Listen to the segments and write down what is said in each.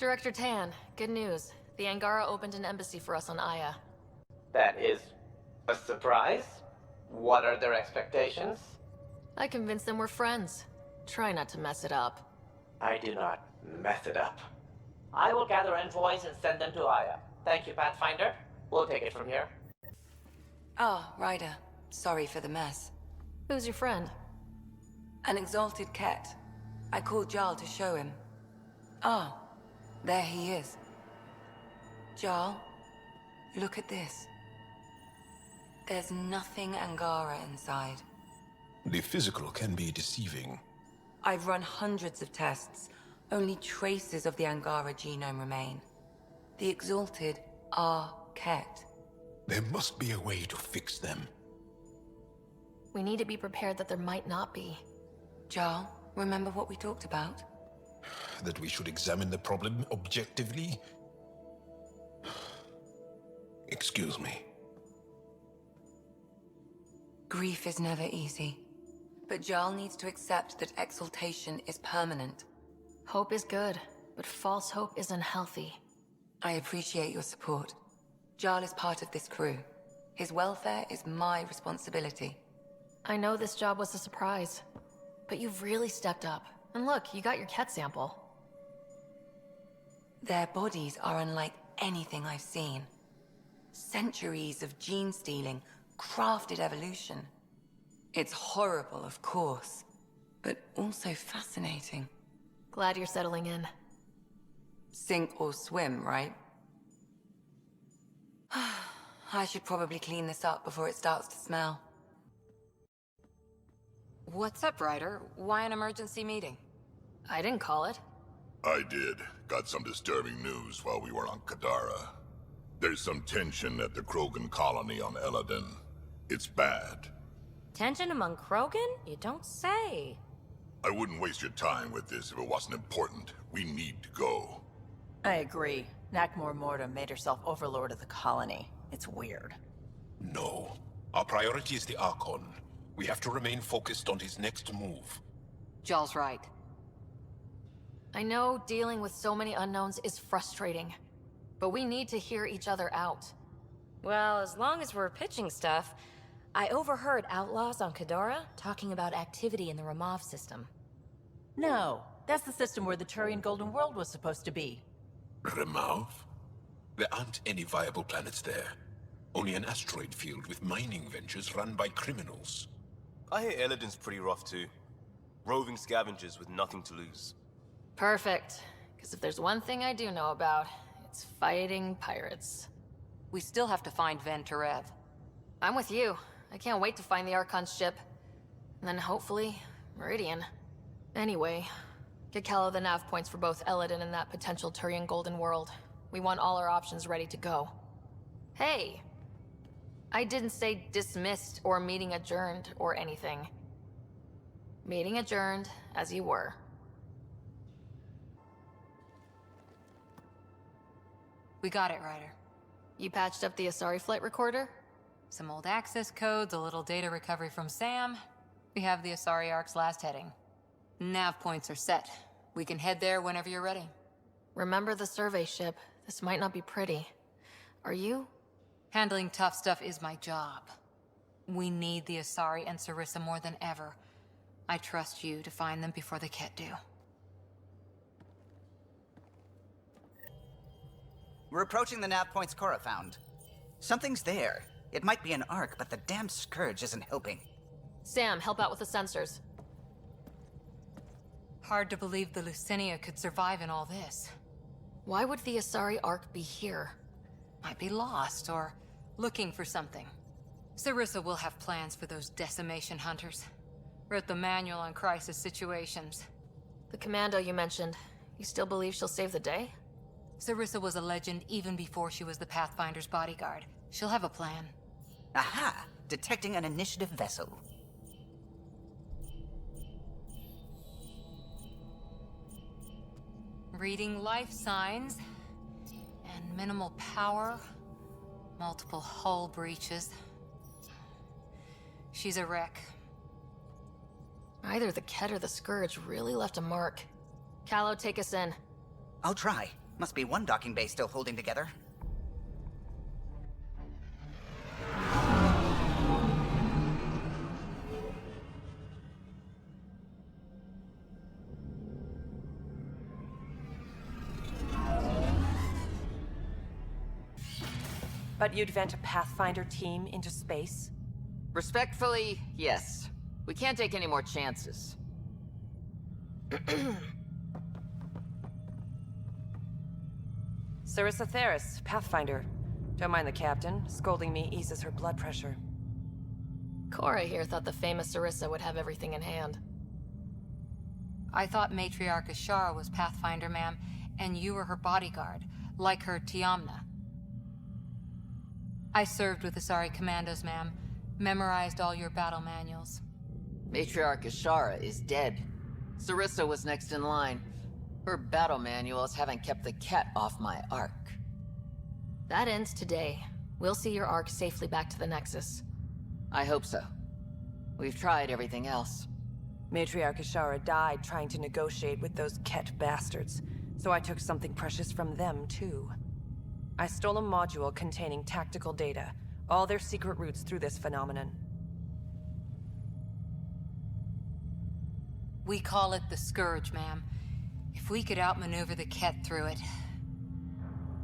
Director Tan, good news. The Angara opened an embassy for us on Aya. That is a surprise? What are their expectations? I convinced them we're friends. Try not to mess it up. I do not mess it up. I will gather envoys and send them to Aya. Thank you, Pathfinder. We'll take it from here. Ah, Ryder. Sorry for the mess. Who's your friend? An exalted Ket. I called Jarl to show him. Ah, there he is. Jarl, look at this. There's nothing Angara inside. The physical can be deceiving. I've run hundreds of tests. Only traces of the Angara genome remain. The exalted are Ket. There must be a way to fix them. We need to be prepared that there might not be. Jarl, remember what we talked about? That we should examine the problem objectively? Excuse me. Grief is never easy. But Jarl needs to accept that exaltation is permanent. Hope is good, but false hope is unhealthy. I appreciate your support. Jarl is part of this crew. His welfare is my responsibility. I know this job was a surprise, but you've really stepped up. And look, you got your Ket sample. Their bodies are unlike anything I've seen. Centuries of gene stealing, crafted evolution. It's horrible, of course, but also fascinating. Glad you're settling in. Sink or swim, right? I should probably clean this up before it starts to smell. What's up, Ryder? Why an emergency meeting? I didn't call it. I did. Got some disturbing news while we were on Kadara. There's some tension at the Krogan colony on Eladin. It's bad. Tension among Krogan? You don't say. I wouldn't waste your time with this if it wasn't important. We need to go. I agree. Nakmor Morta made herself overlord of the colony. It's weird. No. Our priority is the Archon. We have to remain focused on his next move. Jarl's right. I know dealing with so many unknowns is frustrating, but we need to hear each other out. Well, as long as we're pitching stuff, I overheard outlaws on Kadara talking about activity in the Ramov system. No, that's the system where the Turian Golden World was supposed to be. Remov? There aren't any viable planets there. Only an asteroid field with mining ventures run by criminals. I hear Eladin's pretty rough too. Roving scavengers with nothing to lose. Perfect. Because if there's one thing I do know about, it's fighting pirates. We still have to find Ven Terev. I'm with you. I can't wait to find the Archon's ship. And then hopefully, Meridian. Anyway, get Callow the nav points for both Eladin and that potential Turian Golden World. We want all our options ready to go. Hey! I didn't say dismissed or meeting adjourned or anything. Meeting adjourned, as you were. We got it, Ryder. You patched up the Asari flight recorder? Some old access codes, a little data recovery from Sam. We have the Asari Ark's last heading. Nav points are set. We can head there whenever you're ready. Remember the survey ship. This might not be pretty. Are you? Handling tough stuff is my job. We need the Asari and Sarissa more than ever. I trust you to find them before the Ket do. We're approaching the nav points Cora found. Something's there. It might be an Ark, but the damn Scourge isn't helping. Sam, help out with the sensors. Hard to believe the Lucinia could survive in all this. Why would the Asari Ark be here? Might be lost, or looking for something. Sarissa will have plans for those decimation hunters. Wrote the manual on crisis situations. The commando you mentioned, you still believe she'll save the day? Sarissa was a legend even before she was the Pathfinder's bodyguard. She'll have a plan. Aha! Detecting an initiative vessel. Reading life signs. And minimal power. Multiple hull breaches. She's a wreck. Either the Ket or the Scourge really left a mark. Callow, take us in. I'll try. Must be one docking bay still holding together. But you'd vent a Pathfinder team into space? Respectfully, yes. We can't take any more chances. Sarissa Theris, Pathfinder. Don't mind the captain. Scolding me eases her blood pressure. Cora here thought the famous Sarissa would have everything in hand. I thought Matriarch Ashara was Pathfinder, ma'am, and you were her bodyguard, like her Tiamna. I served with Asari commandos, ma'am. Memorized all your battle manuals. Matriarch Ashara is dead. Sarissa was next in line. Her battle manuals haven't kept the Ket off my Ark. That ends today. We'll see your Ark safely back to the Nexus. I hope so. We've tried everything else. Matriarch Ashara died trying to negotiate with those Ket bastards, so I took something precious from them, too. I stole a module containing tactical data, all their secret routes through this phenomenon. We call it the Scourge, ma'am. If we could outmaneuver the Ket through it...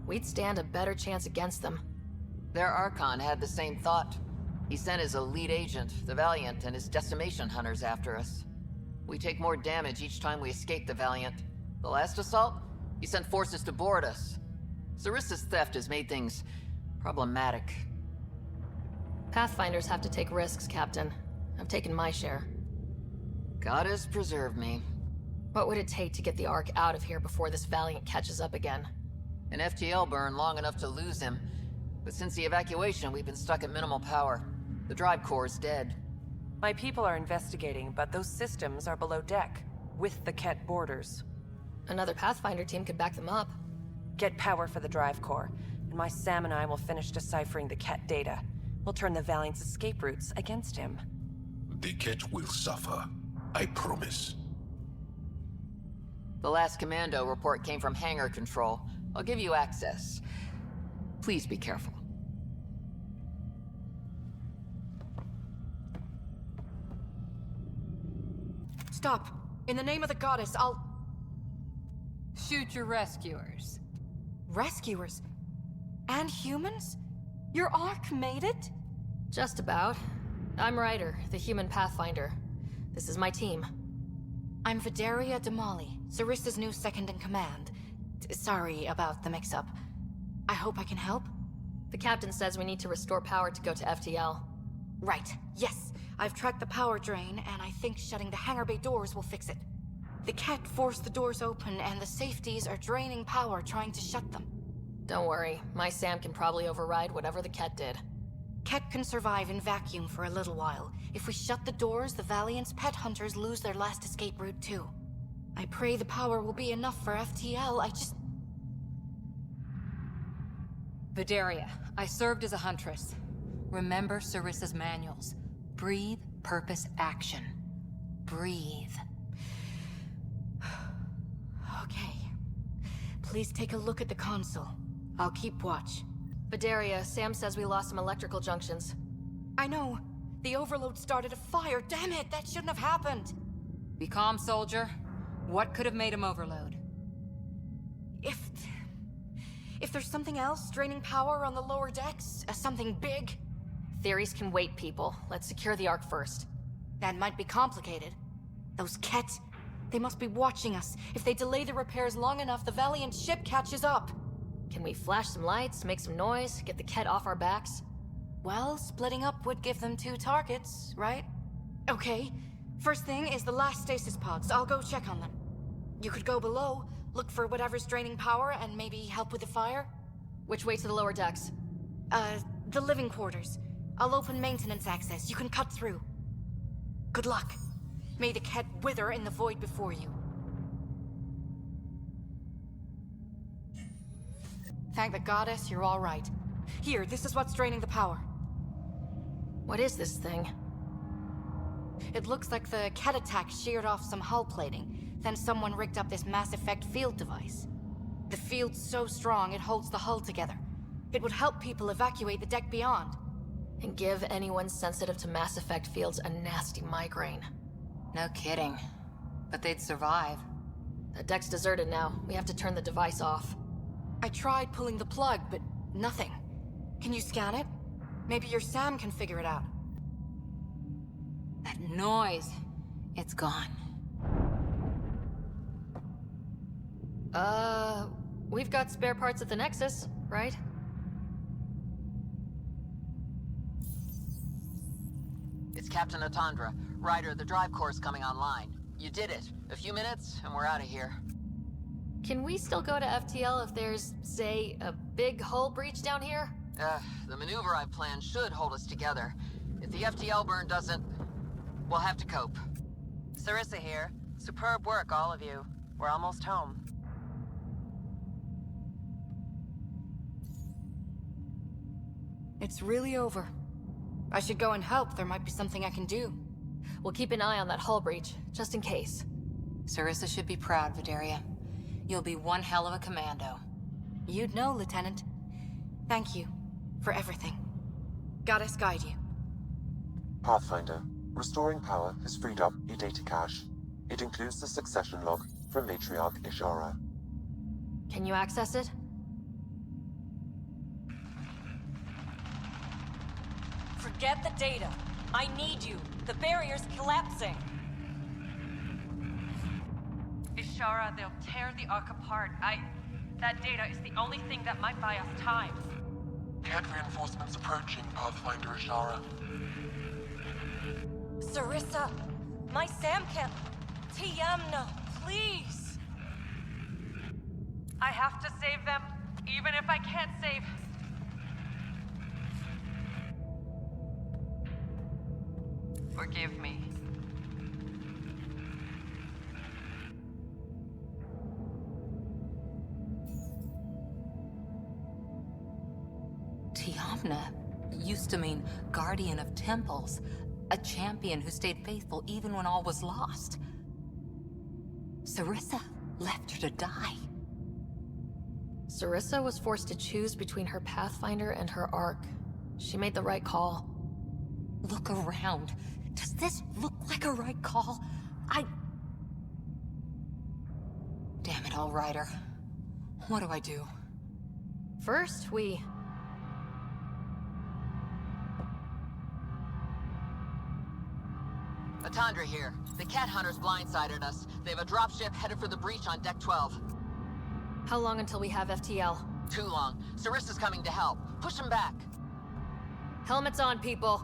We'd stand a better chance against them. Their Archon had the same thought. He sent his elite agent, the Valiant, and his decimation hunters after us. We take more damage each time we escape the Valiant. The last assault, he sent forces to board us. Sarissa's theft has made things problematic. Pathfinders have to take risks, Captain. I've taken my share. God has preserved me. What would it take to get the Ark out of here before this Valiant catches up again? An FTL burn long enough to lose him. But since the evacuation, we've been stuck at minimal power. The drive core is dead. My people are investigating, but those systems are below deck, with the Ket borders. Another Pathfinder team could back them up. Get power for the drive core, and my Sam and I will finish deciphering the Ket data. We'll turn the Valiant's escape routes against him. The Ket will suffer. I promise. The last commando report came from hangar control. I'll give you access. Please be careful. Stop. In the name of the goddess, I'll... Shoot your rescuers. Rescuers? And humans? Your Ark made it? Just about. I'm Ryder, the human pathfinder. This is my team. I'm Vidaria Damali, Sarissa's new second-in-command. Sorry about the mix-up. I hope I can help? The captain says we need to restore power to go to FTL. Right. Yes. I've tracked the power drain, and I think shutting the hangar bay doors will fix it. The Ket forced the doors open, and the safeties are draining power trying to shut them. Don't worry, my Sam can probably override whatever the Ket did. Ket can survive in vacuum for a little while. If we shut the doors, the Valiant's pet hunters lose their last escape route too. I pray the power will be enough for FTL, Vidaria, I served as a huntress. Remember Sarissa's manuals. Breathe, purpose, action. Breathe. Okay. Please take a look at the console. I'll keep watch. Vidaria, Sam says we lost some electrical junctions. I know. The overload started a fire. Damn it, that shouldn't have happened. Be calm, soldier. What could have made him overload? If there's something else draining power on the lower decks, something big... Theories can wait, people. Let's secure the Ark first. That might be complicated. Those Ket, they must be watching us. If they delay the repairs long enough, the Valiant ship catches up. Can we flash some lights, make some noise, get the Ket off our backs? Well, splitting up would give them 2 targets, right? Okay. First thing is the last stasis pods. I'll go check on them. You could go below, look for whatever's draining power, and maybe help with the fire? Which way to the lower decks? The living quarters. I'll open maintenance access. You can cut through. Good luck. May the Ket wither in the void before you. Thank the goddess, you're all right. Here, this is what's draining the power. What is this thing? It looks like the Ket attack sheared off some hull plating. Then someone rigged up this Mass Effect field device. The field's so strong, it holds the hull together. It would help people evacuate the deck beyond. And give anyone sensitive to Mass Effect fields a nasty migraine. No kidding. But they'd survive. The deck's deserted now. We have to turn the device off. I tried pulling the plug, but nothing. Can you scan it? Maybe your Sam can figure it out. That noise. It's gone. We've got spare parts at the Nexus, right? It's Captain Atandra. Ryder, the drive core's coming online. You did it. A few minutes, and we're out of here. Can we still go to FTL if there's, say, a big hull breach down here? The maneuver I've planned should hold us together. If the FTL burn doesn't, we'll have to cope. Sarissa here. Superb work, all of you. We're almost home. It's really over. I should go and help. There might be something I can do. We'll keep an eye on that hull breach, just in case. Sarissa should be proud, Vidaria. You'll be one hell of a commando. You'd know, Lieutenant. Thank you for everything. Goddess guide you. Pathfinder, restoring power has freed up a data cache. It includes the succession log from Matriarch Sara. Can you access it? Forget the data. I need you. The barrier's collapsing. Ishara, they'll tear the Ark apart. That data is the only thing that might buy us time. Cat reinforcements approaching, Pathfinder Sara. Sarissa, my Sam can't... Tiamna, please. I have to save them, even if I can't save... Forgive me. Tiamna, used to mean guardian of temples, a champion who stayed faithful even when all was lost. Sarissa left her to die. Sarissa was forced to choose between her Pathfinder and her Ark. She made the right call. Look around. Does this look like a right call? Damn it all, Ryder. What do I do? First, we... Atandra here. The cat hunters blindsided us. They have a dropship headed for the breach on Deck 12. How long until we have FTL? Too long. Sarissa's coming to help. Push him back. Helmets on, people.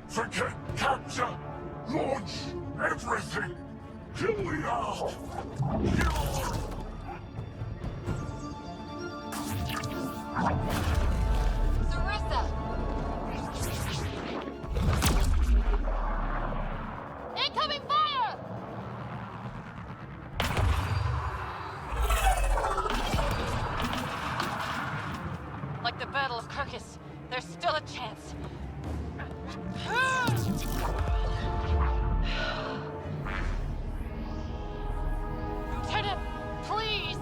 Forget capture! Launch everything! Kill the owl! Sarissa! Incoming fire! Like the Battle of Kirkus, there's still a chance. Lieutenant, please!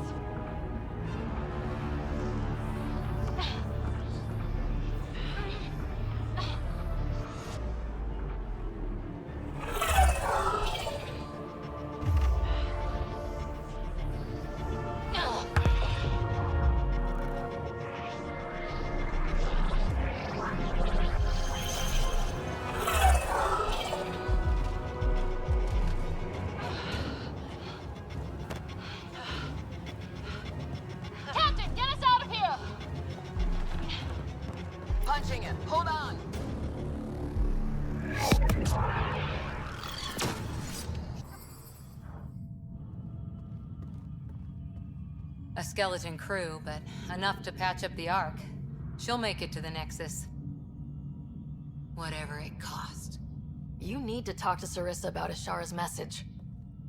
Captain, get us out of here! Punching it. Hold on. A skeleton crew, but enough to patch up the Ark. She'll make it to the Nexus. Whatever it cost. You need to talk to Sarissa about Ashara's message.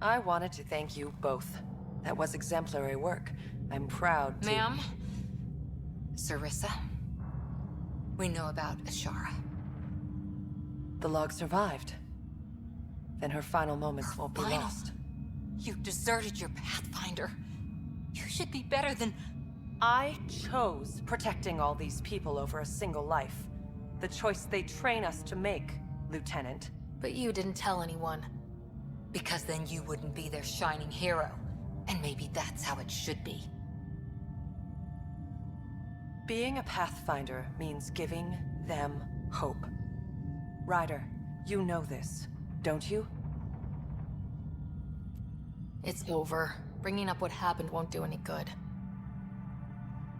I wanted to thank you both. That was exemplary work. I'm proud to... Ma'am? Sarissa? We know about Ashara. The log survived. Then her final moments won't be final? lost. You deserted your Pathfinder. You should be better than... I chose protecting all these people over a single life. The choice they train us to make, Lieutenant. But you didn't tell anyone. Because then you wouldn't be their shining hero. And maybe that's how it should be. Being a Pathfinder means giving them hope. Ryder, you know this, don't you? It's over. Bringing up what happened won't do any good.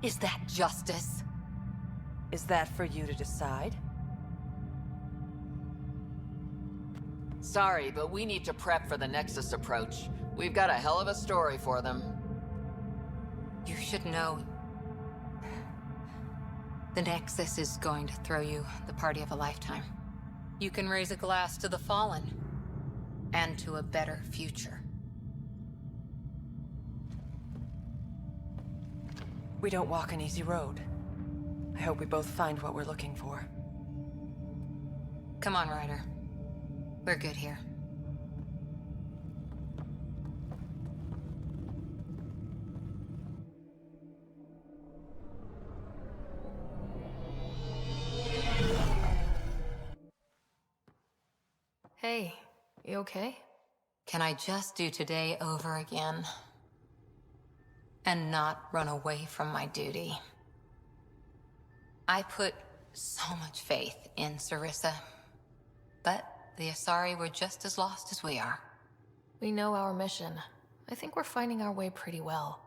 Is that justice? Is that for you to decide? Sorry, but we need to prep for the Nexus approach. We've got a hell of a story for them. You should know. The Nexus is going to throw you the party of a lifetime. You can raise a glass to the fallen. And to a better future. We don't walk an easy road. I hope we both find what we're looking for. Come on, Ryder. We're good here. Hey, you okay? Can I just do today over again? And not run away from my duty? I put so much faith in Sarissa. But the Asari were just as lost as we are. We know our mission. I think we're finding our way pretty well.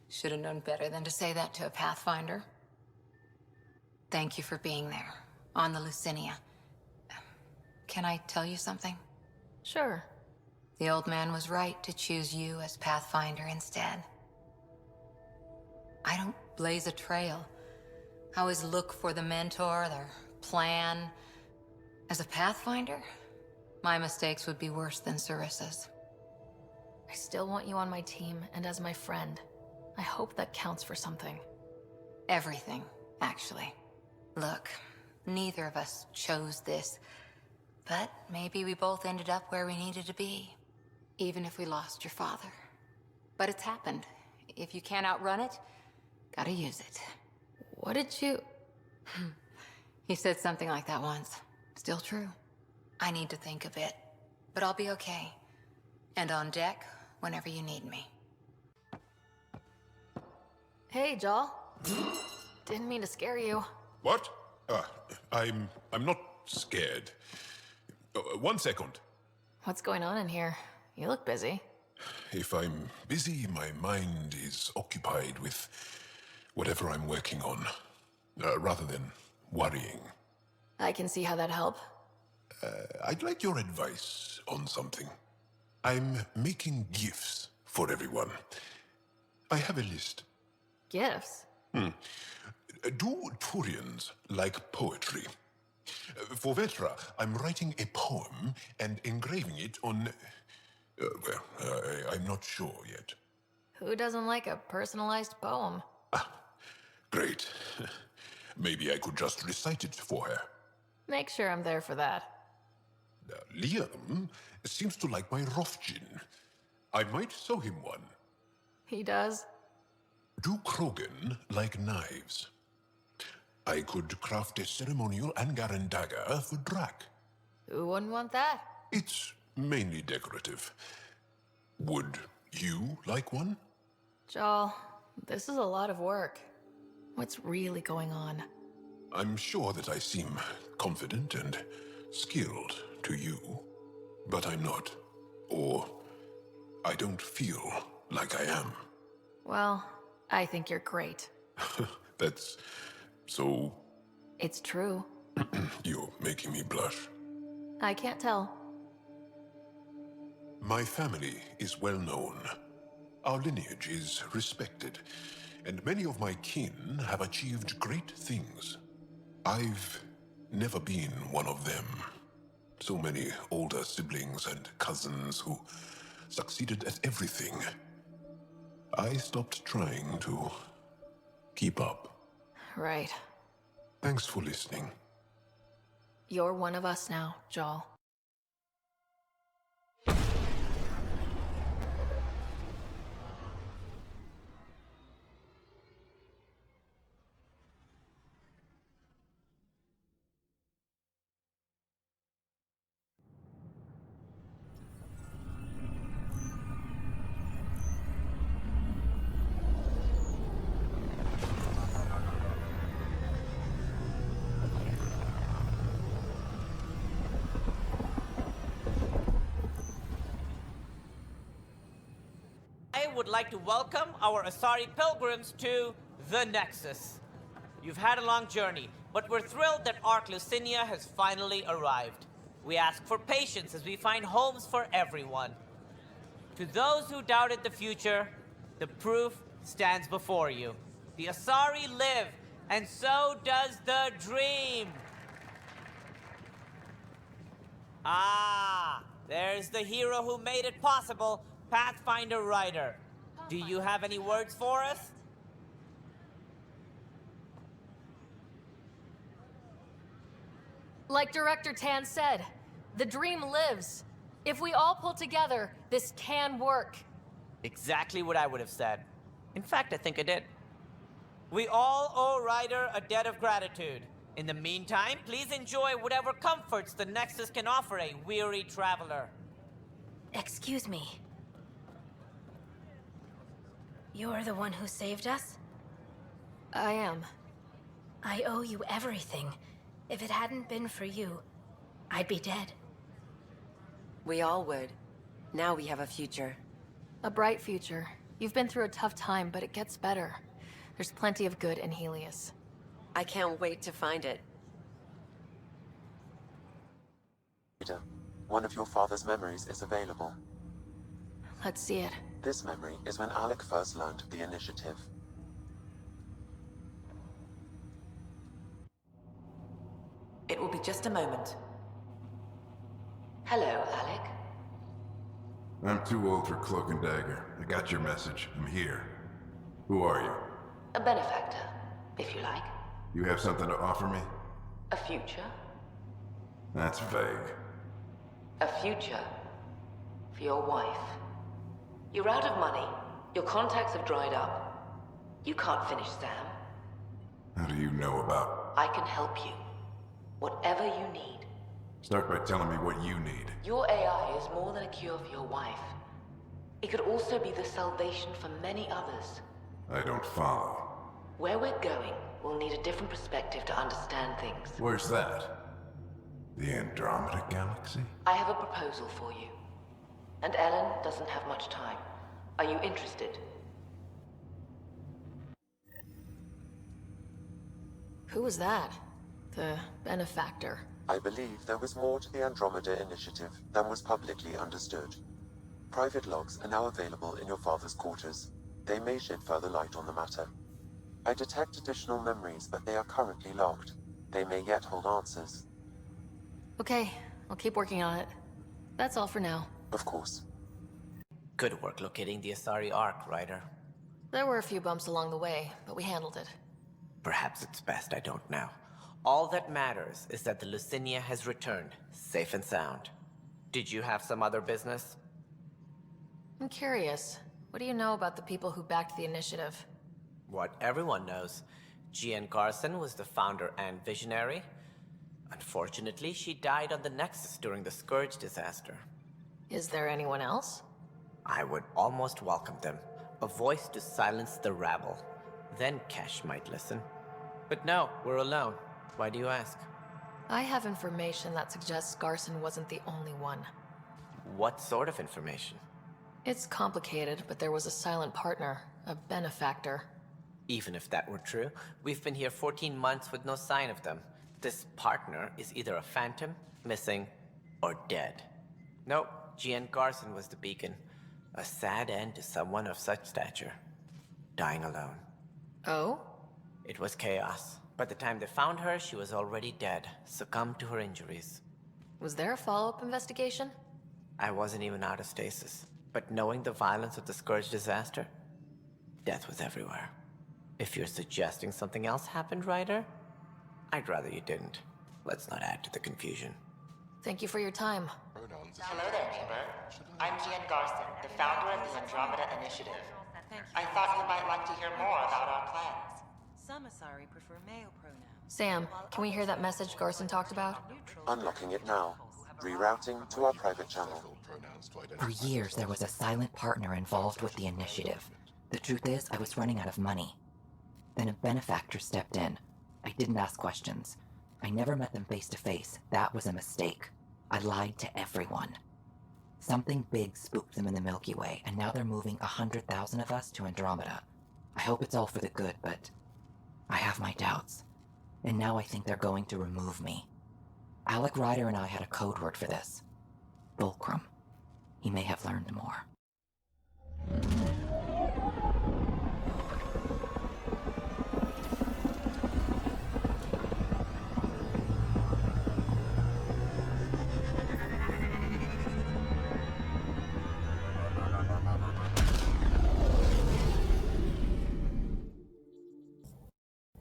Should have known better than to say that to a Pathfinder. Thank you for being there, on the Lucinia. Can I tell you something? Sure. The old man was right to choose you as Pathfinder instead. I don't blaze a trail. I always look for the mentor, their plan. As a Pathfinder, my mistakes would be worse than Sarissa's. I still want you on my team and as my friend. I hope that counts for something. Everything, actually. Look, neither of us chose this, but maybe we both ended up where we needed to be, even if we lost your father. But it's happened. If you can't outrun it, gotta use it. What did you... He said something like that once. Still true. I need to think a bit, but I'll be okay. And on deck whenever you need me. Hey, Joel. Didn't mean to scare you. What? I'm not scared. 1 second. What's going on in here? You look busy. If I'm busy, my mind is occupied with whatever I'm working on, rather than worrying. I can see how that'd help. I'd like your advice on something. I'm making gifts for everyone. I have a list. Gifts? Do Turians like poetry? For Vetra, I'm writing a poem and engraving it on... I'm not sure yet. Who doesn't like a personalized poem? Great. Maybe I could just recite it for her. Make sure I'm there for that. Liam seems to like my Rofgin. I might sew him one. He does? Do Krogan like knives? I could craft a ceremonial Angaran dagger for Drac. Who wouldn't want that? It's mainly decorative. Would you like one? Joel, this is a lot of work. What's really going on? I'm sure that I seem confident and skilled to you, but I'm not. Or I don't feel like I am. Well, I think you're great. That's so... It's true. You're making me blush. I can't tell. My family is well known. Our lineage is respected, and many of my kin have achieved great things. I've never been one of them. So many older siblings and cousins who succeeded at everything. I stopped trying to keep up. Right. Thanks for listening. You're one of us now, Joel. I would like to welcome our Asari pilgrims to the Nexus. You've had a long journey, but we're thrilled that Ark Lucinia has finally arrived. We ask for patience as we find homes for everyone. To those who doubted the future, the proof stands before you. The Asari live, and so does the dream. Ah, there's the hero who made it possible, Pathfinder Ryder. Do you have any words for us? Like Director Tan said, the dream lives. If we all pull together, this can work. Exactly what I would have said. In fact, I think I did. We all owe Ryder a debt of gratitude. In the meantime, please enjoy whatever comforts the Nexus can offer a weary traveler. Excuse me. You're the one who saved us? I am. I owe you everything. If it hadn't been for you, I'd be dead. We all would. Now we have a future. A bright future. You've been through a tough time, but it gets better. There's plenty of good in Helios. I can't wait to find it. Ryder, one of your father's memories is available. Let's see it. This memory is when Alec first learned of the initiative. It will be just a moment. Hello, Alec. I'm too old for Cloak and Dagger. I got your message. I'm here. Who are you? A benefactor, if you like. You have something to offer me? A future? That's vague. A future for your wife. You're out of money. Your contacts have dried up. You can't finish Sam. How do you know about... I can help you. Whatever you need. Start by telling me what you need. Your AI is more than a cure for your wife. It could also be the salvation for many others. I don't follow. Where we're going, we'll need a different perspective to understand things. Where's that? The Andromeda Galaxy? I have a proposal for you. And Ellen doesn't have much time. Are you interested? Who was that? The benefactor. I believe there was more to the Andromeda Initiative than was publicly understood. Private logs are now available in your father's quarters. They may shed further light on the matter. I detect additional memories, but they are currently locked. They may yet hold answers. Okay, I'll keep working on it. That's all for now. Of course. Good work locating the Asari Ark, Ryder. There were a few bumps along the way, but we handled it. Perhaps it's best I don't know. All that matters is that the Lucinia has returned, safe and sound. Did you have some other business? I'm curious. What do you know about the people who backed the initiative? What everyone knows. Jean Garson was the founder and visionary. Unfortunately, she died on the Nexus during the Scourge disaster. Is there anyone else? I would almost welcome them. A voice to silence the rabble. Then Kesh might listen. But no, we're alone. Why do you ask? I have information that suggests Garson wasn't the only one. What sort of information? It's complicated, but there was a silent partner, a benefactor. Even if that were true, we've been here 14 months with no sign of them. This partner is either a phantom, missing, or dead. Nope, Jean Garson was the beacon. A sad end to someone of such stature. Dying alone. Oh? It was chaos. By the time they found her, she was already dead, succumbed to her injuries. Was there a follow-up investigation? I wasn't even out of stasis. But knowing the violence of the Scourge disaster, death was everywhere. If you're suggesting something else happened, Ryder, I'd rather you didn't. Let's not add to the confusion. Thank you for your time. Hello there, neighbor. I'm Jean Garson, the founder of the Andromeda Initiative. I thought you might like to hear more about our plans. Some Asari prefer male pronouns. Sam, can we hear that message Garson talked about? Unlocking it now. Rerouting to our private channel. For years, there was a silent partner involved with the initiative. The truth is, I was running out of money. Then a benefactor stepped in. I didn't ask questions. I never met them face to face. That was a mistake. I lied to everyone. Something big spooked them in the Milky Way, and now they're moving 100,000 of us to Andromeda. I hope it's all for the good, but I have my doubts. And now I think they're going to remove me. Alec Ryder and I had a code word for this. Fulcrum. He may have learned more.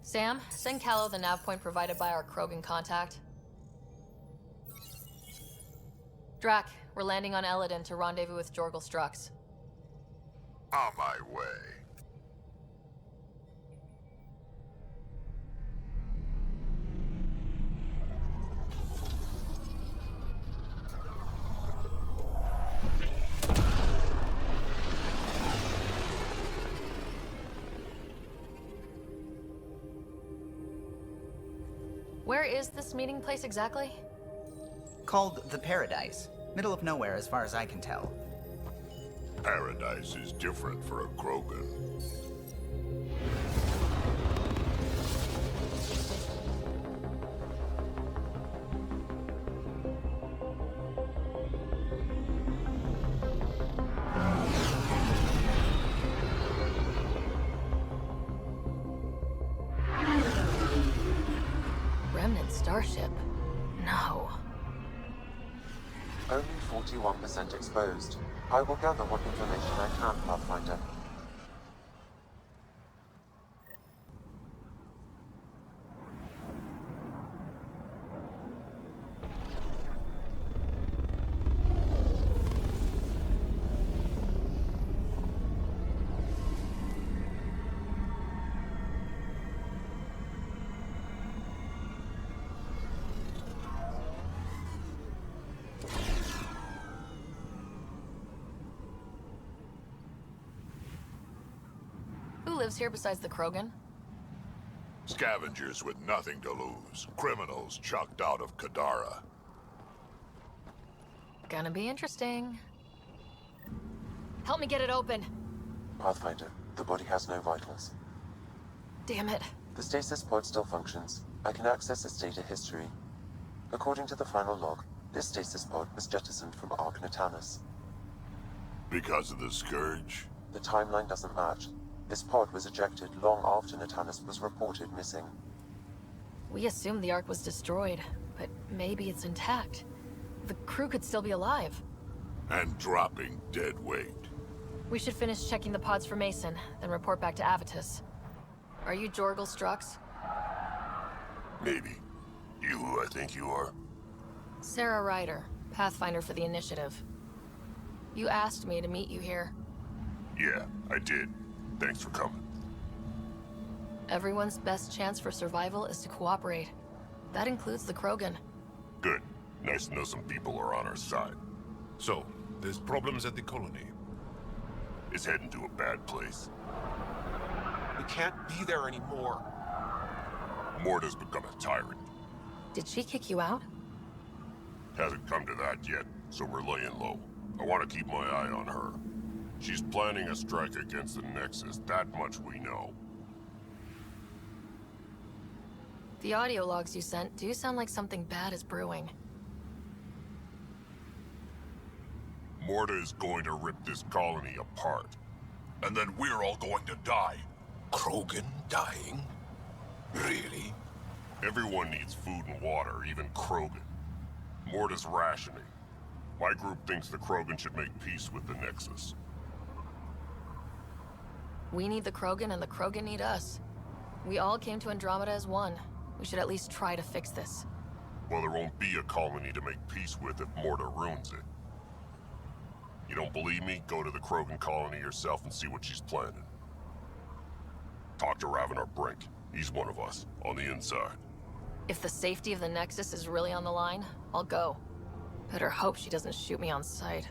Sam, send Callow the nav point provided by our Krogan contact. Drac, we're landing on Eladin to rendezvous with Jorgal Strux. On my way. Where is this meeting place exactly? Called the Paradise. Middle of nowhere as far as I can tell. Paradise is different for a Krogan. Remnant starship? No. Only 41% exposed. I will gather what information I can, Pathfinder. lives here besides the Krogan? Scavengers with nothing to lose. Criminals chucked out of Kadara. Gonna be interesting. Help me get it open. Pathfinder, the body has no vitals. Damn it. The stasis pod still functions. I can access its data history. According to the final log, this stasis pod was jettisoned from Ark Natanus. Because of the Scourge? The timeline doesn't match. This pod was ejected long after Natanus was reported missing. We assumed the Ark was destroyed, but maybe it's intact. The crew could still be alive. And dropping dead weight. We should finish checking the pods for Mason, then report back to Avitus. Are you Jorgal Strux? Maybe. You who I think you are? Sara Ryder, Pathfinder for the Initiative. You asked me to meet you here. Yeah, I did. Thanks for coming. Everyone's best chance for survival is to cooperate. That includes the Krogan. Good. Nice to know some people are on our side. So, there's problems at the colony. It's heading to a bad place. We can't be there anymore. Morta's become a tyrant. Did she kick you out? Hasn't come to that yet, so we're laying low. I want to keep my eye on her. She's planning a strike against the Nexus, that much we know. The audio logs you sent do sound like something bad is brewing. Morta is going to rip this colony apart. And then we're all going to die. Krogan dying? Really? Everyone needs food and water, even Krogan. Morta's rationing. My group thinks the Krogan should make peace with the Nexus. We need the Krogan and the Krogan need us. We all came to Andromeda as one. We should at least try to fix this. Well, there won't be a colony to make peace with if Morta ruins it. You don't believe me? Go to the Krogan colony yourself and see what she's planning. Talk to Ravenar Brink. He's one of us, on the inside. If the safety of the Nexus is really on the line, I'll go. Better hope she doesn't shoot me on sight.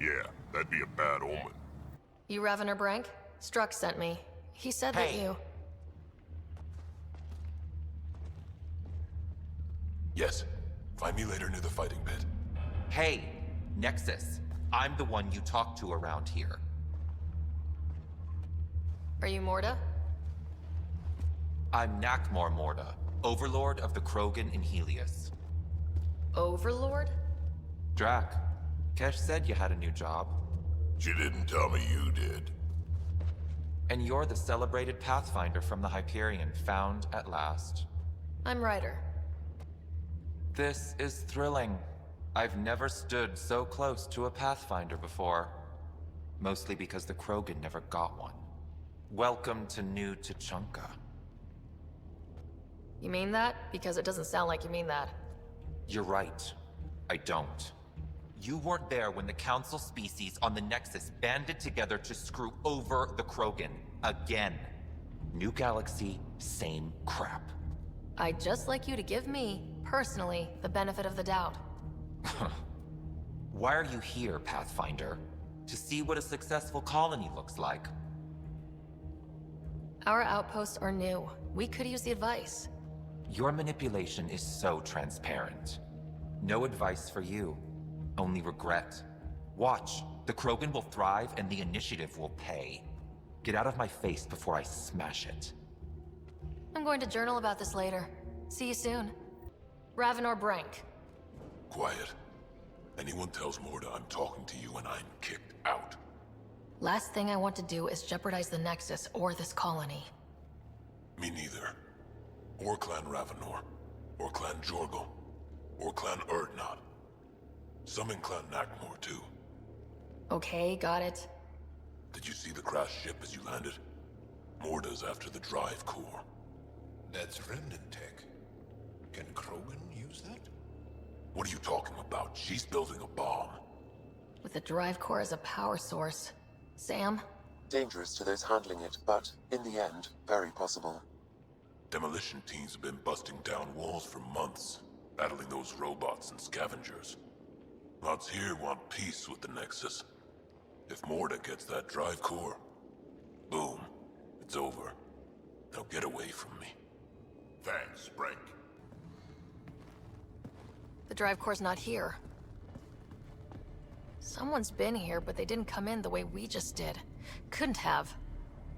Yeah, that'd be a bad omen. You Ravenar Brink? Strux sent me. He said that you... Yes. Find me later near the fighting pit. Hey, Nexus. I'm the one you talk to around here. Are you Morta? I'm Nakmor Morta, Overlord of the Krogan in Helios. Overlord? Drac, Kesh said you had a new job. She didn't tell me you did. And you're the celebrated Pathfinder from the Hyperion, found at last. I'm Ryder. This is thrilling. I've never stood so close to a Pathfinder before. Mostly because the Krogan never got one. Welcome to New Tuchanka. You mean that? Because it doesn't sound like you mean that. You're right. I don't. You weren't there when the Council species on the Nexus banded together to screw over the Krogan. Again. New galaxy, same crap. I'd just like you to give me, personally, the benefit of the doubt. Why are you here, Pathfinder? To see what a successful colony looks like. Our outposts are new. We could use the advice. Your manipulation is so transparent. No advice for you. Only regret. Watch. The Krogan will thrive and the Initiative will pay. Get out of my face before I smash it. I'm going to journal about this later. See you soon. Ravenar Brink. Quiet. Anyone tells Morta I'm talking to you and I'm kicked out. Last thing I want to do is jeopardize the Nexus or this colony. Me neither. Or Clan Ravenor. Or Clan Jorgal. Or Clan Urdnot. Some in Clan Nakmor, too. Okay, got it. Did you see the crashed ship as you landed? Morta's after the drive core. That's remnant tech. Can Krogan use that? What are you talking about? She's building a bomb. With the drive core as a power source. Sam? Dangerous to those handling it, but, in the end, very possible. Demolition teams have been busting down walls for months, battling those robots and scavengers. Lots here want peace with the Nexus. If Morta gets that drive core, Boom. It's over. Now get away from me. Thanks, Break. The drive core's not here. Someone's been here, but they didn't come in the way we just did. Couldn't have.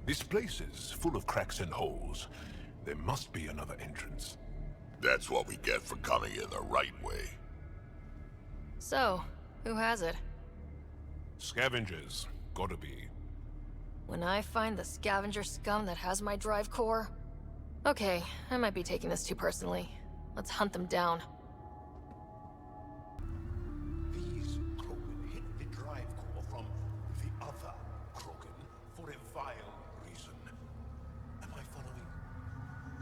This place is full of cracks and holes. There must be another entrance. That's what we get for coming in the right way. So, who has it? Scavengers. Gotta be. When I find the scavenger scum that has my drive core... Okay, I might be taking this too personally. Let's hunt them down. These Krogan hid the drive core from the other Krogan for a vile reason. Am I following?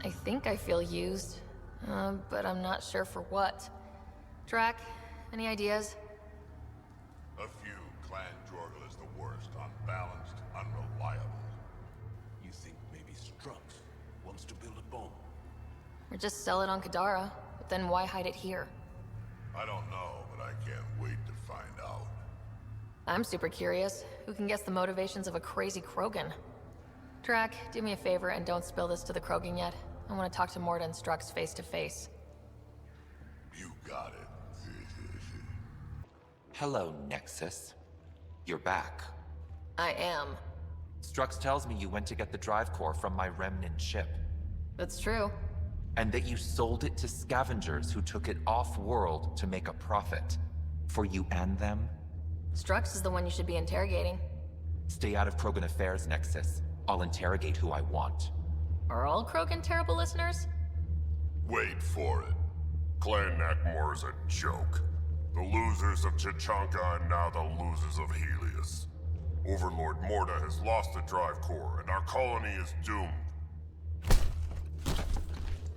I think I feel used, but I'm not sure for what. Drac, any ideas? A few. Clan Jorgal is the worst. Unbalanced, unreliable. You think maybe Strux wants to build a bomb? Or just sell it on Kadara, but then why hide it here? I don't know, but I can't wait to find out. I'm super curious. Who can guess the motivations of a crazy Krogan? Drac, do me a favor and don't spill this to the Krogan yet. I want to talk to Morta and Strux face to face. You got it. Hello, Nexus. You're back. I am. Strux tells me you went to get the drive core from my remnant ship. That's true. And that you sold it to scavengers who took it off-world to make a profit. For you and them? Strux is the one you should be interrogating. Stay out of Krogan affairs, Nexus. I'll interrogate who I want. Are all Krogan terrible listeners? Wait for it. Clan Nakmor is a joke. The losers of Chichanka and now the losers of Helios. Overlord Morta has lost the drive core, and our colony is doomed.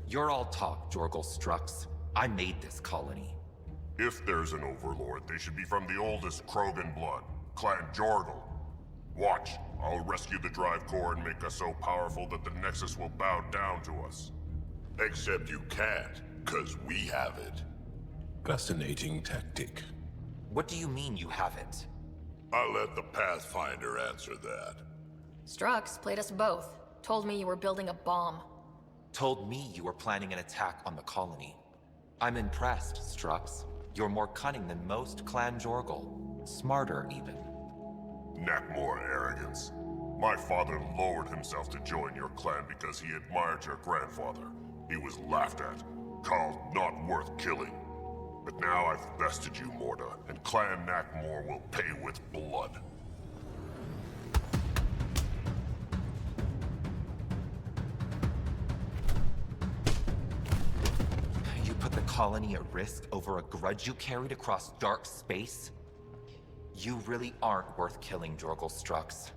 You're all talk, Jorgal Strux. I made this colony. If there's an overlord, they should be from the oldest Krogan blood, Clan Jorgal. Watch, I'll rescue the drive core and make us so powerful that the Nexus will bow down to us. Except you can't, 'cause we have it. Fascinating tactic. What do you mean you have it? I'll let the Pathfinder answer that. Strux played us both. Told me you were building a bomb. Told me you were planning an attack on the colony. I'm impressed, Strux. You're more cunning than most Clan Jorgal. Smarter, even. Nakmor arrogance. My father lowered himself to join your clan because he admired your grandfather. He was laughed at, called not worth killing. But now I've bested you, Morta, and Clan Nakmor will pay with blood. You put the colony at risk over a grudge you carried across dark space? You really aren't worth killing, Jorgal Strux.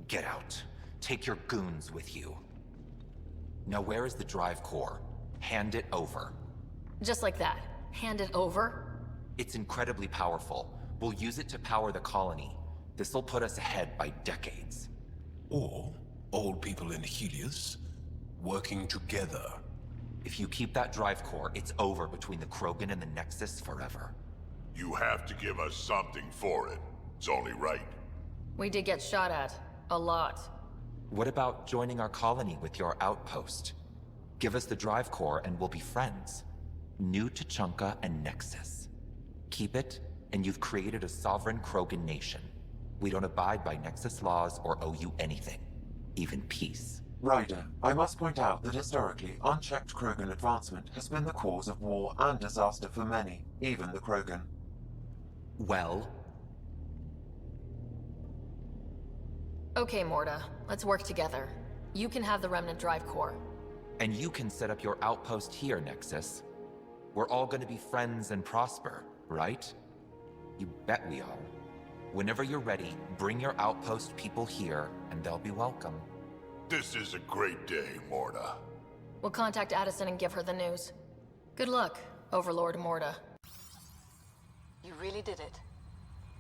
Get out. Take your goons with you. Now where is the drive core? Hand it over. Just like that. Hand it over? It's incredibly powerful. We'll use it to power the colony. This'll put us ahead by decades. Or old people in Helios working together. If you keep that drive core, it's over between the Krogan and the Nexus forever. You have to give us something for it. It's only right. We did get shot at. A lot. What about joining our colony with your outpost? Give us the drive core and we'll be friends. New Tuchanka and Nexus. Keep it, and you've created a sovereign Krogan nation. We don't abide by Nexus laws or owe you anything. Even peace. Ryder, I must point out that historically, unchecked Krogan advancement has been the cause of war and disaster for many, even the Krogan. Well? Okay, Morta. Let's work together. You can have the Remnant drive core. And you can set up your outpost here, Nexus. We're all gonna be friends and prosper, right? You bet we are. Whenever you're ready, bring your outpost people here, and they'll be welcome. This is a great day, Morta. We'll contact Addison and give her the news. Good luck, Overlord Morta. You really did it.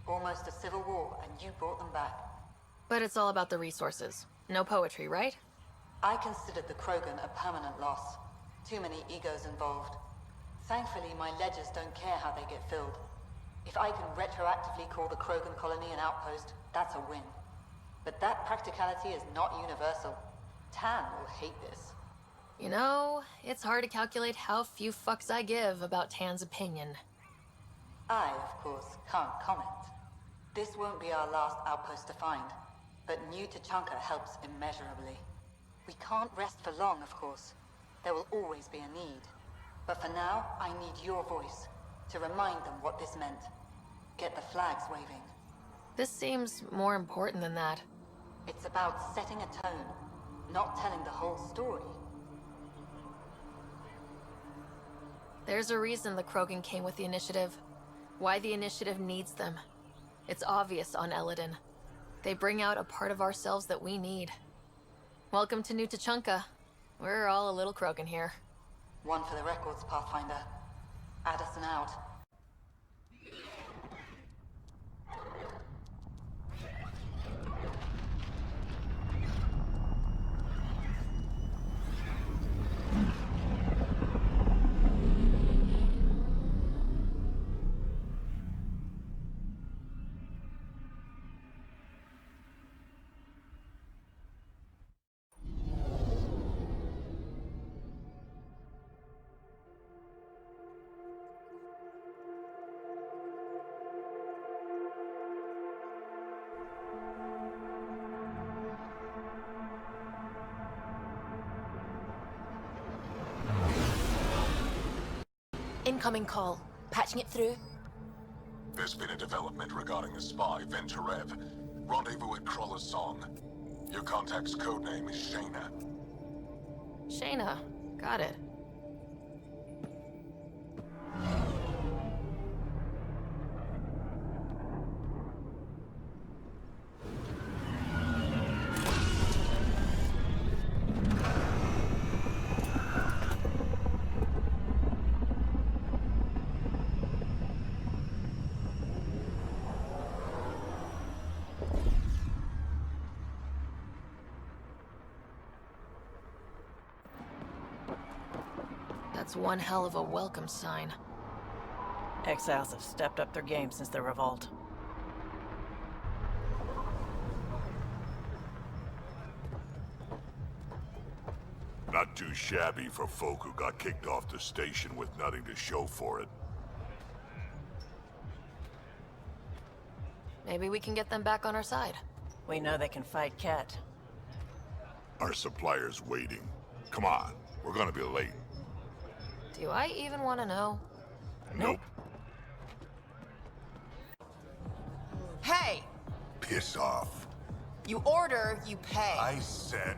Almost a civil war, and you brought them back. But it's all about the resources. No poetry, right? I considered the Krogan a permanent loss. Too many egos involved. Thankfully, my ledgers don't care how they get filled. If I can retroactively call the Krogan colony an outpost, that's a win. But that practicality is not universal. Tan will hate this. You know, it's hard to calculate how few fucks I give about Tan's opinion. I, of course, can't comment. This won't be our last outpost to find, but New Tachanka helps immeasurably. We can't rest for long, of course. There will always be a need. But for now, I need your voice to remind them what this meant. Get the flags waving. This seems more important than that. It's about setting a tone, not telling the whole story. There's a reason the Krogan came with the initiative. Why the initiative needs them. It's obvious on Eladin. They bring out a part of ourselves that we need. Welcome to New Tachanka. We're all a little Krogan here. One for the records, Pathfinder. Addison out. Incoming call. Patching it through. There's been a development regarding the spy, Venturev. Rendezvous at Crawler's Song. Your contact's codename is Shayna. Shayna. Got it. That's one hell of a welcome sign. Exiles have stepped up their game since the revolt. Not too shabby for folk who got kicked off the station with nothing to show for it. Maybe we can get them back on our side. We know they can fight Ket. Our supplier's waiting. Come on, we're gonna be late. Do I even want to know? Nope. Hey! Piss off. You order, you pay. I said...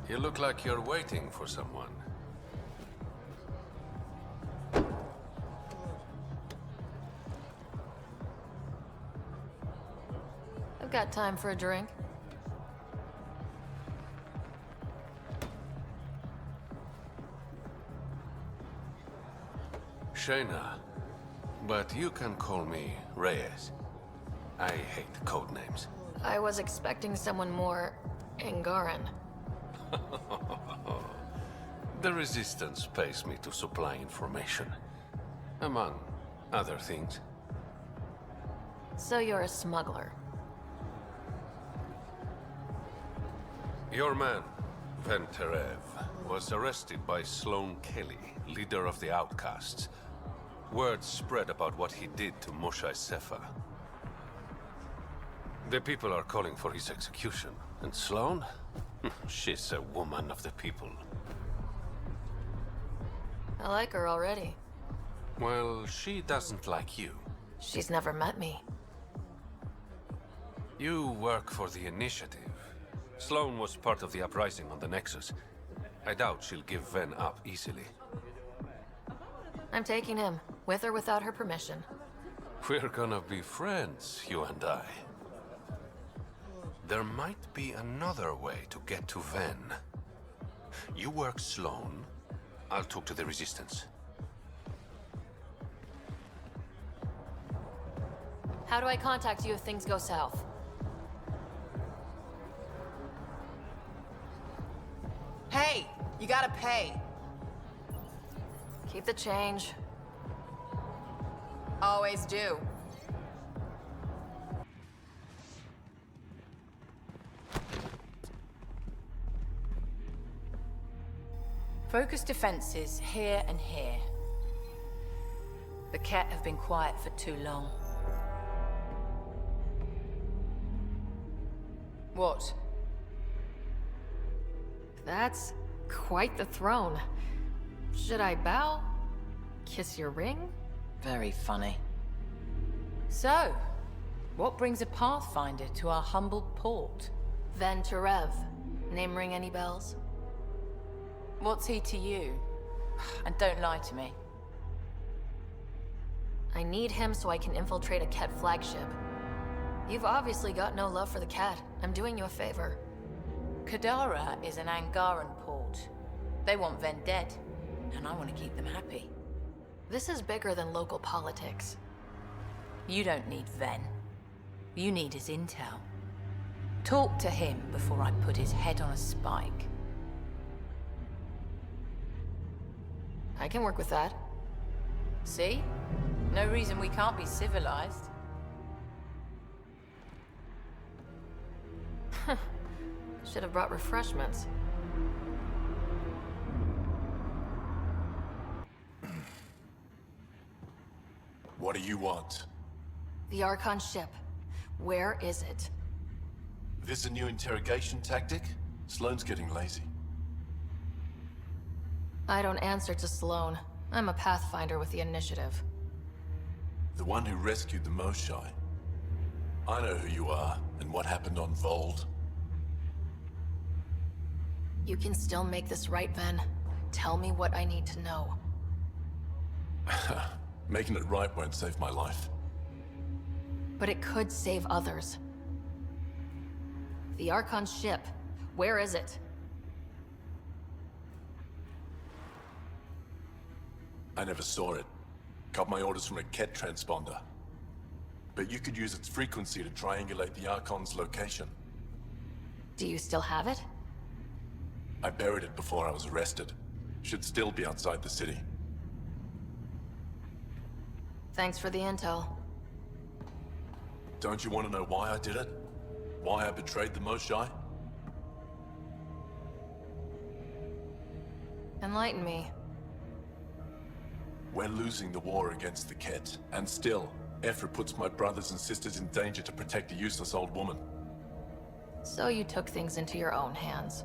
You look like you're waiting for someone. I've got time for a drink. Shayna, but you can call me Reyes. I hate code names. I was expecting someone more Angaran. The Resistance pays me to supply information, among other things. So you're a smuggler. Your man, Venturev, was arrested by Sloane Kelly, leader of the Outcasts. Word spread about what he did to Moshae Sefa. The people are calling for his execution. And Sloane? She's a woman of the people. I like her already. Well, she doesn't like you. She's never met me. You work for the Initiative. Sloane was part of the uprising on the Nexus. I doubt she'll give Ven up easily. I'm taking him, with or without her permission. We're gonna be friends, you and I. There might be another way to get to Ven. You work Sloane, I'll talk to the Resistance. How do I contact you if things go south? Hey, you gotta pay. Keep the change. Always do. Focus defenses here and here. The Ket have been quiet for too long. What? That's quite the throne. Should I bow? Kiss your ring? Very funny. So, what brings a Pathfinder to our humble port? Venturev. Name ring any bells? What's he to you? And don't lie to me. I need him so I can infiltrate a Ket flagship. You've obviously got no love for the cat. I'm doing you a favor. Kadara is an Angaran port. They want Ven dead, and I want to keep them happy. This is bigger than local politics. You don't need Ven. You need his intel. Talk to him before I put his head on a spike. I can work with that. See? No reason we can't be civilized. Should have brought refreshments. What do you want? The Archon ship. Where is it? This a new interrogation tactic? Sloane's getting lazy. I don't answer to Sloane. I'm a Pathfinder with the initiative. The one who rescued the Moshai. I know who you are, and what happened on Vold. You can still make this right, Ven. Tell me what I need to know. Making it right won't save my life. But it could save others. The Archon ship. Where is it? I never saw it. Got my orders from a Ket transponder. But you could use its frequency to triangulate the Archon's location. Do you still have it? I buried it before I was arrested. Should still be outside the city. Thanks for the intel. Don't you want to know why I did it? Why I betrayed the Moshai? Enlighten me. We're losing the war against the Ket, and still, Ephra puts my brothers and sisters in danger to protect a useless old woman. So you took things into your own hands.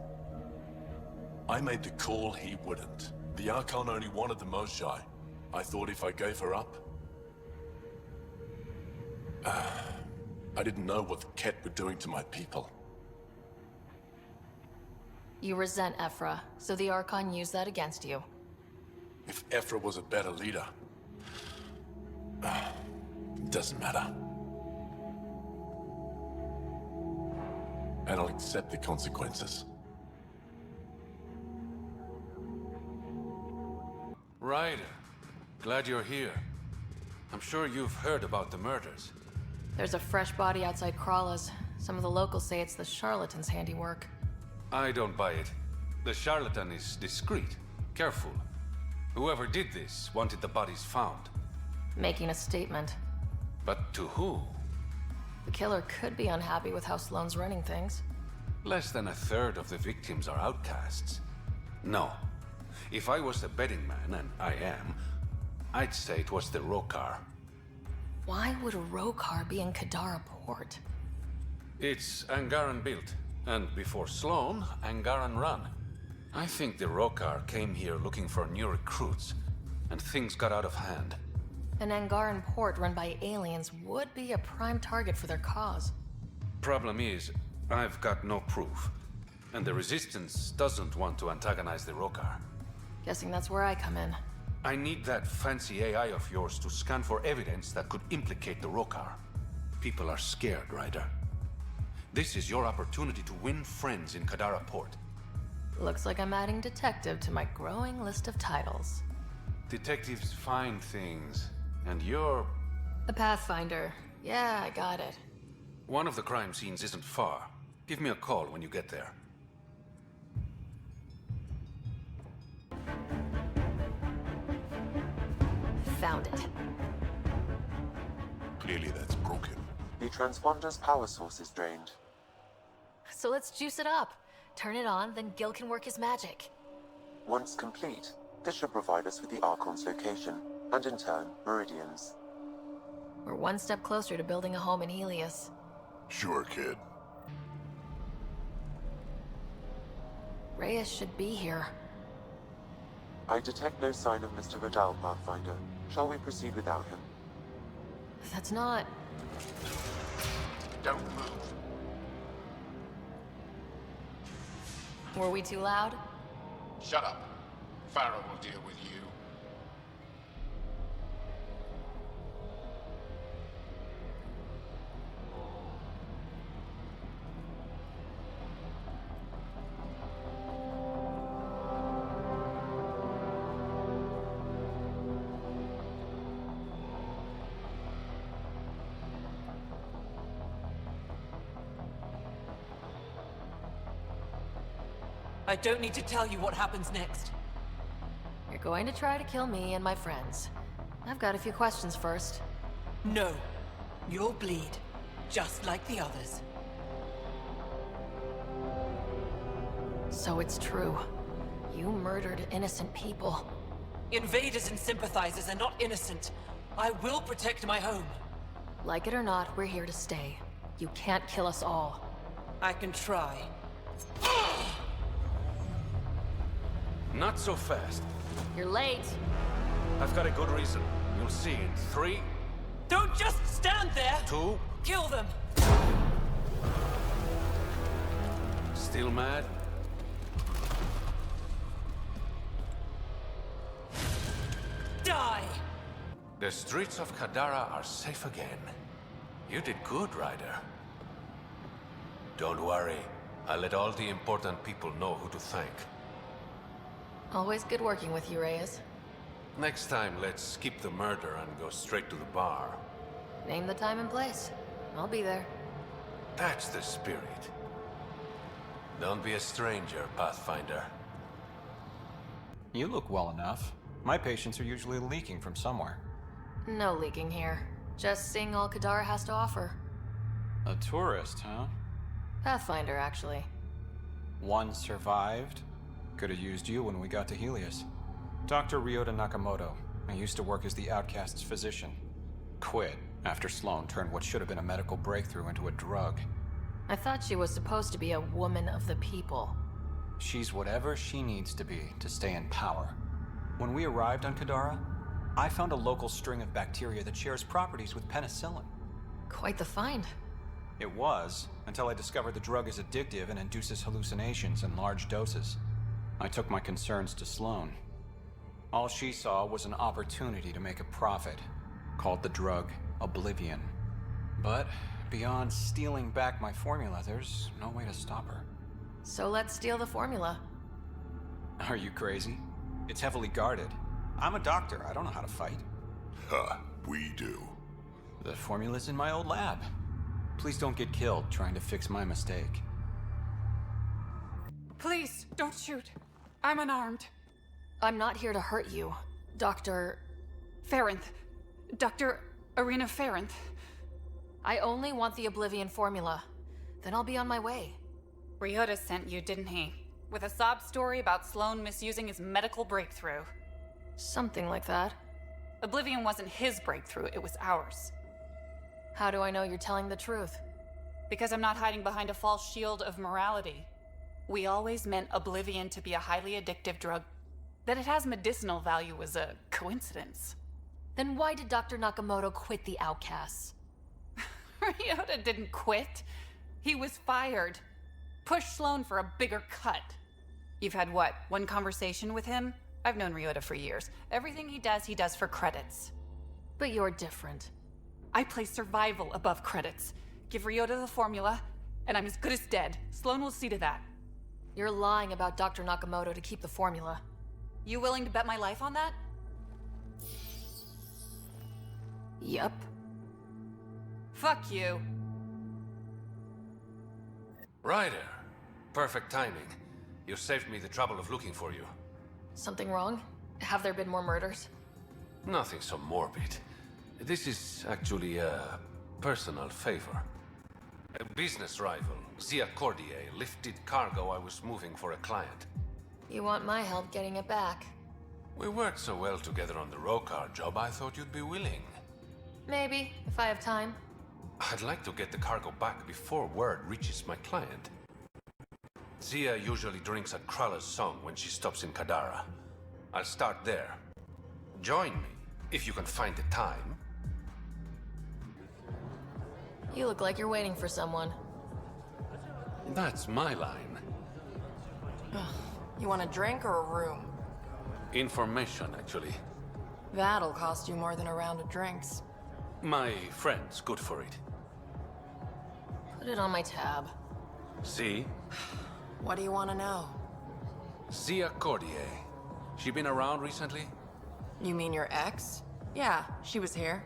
I made the call he wouldn't. The Archon only wanted the Moshai. I thought if I gave her up... I didn't know what the Ket were doing to my people. You resent Ephra, so the Archon used that against you. If Ephra was a better leader... it doesn't matter. And I'll accept the consequences. Ryder, glad you're here. I'm sure you've heard about the murders. There's a fresh body outside Krala's. Some of the locals say it's the charlatan's handiwork. I don't buy it. The charlatan is discreet, careful. Whoever did this wanted the bodies found. Making a statement. But to who? The killer could be unhappy with how Sloane's running things. Less than a third of the victims are outcasts. No. If I was a betting man, and I am, I'd say it was the Rokar. Why would a Rokar be in Kadara port? It's Angaran built, and before Sloane, Angaran run. I think the Rokar came here looking for new recruits, and things got out of hand. An Angaran port run by aliens would be a prime target for their cause. Problem is, I've got no proof, and the Resistance doesn't want to antagonize the Rokar. Guessing that's where I come in. I need that fancy AI of yours to scan for evidence that could implicate the Rokar. People are scared, Ryder. This is your opportunity to win friends in Kadara Port. Looks like I'm adding detective to my growing list of titles. Detectives find things, and you're... A Pathfinder. Yeah, I got it. One of the crime scenes isn't far. Give me a call when you get there. found it. Clearly that's broken. The transponder's power source is drained. So let's juice it up. Turn it on, then Gil can work his magic. Once complete, this should provide us with the Archon's location, and in turn, Meridian's. We're one step closer to building a home in Helios. Sure, kid. Reyes should be here. I detect no sign of Mr. Vidal, Pathfinder. Shall we proceed without him? That's not... Don't move. Were we too loud? Shut up. Farah will deal with you. I don't need to tell you what happens next. You're going to try to kill me and my friends. I've got a few questions first. No. You'll bleed, just like the others. So it's true. You murdered innocent people. Invaders and sympathizers are not innocent. I will protect my home. Like it or not, we're here to stay. You can't kill us all. I can try. Not so fast. You're late. I've got a good reason. You'll see in 3... Don't just stand there! 2... Kill them! Still mad? Die! The streets of Kadara are safe again. You did good, Ryder. Don't worry. I'll let all the important people know who to thank. Always good working with you, Reyes. Next time, let's skip the murder and go straight to the bar. Name the time and place. I'll be there. That's the spirit. Don't be a stranger, Pathfinder. You look well enough. My patients are usually leaking from somewhere. No leaking here. Just seeing all Kadara has to offer. A tourist, huh? Pathfinder, actually. One survived. Could have used you when we got to Helios. Dr. Ryota Nakamoto. I used to work as the Outcast's physician. Quit after Sloan turned what should have been a medical breakthrough into a drug. I thought she was supposed to be a woman of the people. She's whatever she needs to be to stay in power. When we arrived on Kadara, I found a local string of bacteria that shares properties with penicillin. Quite the find. It was, until I discovered the drug is addictive and induces hallucinations in large doses. I took my concerns to Sloan. All she saw was an opportunity to make a profit, called the drug Oblivion. But beyond stealing back my formula, there's no way to stop her. So let's steal the formula. Are you crazy? It's heavily guarded. I'm a doctor, I don't know how to fight. Huh, we do. The formula's in my old lab. Please don't get killed trying to fix my mistake. Please, don't shoot. I'm unarmed. I'm not here to hurt you, Dr. Farinth. Dr. Arena Farinth. I only want the Oblivion formula. Then I'll be on my way. Ryota sent you, didn't he? With a sob story about Sloan misusing his medical breakthrough. Something like that. Oblivion wasn't his breakthrough, it was ours. How do I know you're telling the truth? Because I'm not hiding behind a false shield of morality. We always meant Oblivion to be a highly addictive drug. That it has medicinal value was a coincidence. Then why did Dr. Nakamoto quit the Outcasts? Ryota didn't quit. He was fired. Pushed Sloan for a bigger cut. You've had what, one conversation with him? I've known Ryota for years. Everything he does for credits. But you're different. I place survival above credits. Give Ryota the formula, and I'm as good as dead. Sloan will see to that. You're lying about Dr. Nakamoto to keep the formula. You willing to bet my life on that? Yep. Fuck you. Ryder. Perfect timing. You saved me the trouble of looking for you. Something wrong? Have there been more murders? Nothing so morbid. This is actually a personal favor. A business rival, Zia Cordier, lifted cargo I was moving for a client. You want my help getting it back? We worked so well together on the Rokar job, I thought you'd be willing. Maybe, if I have time. I'd like to get the cargo back before word reaches my client. Zia usually drinks at Krala's Song when she stops in Kadara. I'll start there. Join me, if you can find the time. You look like you're waiting for someone. That's my line. You want a drink or a room? Information, actually. That'll cost you more than a round of drinks. My friend's good for it. Put it on my tab. See? What do you want to know? Zia Cordier. She been around recently? You mean your ex? Yeah, she was here.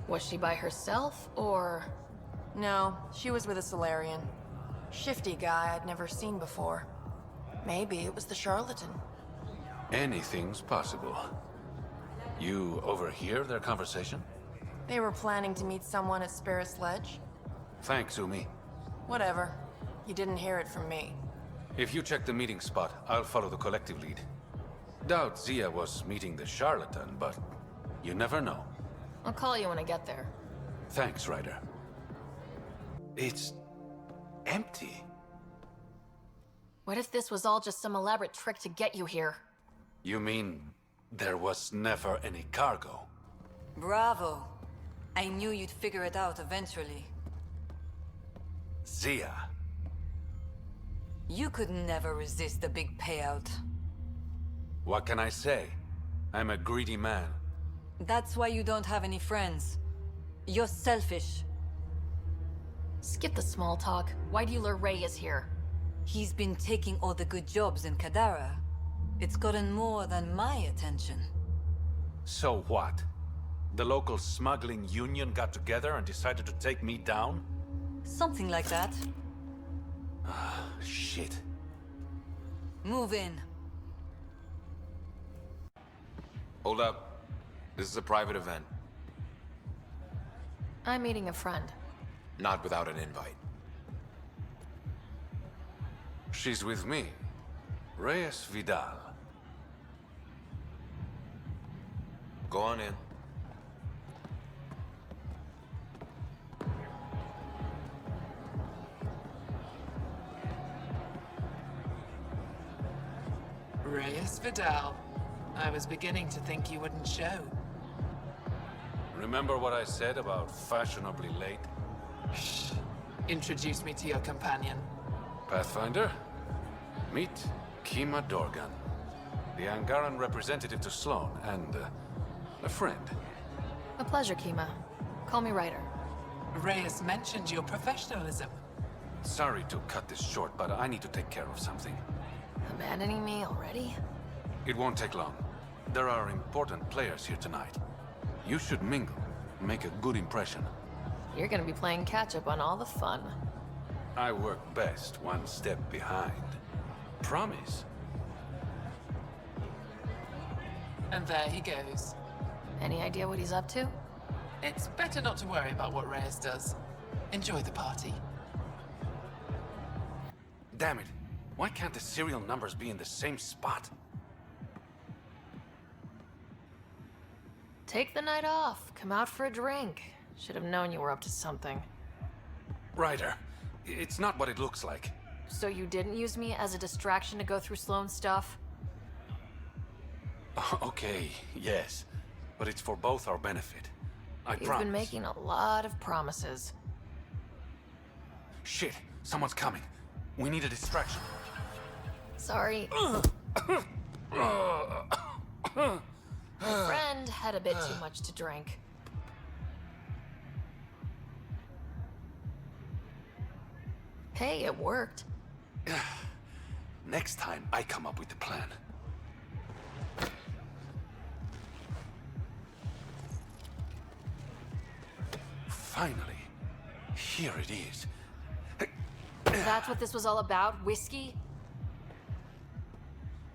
Was she by herself, or...? No, she was with a Solarian. Shifty guy I'd never seen before. Maybe it was the charlatan. Anything's possible. You overhear their conversation? They were planning to meet someone at Sparris Ledge. Thanks, Umi. Whatever. You didn't hear it from me. If you check the meeting spot, I'll follow the collective lead. Doubt Zia was meeting the charlatan, but you never know. I'll call you when I get there. Thanks, Ryder. It's empty. What if this was all just some elaborate trick to get you here? You mean there was never any cargo? Bravo. I knew you'd figure it out eventually. Zia. You could never resist a big payout. What can I say? I'm a greedy man. That's why you don't have any friends. You're selfish. Skip the small talk. Why do you lure Reyes here? He's been taking all the good jobs in Kadara. It's gotten more than my attention. So what? The local smuggling union got together and decided to take me down? Something like that. Shit. Move in. Hold up. This is a private event. I'm meeting a friend. Not without an invite. She's with me. Reyes Vidal. Go on in. Reyes Vidal. I was beginning to think you wouldn't show. Remember what I said about fashionably late? Shh. Introduce me to your companion. Pathfinder? Meet Kima Dorgan, the Angaran representative to Sloan, and a friend. A pleasure, Kima. Call me Ryder. Reyes mentioned your professionalism. Sorry to cut this short, but I need to take care of something. Abandoning me already? It won't take long. There are important players here tonight. You should mingle, make a good impression. You're gonna be playing catch-up on all the fun. I work best one step behind. Promise. And there he goes. Any idea what he's up to? It's better not to worry about what Reyes does. Enjoy the party. Damn it. Why can't the serial numbers be in the same spot? Take the night off. Come out for a drink. Should have known you were up to something. Ryder, it's not what it looks like. So you didn't use me as a distraction to go through Sloane's stuff? Okay, yes. But it's for both our benefit. I You've promise. been making a lot of promises. Shit, someone's coming. We need a distraction. Sorry. My friend had a bit too much to drink. Hey, it worked. Next time, I come up with the plan. Finally, here it is. That's what this was all about? Whiskey?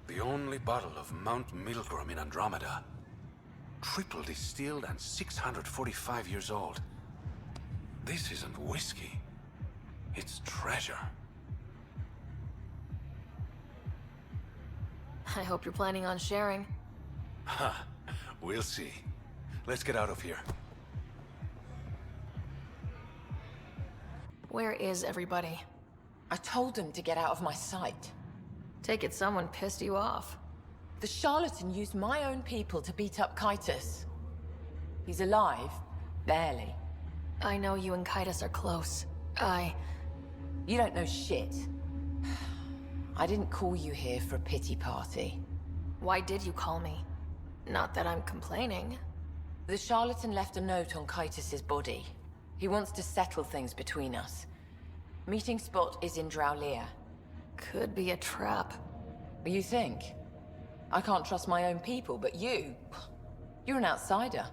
The only bottle of Mount Milgram in Andromeda. Triple distilled and 645 years old. This isn't whiskey. It's treasure. I hope you're planning on sharing. Huh. We'll see. Let's get out of here. Where is everybody? I told them to get out of my sight. Take it someone pissed you off. The charlatan used my own people to beat up Kitus. He's alive, barely. I know you and Kitus are close. You don't know shit. I didn't call you here for a pity party. Why did you call me? Not that I'm complaining. The charlatan left a note on Kitus's body. He wants to settle things between us. Meeting spot is in Drowlear. Could be a trap. You think? I can't trust my own people, but you're an outsider.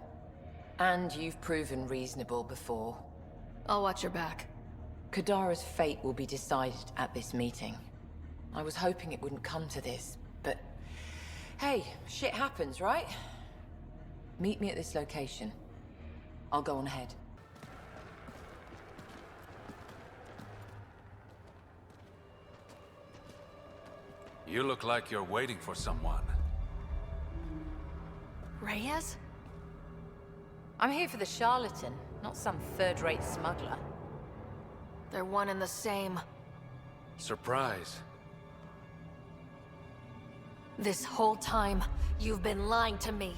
And you've proven reasonable before. I'll watch your back. Kadara's fate will be decided at this meeting. I was hoping it wouldn't come to this, but... Hey, shit happens, right? Meet me at this location. I'll go on ahead. You look like you're waiting for someone. Reyes? I'm here for the charlatan, not some third-rate smuggler. They're one and the same. Surprise. This whole time, you've been lying to me.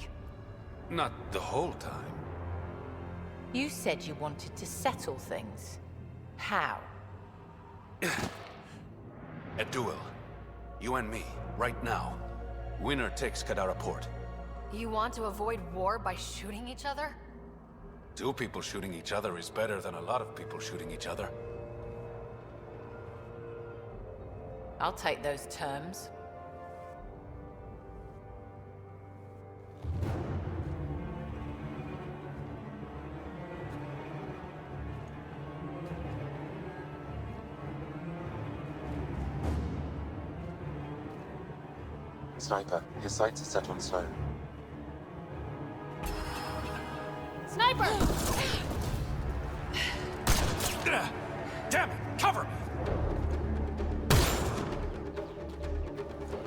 Not the whole time. You said you wanted to settle things. How? A duel. You and me, right now. Winner takes Kadara Port. You want to avoid war by shooting each other? Two people shooting each other is better than a lot of people shooting each other. I'll take those terms. Sniper, his sights are set on Sloan. Sniper! Damn it! Cover me!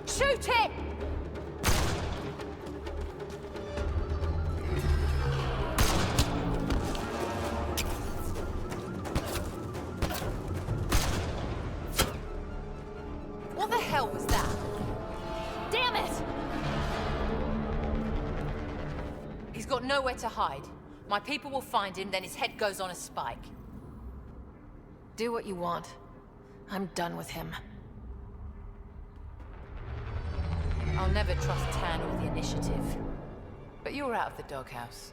Shoot him! What the hell was that? Damn it! He's got nowhere to hide. My people will find him, then his head goes on a spike. Do what you want. I'm done with him. I'll never trust Tan or the Initiative. But you're out of the doghouse.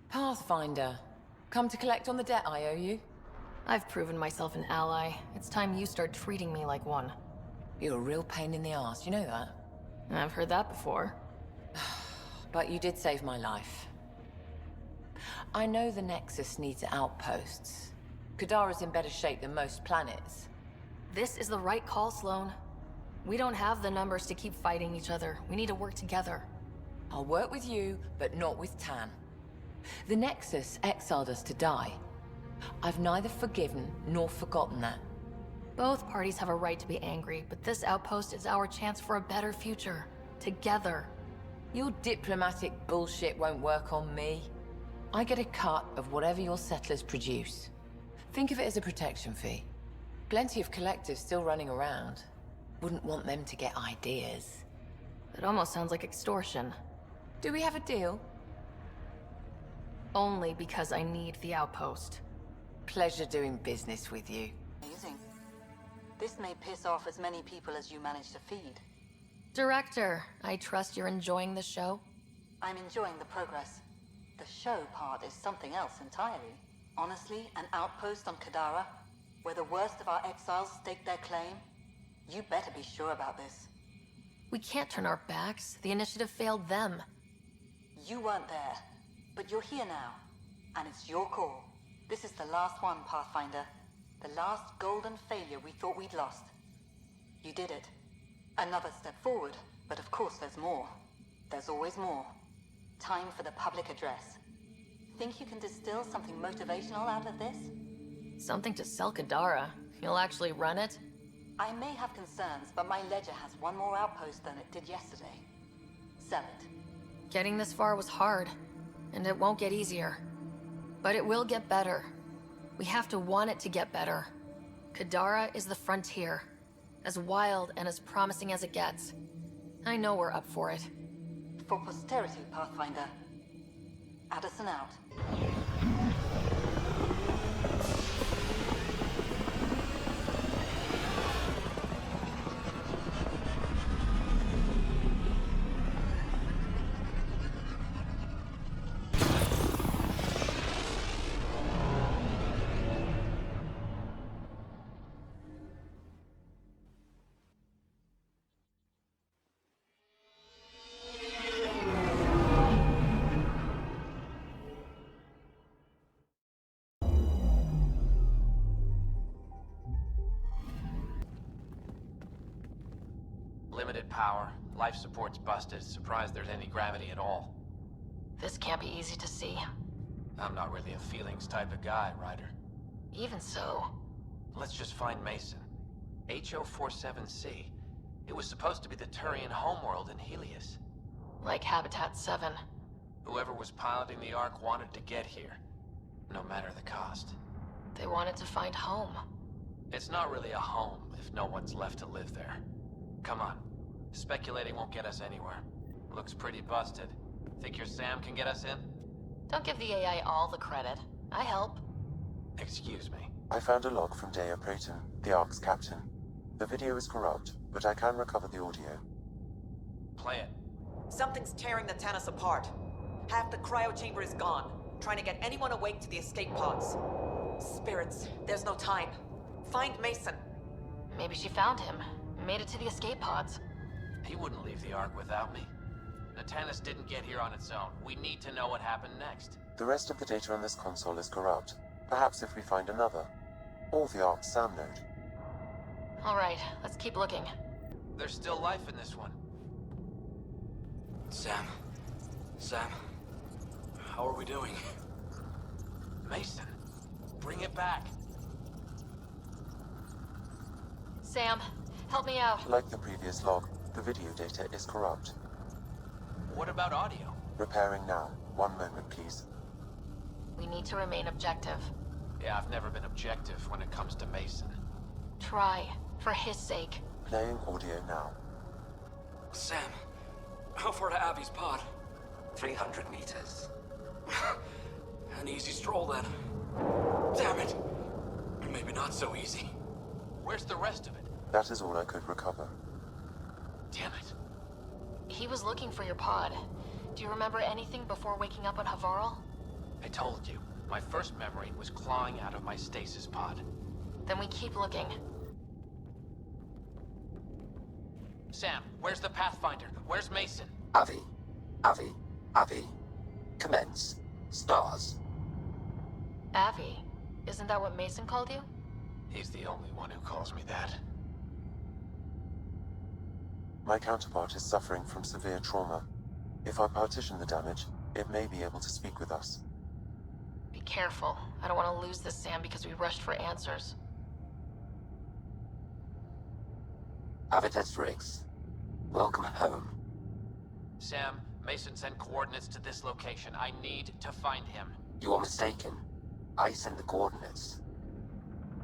Pathfinder. Come to collect on the debt I owe you? I've proven myself an ally. It's time you start treating me like one. You're a real pain in the ass, you know that? I've heard that before. But you did save my life. I know the Nexus needs outposts. Kadara's in better shape than most planets. This is the right call, Sloan. We don't have the numbers to keep fighting each other. We need to work together. I'll work with you, but not with Tan. The Nexus exiled us to die. I've neither forgiven nor forgotten that. Both parties have a right to be angry, but this outpost is our chance for a better future. Together. Your diplomatic bullshit won't work on me. I get a cut of whatever your settlers produce. Think of it as a protection fee. Plenty of collectives still running around. Wouldn't want them to get ideas. It almost sounds like extortion. Do we have a deal? Only because I need the outpost. Pleasure doing business with you. Amazing. This may piss off as many people as you manage to feed. Director, I trust you're enjoying the show? I'm enjoying the progress. The show part is something else entirely. Honestly, an outpost on Kadara, where the worst of our exiles stake their claim, you better be sure about this. We can't turn our backs. The Initiative failed them. You weren't there, but you're here now, and it's your call. This is the last one, Pathfinder. The last golden failure we thought we'd lost. You did it. Another step forward, But of course there's more. There's always more. Time for the public address. Think you can distill something motivational out of this? Something to sell Kadara. You'll actually run it? I may have concerns, but my ledger has one more outpost than it did yesterday. Sell it. Getting this far was hard, and it won't get easier. But it will get better. We have to want it to get better. Kadara is the frontier. As wild and as promising as it gets. I know we're up for it. For posterity, Pathfinder. Addison out. Limited power, life support's busted, surprised there's any gravity at all. This can't be easy to see. I'm not really a feelings type of guy, Ryder. Even so. Let's just find Mason. HO47C. It was supposed to be the Turian homeworld in Helios. Like Habitat 7. Whoever was piloting the Ark wanted to get here, no matter the cost. They wanted to find home. It's not really a home if no one's left to live there. Come on. Speculating won't get us anywhere. Looks pretty busted. Think your Sam can get us in? Don't give the AI all the credit. I help. Excuse me. I found a log from Dea Prayton, the Ark's captain. The video is corrupt, but I can recover the audio. Play it. Something's tearing the Tannis apart. Half the cryo chamber is gone, trying to get anyone awake to the escape pods. Spirits, there's no time. Find Mason. Maybe she found him. Made it to the escape pods. He wouldn't leave the Ark without me. The Tannis didn't get here on its own. We need to know what happened next. The rest of the data on this console is corrupt. Perhaps if we find another. Or the Ark's SAM node. Alright, let's keep looking. There's still life in this one. Sam? How are we doing? Mason, bring it back. Sam, help me out. Like the previous log, the video data is corrupt. What about audio? Repairing now. 1 moment, please. We need to remain objective. Yeah, I've never been objective when it comes to Mason. Try, for his sake. Playing audio now. Sam, how far to Abby's pod? 300 meters. An easy stroll then. Damn it! Maybe not so easy. Where's the rest of it? That is all I could recover. Damn it. He was looking for your pod. Do you remember anything before waking up on Havarl? I told you. My first memory was clawing out of my stasis pod. Then we keep looking. Sam, where's the Pathfinder? Where's Mason? Avi. Commence. Stars. Avi? Isn't that what Mason called you? He's the only one who calls me that. My counterpart is suffering from severe trauma. If I partition the damage, it may be able to speak with us. Be careful. I don't want to lose this Sam because we rushed for answers. Avitas Riggs. Welcome home. Sam, Mason sent coordinates to this location. I need to find him. You are mistaken. I sent the coordinates.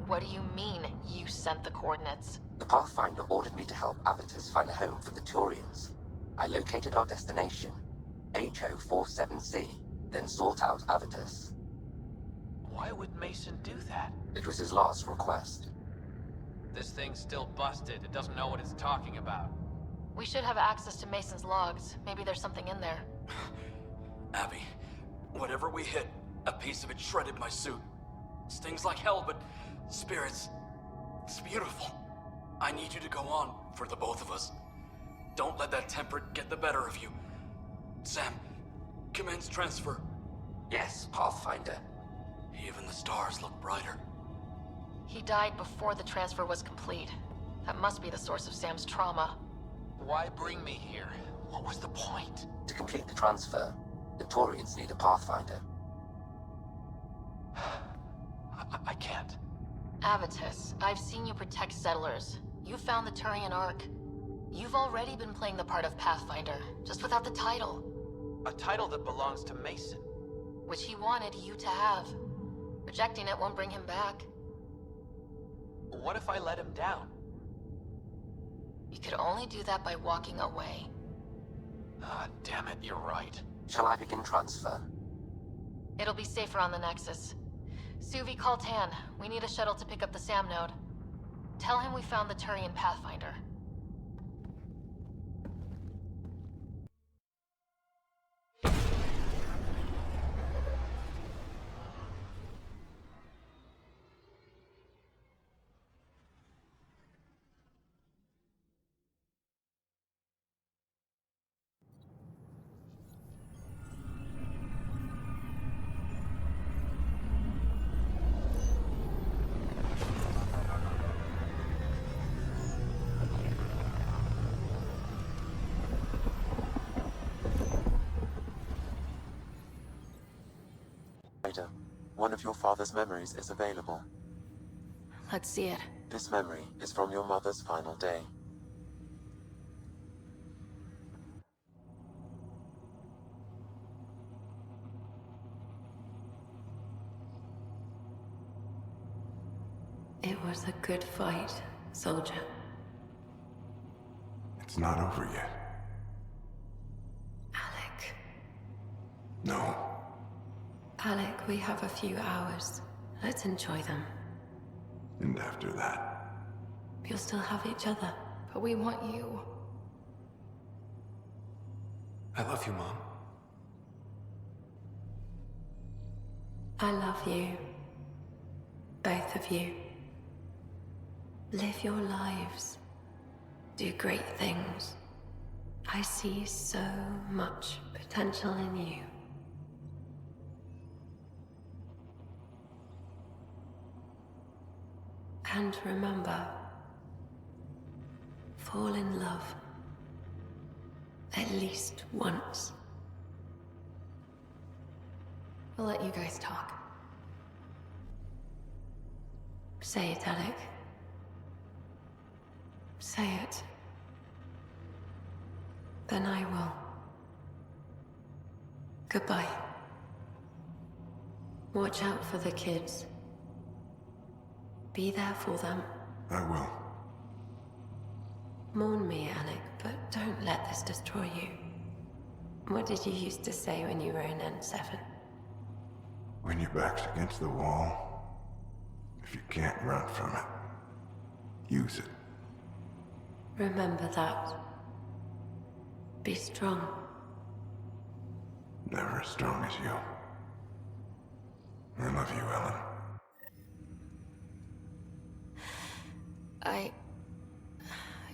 What do you mean, you sent the coordinates? The Pathfinder ordered me to help Avitas find a home for the Turians. I located our destination, HO47C, then sought out Avitas. Why would Mason do that? It was his last request. This thing's still busted. It doesn't know what it's talking about. We should have access to Mason's logs. Maybe there's something in there. Abby, whatever we hit, a piece of it shredded my suit. Stings like hell, but spirits, it's beautiful. I need you to go on for the both of us. Don't let that temper get the better of you. Sam, commence transfer. Yes, Pathfinder. Even the stars look brighter. He died before the transfer was complete. That must be the source of Sam's trauma. Why bring me here? What was the point? To complete the transfer, the Taurians need a Pathfinder. I can't. Avitus, I've seen you protect settlers. You found the Turian Ark. You've already been playing the part of Pathfinder, just without the title. A title that belongs to Mason. Which he wanted you to have. Rejecting it won't bring him back. What if I let him down? You could only do that by walking away. Ah, damn it, you're right. Shall I begin transfer? It'll be safer on the Nexus. Suvi, call Tan. We need a shuttle to pick up the SAM node. Tell him we found the Turian Pathfinder. Ryder, one of your father's memories is available. Let's see it. This memory is from your mother's final day. It was a good fight, soldier. It's not over yet. Alec. No. Alec, we have a few hours. Let's enjoy them. And after that? You'll still have each other. But we want you. I love you, Mom. I love you. Both of you. Live your lives. Do great things. I see so much potential in you. And remember, fall in love. At least once. We'll let you guys talk. Say it, Alec. Say it. Then I will. Goodbye. Watch out for the kids. Be there for them. I will. Mourn me, Alec, but don't let this destroy you. What did you used to say when you were in N7? When your back's against the wall, if you can't run from it, use it. Remember that. Be strong. Never as strong as you. I love you, Ellen. I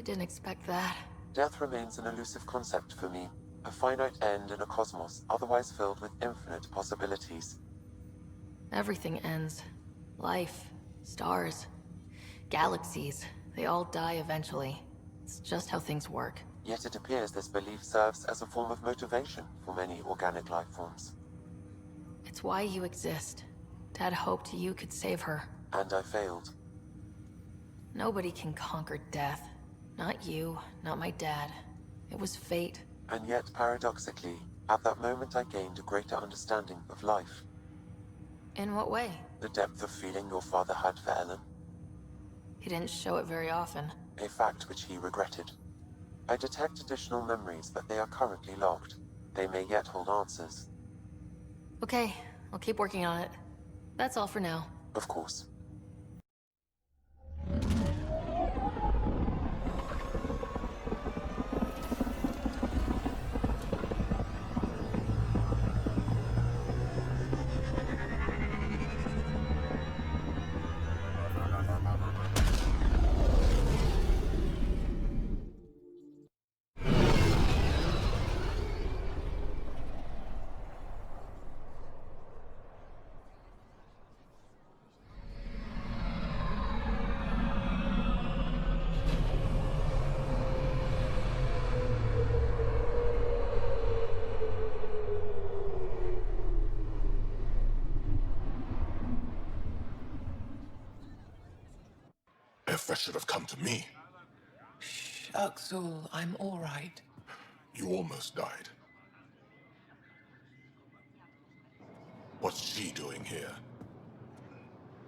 didn't expect that. Death remains an elusive concept for me. A finite end in a cosmos otherwise filled with infinite possibilities. Everything ends. Life, stars, galaxies, they all die eventually. It's just how things work. Yet it appears this belief serves as a form of motivation for many organic life forms. It's why you exist. Dad hoped you could save her. And I failed. Nobody can conquer death. Not you, not my dad. It was fate. And yet, paradoxically, at that moment I gained a greater understanding of life. In what way? The depth of feeling your father had for Ellen. He didn't show it very often. A fact which he regretted. I detect additional memories, but they are currently logged. They may yet hold answers. Okay, I'll keep working on it. That's all for now. Of course. Effect should have come to me. Axel, I'm all right. You almost died. What's she doing here?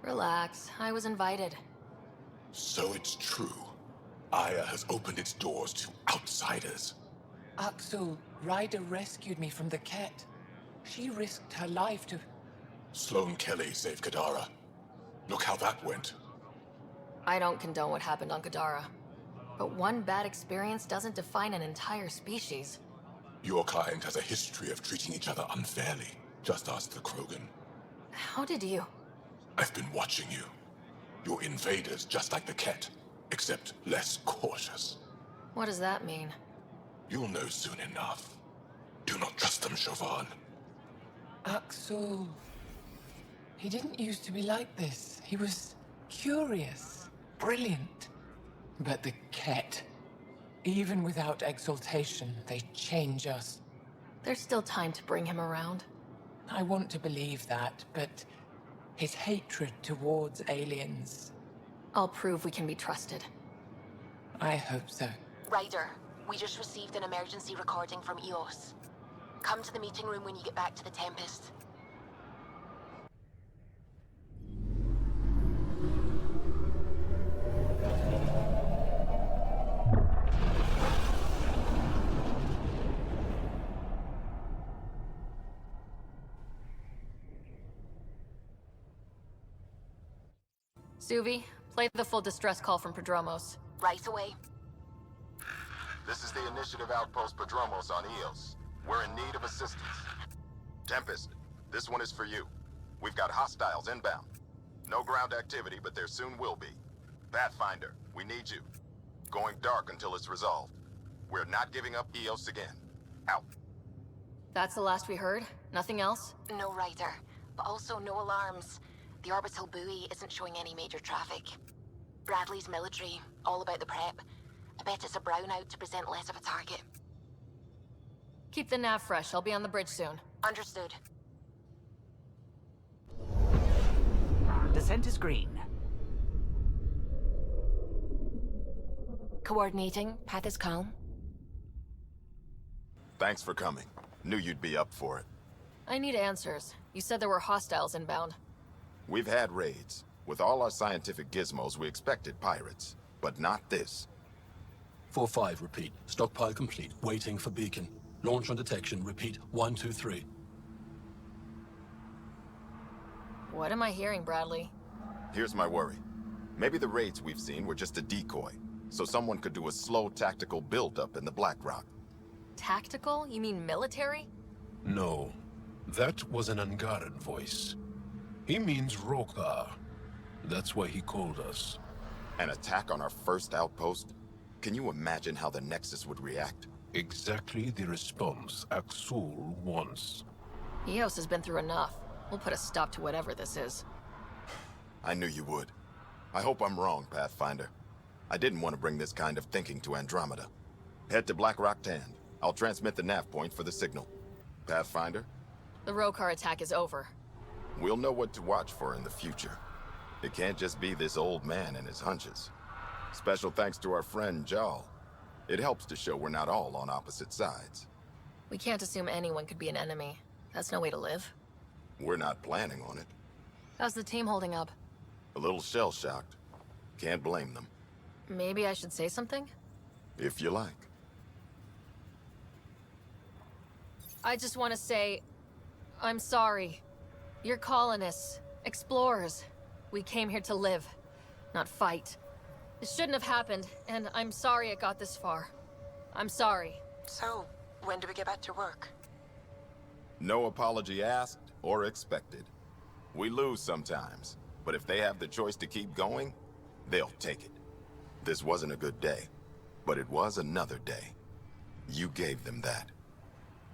Relax, I was invited. So it's true. Aya has opened its doors to outsiders. Axel, Ryder rescued me from the Ket. She risked her life to... Sloane Kelly saved Kadara. Look how that went. I don't condone what happened on Gadara. But one bad experience doesn't define an entire species. Your kind has a history of treating each other unfairly. Just ask the Krogan. How did you? I've been watching you. You're invaders just like the Ket, except less cautious. What does that mean? You'll know soon enough. Do not trust them, Chauvin. Axel... He didn't used to be like this. He was curious, brilliant. But the Ket, even without exaltation, they change us. There's still time to bring him around. I want to believe that, but his hatred towards aliens... I'll prove we can be trusted. I hope so. Ryder, we just received an emergency recording from EOS. Come to the meeting room when you get back to the Tempest. Suvi, play the full distress call from Prodromos. Right away. This is the Initiative Outpost Prodromos on Eos. We're in need of assistance. Tempest, this one is for you. We've got hostiles inbound. No ground activity, but there soon will be. Pathfinder, we need you. Going dark until it's resolved. We're not giving up Eos again. Out. That's the last we heard? Nothing else? No Ryder, but also no alarms. The orbital buoy isn't showing any major traffic. Bradley's military, all about the prep. I bet it's a brownout to present less of a target. Keep the nav fresh. I'll be on the bridge soon. Understood. Descent is green. Coordinating. Path is calm. Thanks for coming. Knew you'd be up for it. I need answers. You said there were hostiles inbound. We've had raids. With all our scientific gizmos, we expected pirates. But not this. 4-5, repeat. Stockpile complete. Waiting for beacon. Launch on detection. Repeat. 1, 2, 3. What am I hearing, Bradley? Here's my worry. Maybe the raids we've seen were just a decoy, so someone could do a slow tactical build-up in the Black Rock. Tactical? You mean military? No. That was an Angaran voice. He means Rokar. That's why he called us. An attack on our first outpost? Can you imagine how the Nexus would react? Exactly the response Axul wants. Eos has been through enough. We'll put a stop to whatever this is. I knew you would. I hope I'm wrong, Pathfinder. I didn't want to bring this kind of thinking to Andromeda. Head to Black Rock Tand. I'll transmit the nav point for the signal. Pathfinder? The Rokar attack is over. We'll know what to watch for in the future. It can't just be this old man and his hunches. Special thanks to our friend Jal. It helps to show we're not all on opposite sides. We can't assume anyone could be an enemy. That's no way to live. We're not planning on it. How's the team holding up? A little shell-shocked. Can't blame them. Maybe I should say something? If you like. I just want to say... I'm sorry. You're colonists, explorers. We came here to live, not fight. It shouldn't have happened, and I'm sorry it got this far. I'm sorry. So, when do we get back to work? No apology asked or expected. We lose sometimes, but if they have the choice to keep going, they'll take it. This wasn't a good day, but it was another day. You gave them that.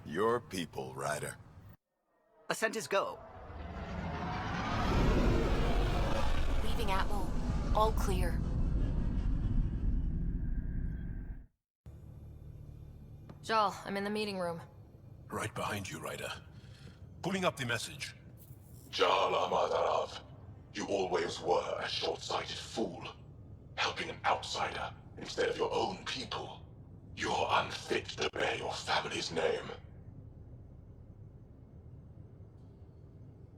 Your people, Ryder. Ascent is go. Leaving Atmo. All clear. Jal, I'm in the meeting room. Right behind you, Ryder. Pulling up the message. Jal Amadarav, you always were a short-sighted fool. Help helping an outsider instead of your own people. You're unfit to bear your family's name.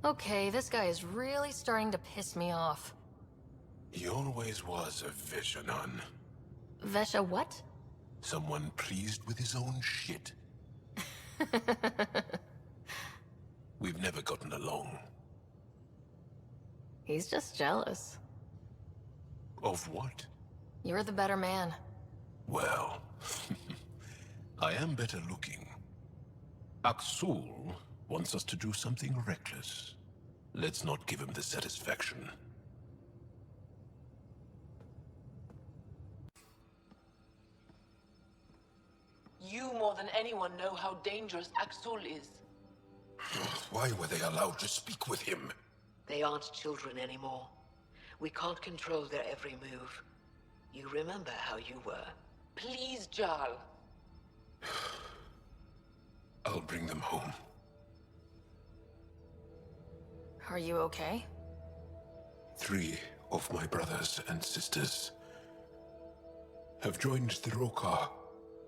Okay, this guy is really starting to piss me off. He always was a Veshanon. Vesha what? Someone pleased with his own shit. We've never gotten along. He's just jealous. Of what? You're the better man. Well, I am better looking. Aksul wants us to do something reckless. Let's not give him the satisfaction. You more than anyone know how dangerous Aksul is. Why were they allowed to speak with him? They aren't children anymore. We can't control their every move. You remember how you were. Please, Jarl. I'll bring them home. Are you okay? 3 of my brothers and sisters have joined the Roka.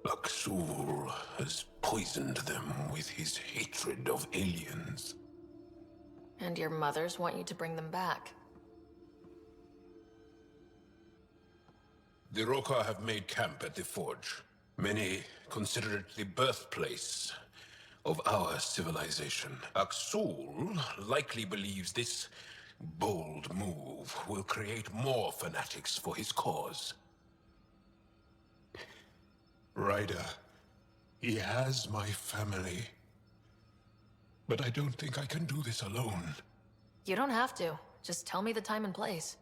Aksul has poisoned them with his hatred of aliens. And your mothers want you to bring them back. The Roka have made camp at the forge. Many consider it the birthplace of our civilization. Aksul likely believes this bold move will create more fanatics for his cause. Ryder, he has my family. But I don't think I can do this alone. You don't have to. Just tell me the time and place.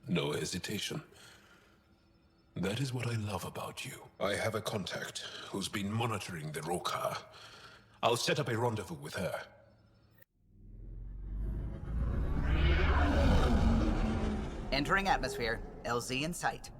No hesitation. That is what I love about you. I have a contact who's been monitoring the Roka. I'll set up a rendezvous with her. Entering atmosphere. LZ in sight.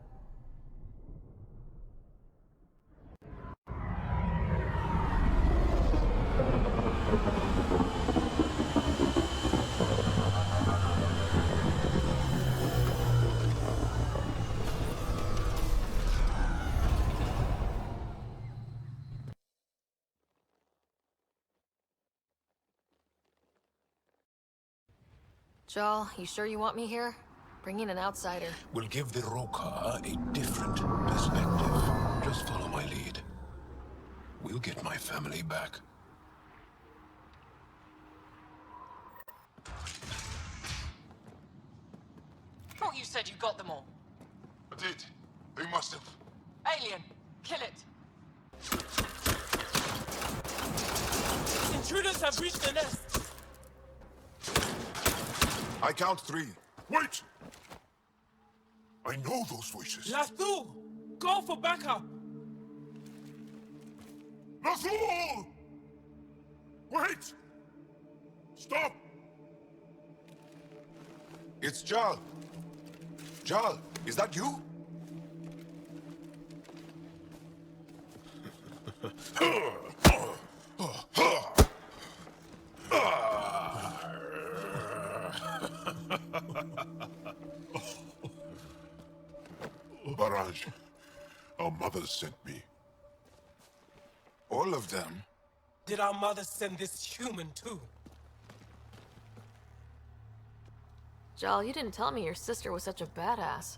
Jal, you sure you want me here? Bring in an outsider. We'll give the Roka a different perspective. Just follow my lead. We'll get my family back. Thought you said you got them all. I did. They must have. Alien, kill it. Intruders have reached the nest. I count 3. Wait! I know those voices. Lathul! Go for backup! Lathul! Wait! Stop! It's Jal. Jal, is that you? Barrage. Our mothers sent me. All of them? Did our mothers send this human too? Jal, you didn't tell me your sister was such a badass.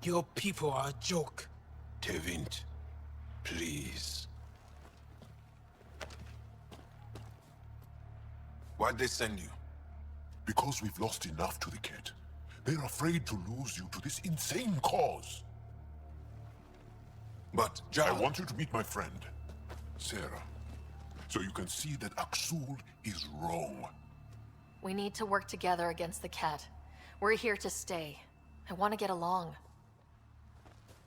Your people are a joke. Tevint, please. Why'd they send you? Because we've lost enough to the Ket. They're afraid to lose you to this insane cause. But, Jal, I want you to meet my friend, Sara, so you can see that Aksul is wrong. We need to work together against the Ket. We're here to stay. I want to get along.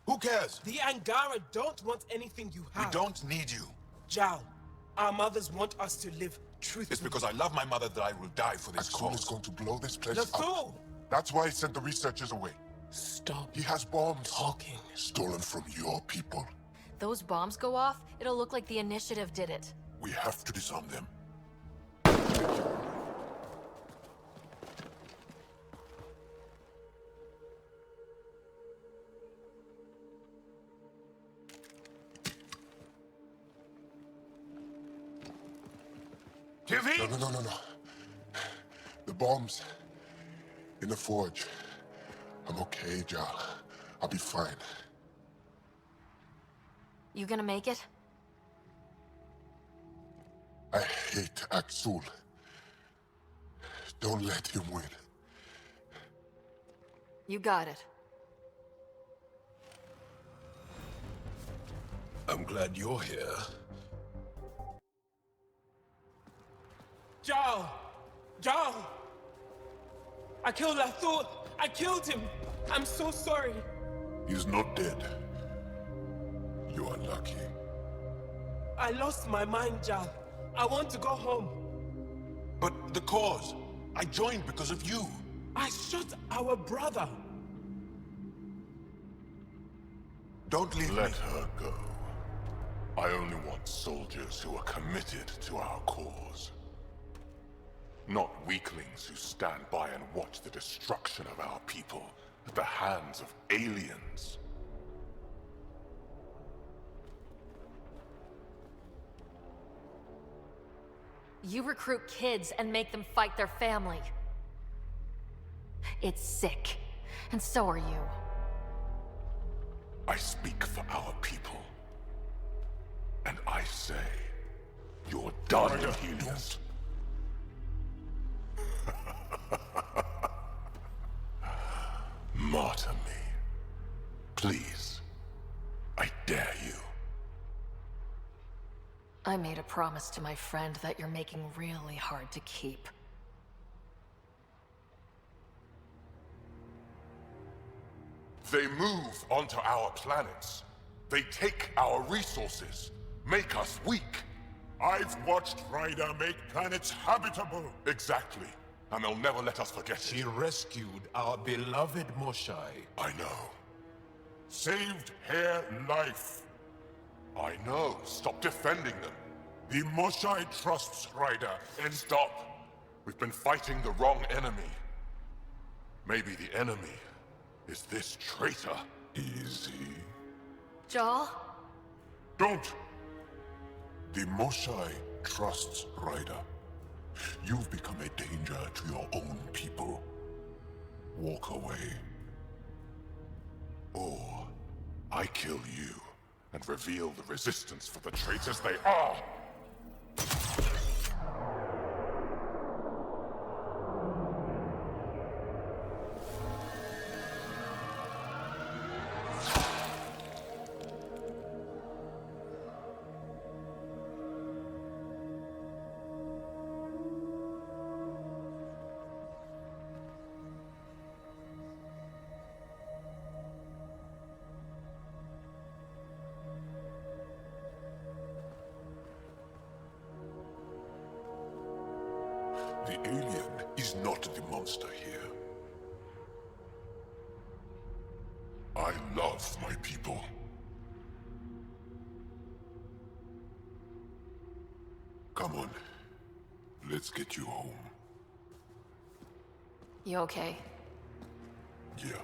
Who cares? The Angara don't want anything you have. We don't need you. Jal, our mothers want us to live truthfully. It's because I love my mother that I will die for this cause. Is going to blow this place Lathul! up. That's why he sent the researchers away. Stop. He has bombs. Talking. Stolen from your people. Those bombs go off, it'll look like the Initiative did it. We have to disarm them. No, no, no, no, no. The bomb's in the forge. I'm okay, Jal. I'll be fine. You gonna make it? I hate Axul. Don't let him win. You got it. I'm glad you're here. Jal! Jal! I killed Lathur! I killed him! I'm so sorry! He's not dead. You are lucky. I lost my mind, Jal. I want to go home. But the cause? I joined because of you. I shot our brother. Don't leave Let me. her go. I only want soldiers who are committed to our cause. Not weaklings who stand by and watch the destruction of our people at the hands of aliens. You recruit kids and make them fight their family. It's sick. And so are you. I speak for our people. And I say, you're done, Helios. Martyr me. Please. I dare you. I made a promise to my friend that you're making really hard to keep. They move onto our planets. They take our resources, make us weak. I've watched Ryder make planets habitable. Exactly. And they'll never let us forget it. He rescued our beloved Moshai. I know. Saved her life. I know. Stop defending them. The Moshai trusts Ryder. And stop. We've been fighting the wrong enemy. Maybe the enemy is this traitor. Easy. Jal? Don't! The Moshai trusts Ryder. You've become a danger to your own people. Walk away. Or I kill you and reveal the resistance for the traitors they are. The alien is not the monster here. I love my people. Come on. Let's get you home. You okay? Yeah.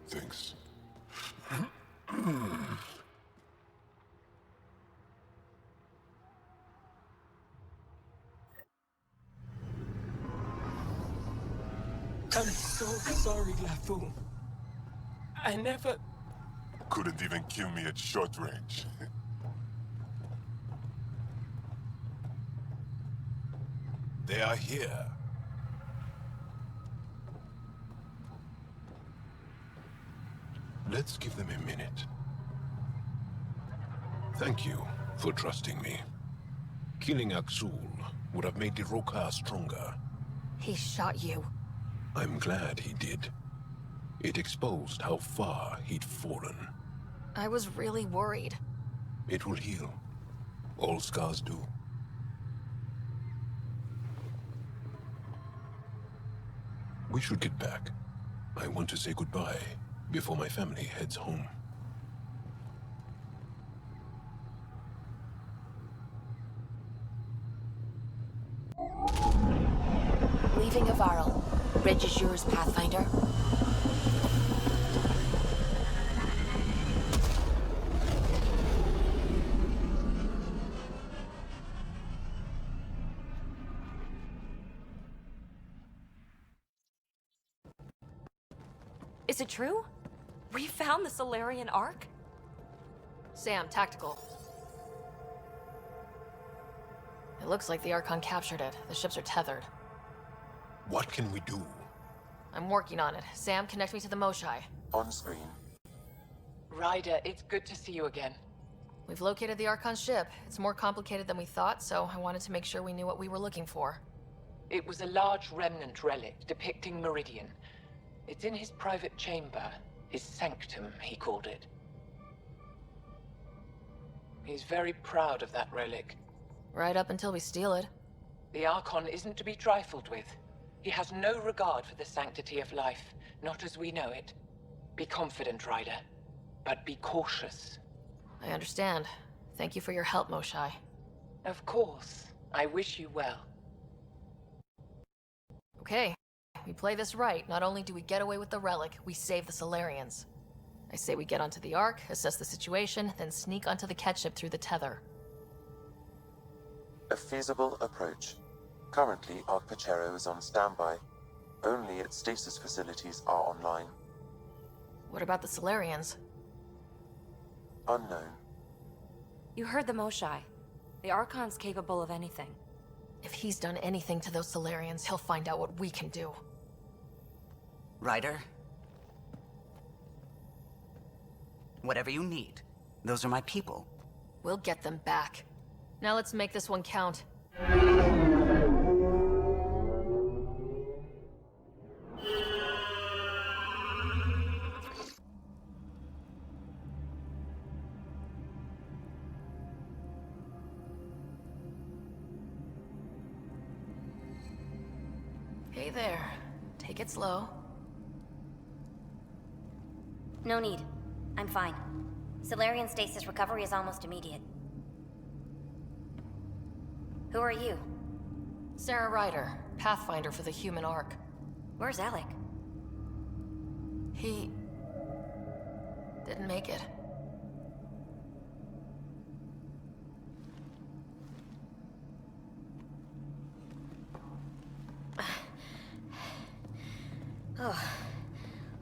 Thanks. I'm so sorry, Lathur. I never... Couldn't even kill me at short range. They are here. Let's give them a minute. Thank you for trusting me. Killing Axul would have made the Roka stronger. He shot you. I'm glad he did. It exposed how far he'd fallen. I was really worried. It will heal. All scars do. We should get back. I want to say goodbye before my family heads home. Leaving Avaril. Bridge is yours, Pathfinder. Is it true? We found the Solarian Ark? Sam, tactical. It looks like the Archon captured it. The ships are tethered. What can we do? I'm working on it. Sam, connect me to the Moshai. On screen. Ryder, it's good to see you again. We've located the Archon's ship. It's more complicated than we thought, so I wanted to make sure we knew what we were looking for. It was a large remnant relic depicting Meridian. It's in his private chamber. His sanctum, he called it. He's very proud of that relic. Right up until we steal it. The Archon isn't to be trifled with. He has no regard for the sanctity of life, not as we know it. Be confident, Ryder, but be cautious. I understand. Thank you for your help, Moshai. Of course. I wish you well. Okay. We play this right. Not only do we get away with the relic, we save the Solarians. I say we get onto the Ark, assess the situation, then sneak onto the catship through the tether. A feasible approach. Currently, Ark Pachero is on standby. Only its stasis facilities are online. What about the Solarians? Unknown. You heard the Moshai. The Archon's capable of anything. If he's done anything to those Solarians, he'll find out what we can do. Ryder? Whatever you need. Those are my people. We'll get them back. Now let's make this one count. Hey there. Take it slow. No need. I'm fine. Solarian stasis recovery is almost immediate. Who are you? Sara Ryder, Pathfinder for the Human Ark. Where's Alec? He... didn't make it.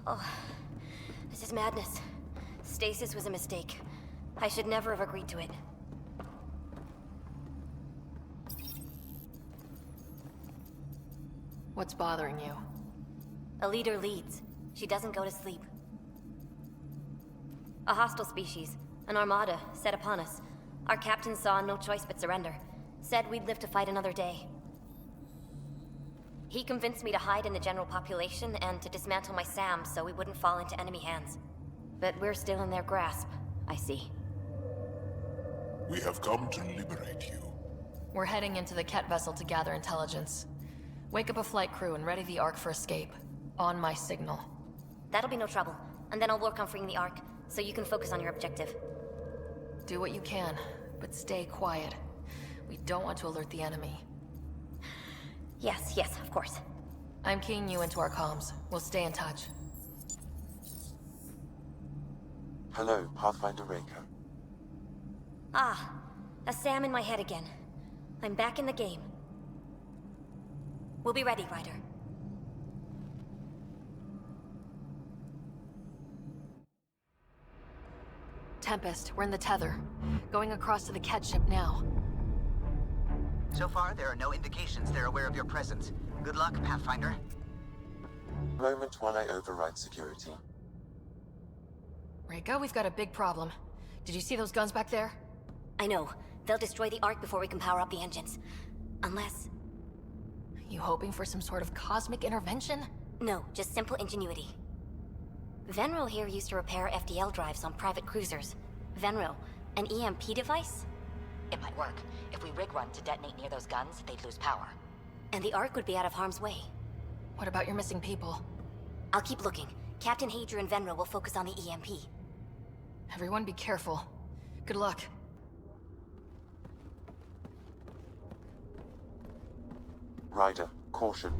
Oh, this is madness. Stasis was a mistake. I should never have agreed to it. What's bothering you? A leader leads. She doesn't go to sleep. A hostile species, an armada, set upon us. Our captain saw no choice but surrender. Said we'd live to fight another day. He convinced me to hide in the general population and to dismantle my SAM so we wouldn't fall into enemy hands. But we're still in their grasp, I see. We have come to liberate you. We're heading into the Ket vessel to gather intelligence. Wake up a flight crew and ready the Ark for escape. On my signal. That'll be no trouble. And then I'll work on freeing the Ark, so you can focus on your objective. Do what you can, but stay quiet. We don't want to alert the enemy. Yes, of course. I'm keying you into our comms. We'll stay in touch. Hello, Pathfinder Reiko. Ah, a SAM in my head again. I'm back in the game. We'll be ready, Ryder. Tempest, we're in the tether. Going across to the Ket ship now. So far, there are no indications they're aware of your presence. Good luck, Pathfinder. Moment while I override security. Reiko, we've got a big problem. Did you see those guns back there? I know. They'll destroy the Ark before we can power up the engines. Unless... You hoping for some sort of cosmic intervention? No, just simple ingenuity. Venril here used to repair FDL drives on private cruisers. Venril, an EMP device? It might work. If we rig one to detonate near those guns, they'd lose power. And the Ark would be out of harm's way. What about your missing people? I'll keep looking. Captain Hadrian and Venril will focus on the EMP. Everyone be careful. Good luck. Ryder, caution.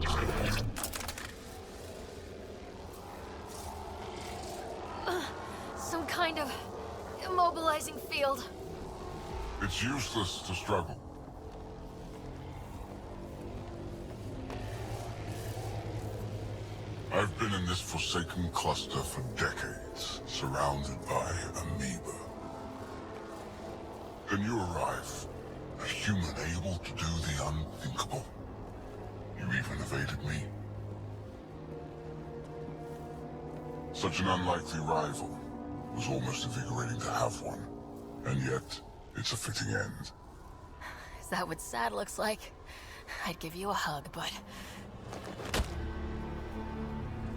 Some kind of immobilizing field. It's useless to struggle. I I've been in this forsaken cluster for decades, surrounded by amoeba. Then you arrive, a human able to do the unthinkable. You even evaded me. Such an unlikely rival. It was almost invigorating to have one. And yet, it's a fitting end. Is that what sad looks like? I'd give you a hug, but...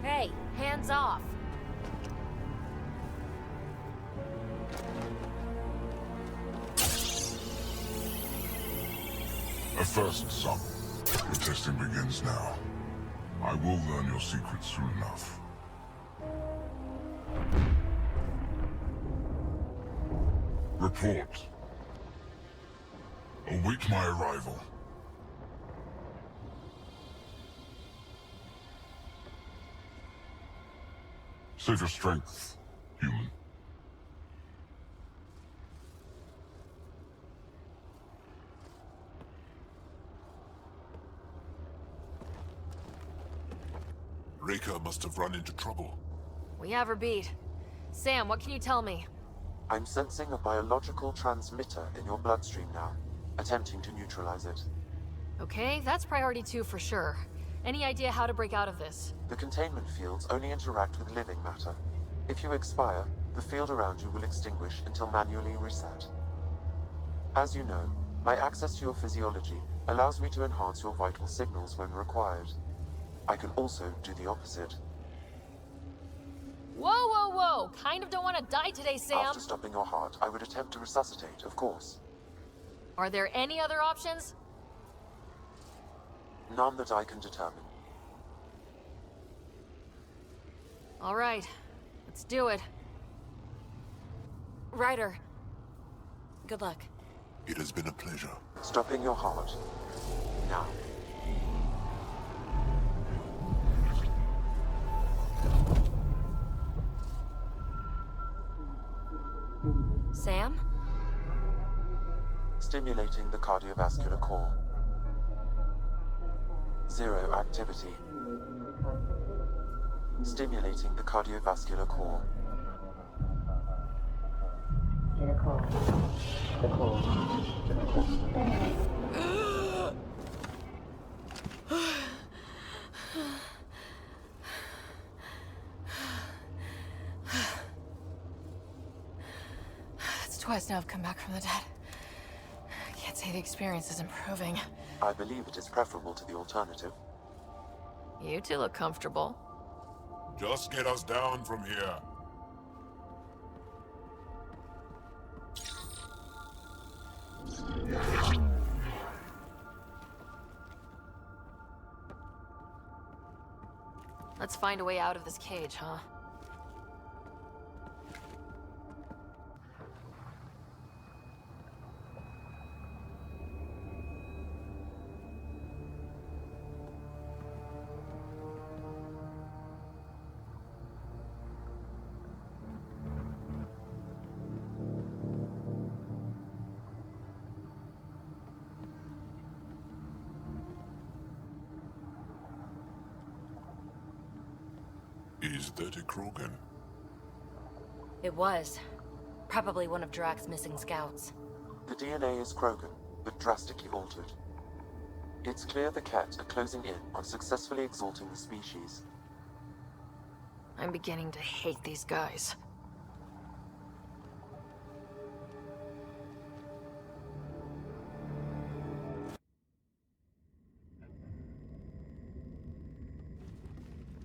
Hey, hands off! A first, son. Your testing begins now. I will learn your secrets soon enough. Report. Await my arrival. Save your strength, human. Reika must have run into trouble. We have her beat. Sam, what can you tell me? I'm sensing a biological transmitter in your bloodstream now, attempting to neutralize it. Okay, that's priority 2 for sure. Any idea how to break out of this? The containment fields only interact with living matter. If you expire, the field around you will extinguish until manually reset. As you know, my access to your physiology allows me to enhance your vital signals when required. I can also do the opposite. Whoa, whoa, whoa! Kind of don't want to die today, Sam! After stopping your heart, I would attempt to resuscitate, of course. Are there any other options? None that I can determine. All right, let's do it. Ryder, good luck. It has been a pleasure. Stopping your heart. Now. Sam? Stimulating the cardiovascular core. Zero activity. Stimulating the cardiovascular core. It's twice now I've come back from the dead. I can't say the experience is improving. I believe it is preferable to the alternative. You two look comfortable. Just get us down from here. Let's find a way out of this cage, huh? Is that a Krogan? It was. Probably one of Drax's missing scouts. The DNA is Krogan, but drastically altered. It's clear the Ket are closing in on successfully exalting the species. I'm beginning to hate these guys.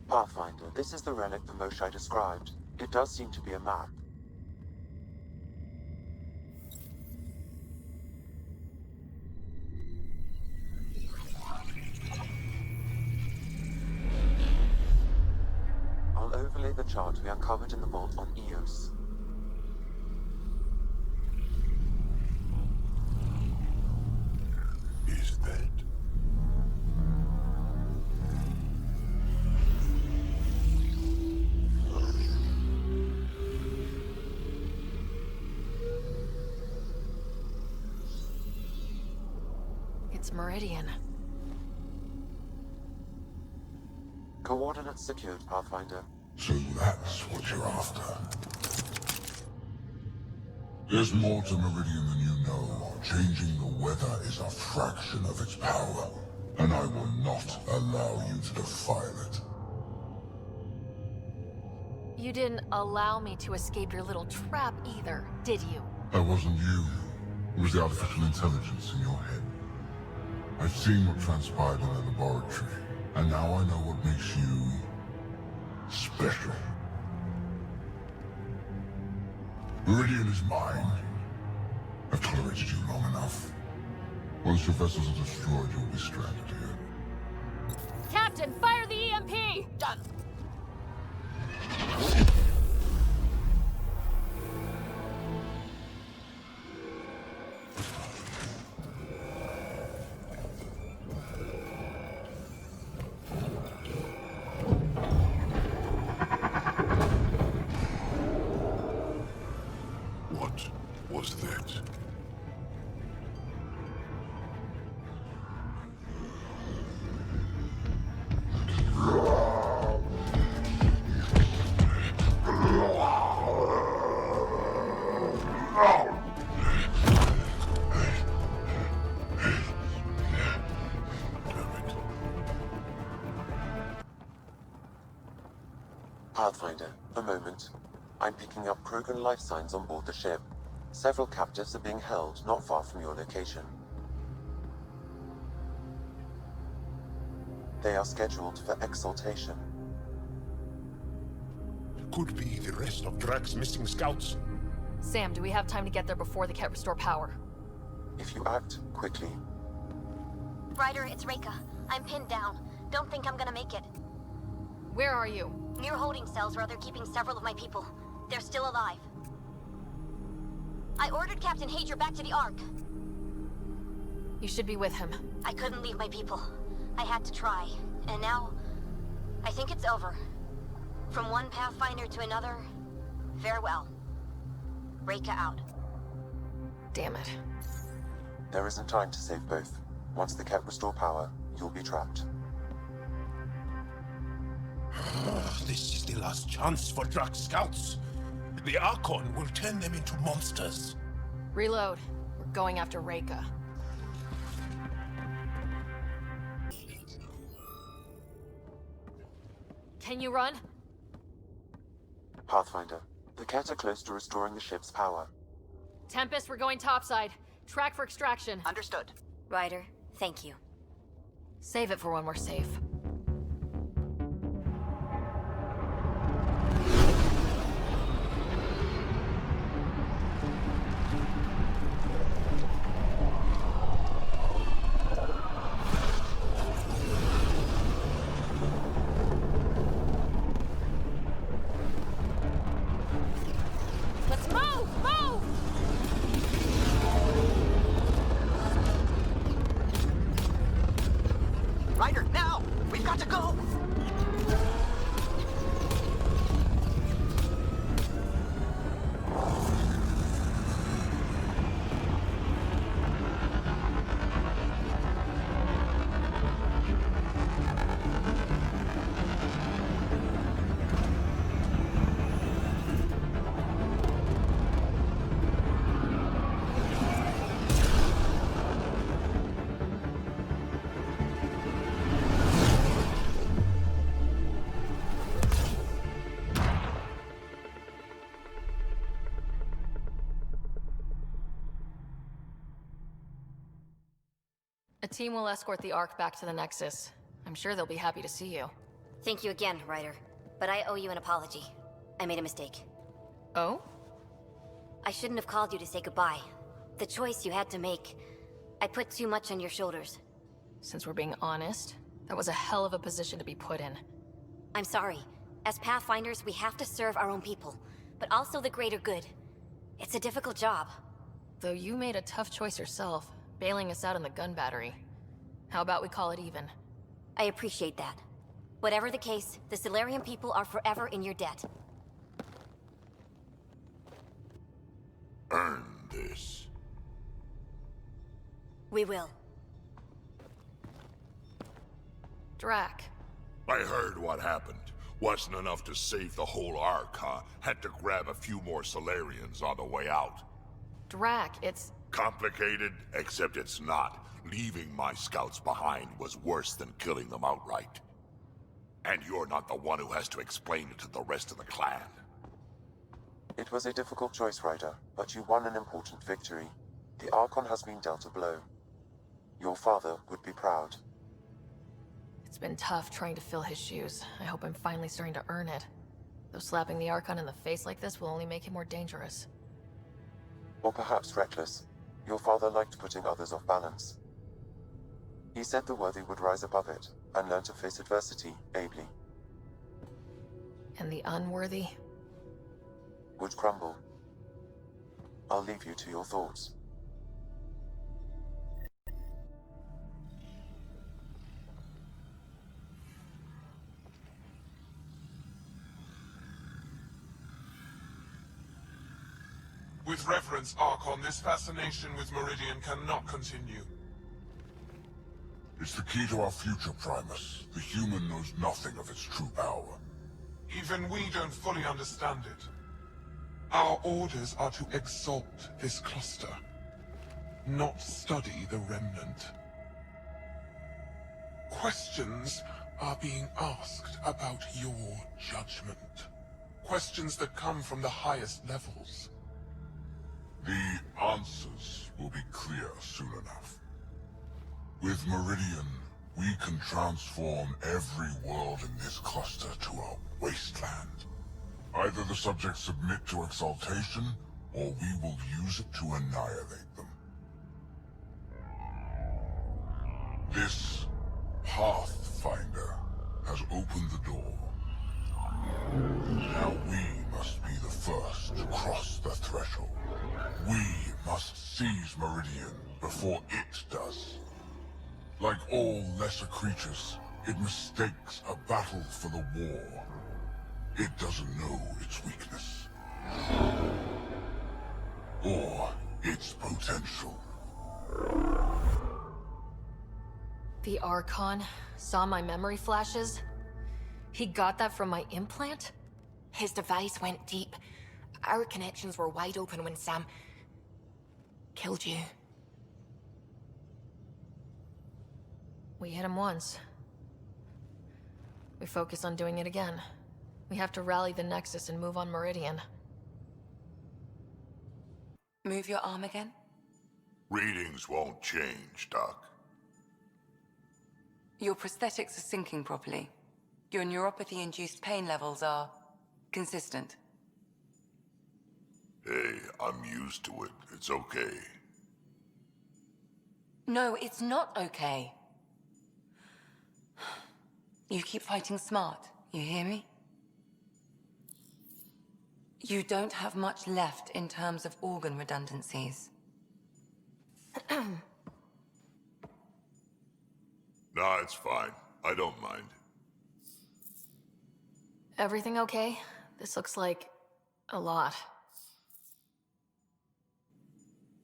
Pathfinder, this is the relic the Moshae described. It does seem to be a map. I'll overlay the chart we uncovered in the vault on Eos. Is that? It's Meridian. Coordinates secured, Pathfinder. So that's what you're after. There's more to Meridian than you know. Changing the weather is a fraction of its power, and I will not allow you to defile it. You didn't allow me to escape your little trap either, did you? That wasn't you. It was the artificial intelligence in your head. I've seen what transpired in the laboratory, and now I know what makes you special. Meridian is mine. I've tolerated you long enough. Once your vessels are destroyed, you'll be stranded here. Captain, fire the EMP! Done. What was that? Pathfinder, a moment. I'm picking up Krogan life signs on board the ship. Several captives are being held not far from your location. They are scheduled for exaltation. Could be the rest of Drax's missing scouts. Sam, do we have time to get there before they can't restore power? If you act quickly. Ryder, it's Reika. I'm pinned down. Don't think I'm gonna make it. Where are you? Near holding cells where they're keeping several of my people. They're still alive. I ordered Captain Hager back to the Ark. You should be with him. I couldn't leave my people. I had to try. And now, I think it's over. From one Pathfinder to another, farewell. Reika out. Damn it. There isn't time to save both. Once the Ket restore power, you'll be trapped. This is the last chance for Drax scouts. The Archon will turn them into monsters. Reload. We're going after Reika. Can you run? Pathfinder, the Ket are close to restoring the ship's power. Tempest, we're going topside. Track for extraction. Understood. Ryder, thank you. Save it for when we're safe. Let's move! Move! Ryder, now! We've got to go! A team will escort the Ark back to the Nexus. I'm sure they'll be happy to see you. Thank you again, Ryder. But I owe you an apology. I made a mistake. Oh? I shouldn't have called you to say goodbye. The choice you had to make. I put too much on your shoulders. Since we're being honest, that was a hell of a position to be put in. I'm sorry. As Pathfinders, we have to serve our own people, but also the greater good. It's a difficult job. Though you made a tough choice yourself, bailing us out in the gun battery. How about we call it even? I appreciate that. Whatever the case, the Solarian people are forever in your debt. Earn this. We will. Drac, I heard what happened. Wasn't enough to save the whole Archon. Had to grab a few more Solarians on the way out. Drac, it's... Complicated, except it's not. Leaving my scouts behind was worse than killing them outright. And you're not the one who has to explain it to the rest of the clan. It was a difficult choice, Ryder, but you won an important victory. The Archon has been dealt a blow. Your father would be proud. It's been tough trying to fill his shoes. I hope I'm finally starting to earn it. Though slapping the Archon in the face like this will only make him more dangerous. Or perhaps reckless. Your father liked putting others off balance. He said the worthy would rise above it, and learn to face adversity ably. And the unworthy? Would crumble. I'll leave you to your thoughts. With reverence, Archon, this fascination with Meridian cannot continue. It's the key to our future, Primus. The human knows nothing of its true power. Even we don't fully understand it. Our orders are to exalt this cluster, not study the remnant. Questions are being asked about your judgment. Questions that come from the highest levels. The answers will be clear soon enough. With Meridian, we can transform every world in this cluster to a wasteland. Either the subjects submit to exaltation, or we will use it to annihilate them. This Pathfinder has opened the door. Now we must be the first to cross the threshold. We must seize Meridian before it does. Like all lesser creatures, it mistakes a battle for the war. It doesn't know its weakness. Or its potential. The Archon saw my memory flashes? He got that from my implant? His device went deep. Our connections were wide open when Sam killed you. We hit him once. We focus on doing it again. We have to rally the Nexus and move on Meridian. Move your arm again? Readings won't change, Doc. Your prosthetics are syncing properly. Your neuropathy-induced pain levels are consistent. Hey, I'm used to it. It's okay. No, it's not okay. You keep fighting smart, you hear me? You don't have much left in terms of organ redundancies. Nah, it's fine. I don't mind. Everything okay? This looks like a lot.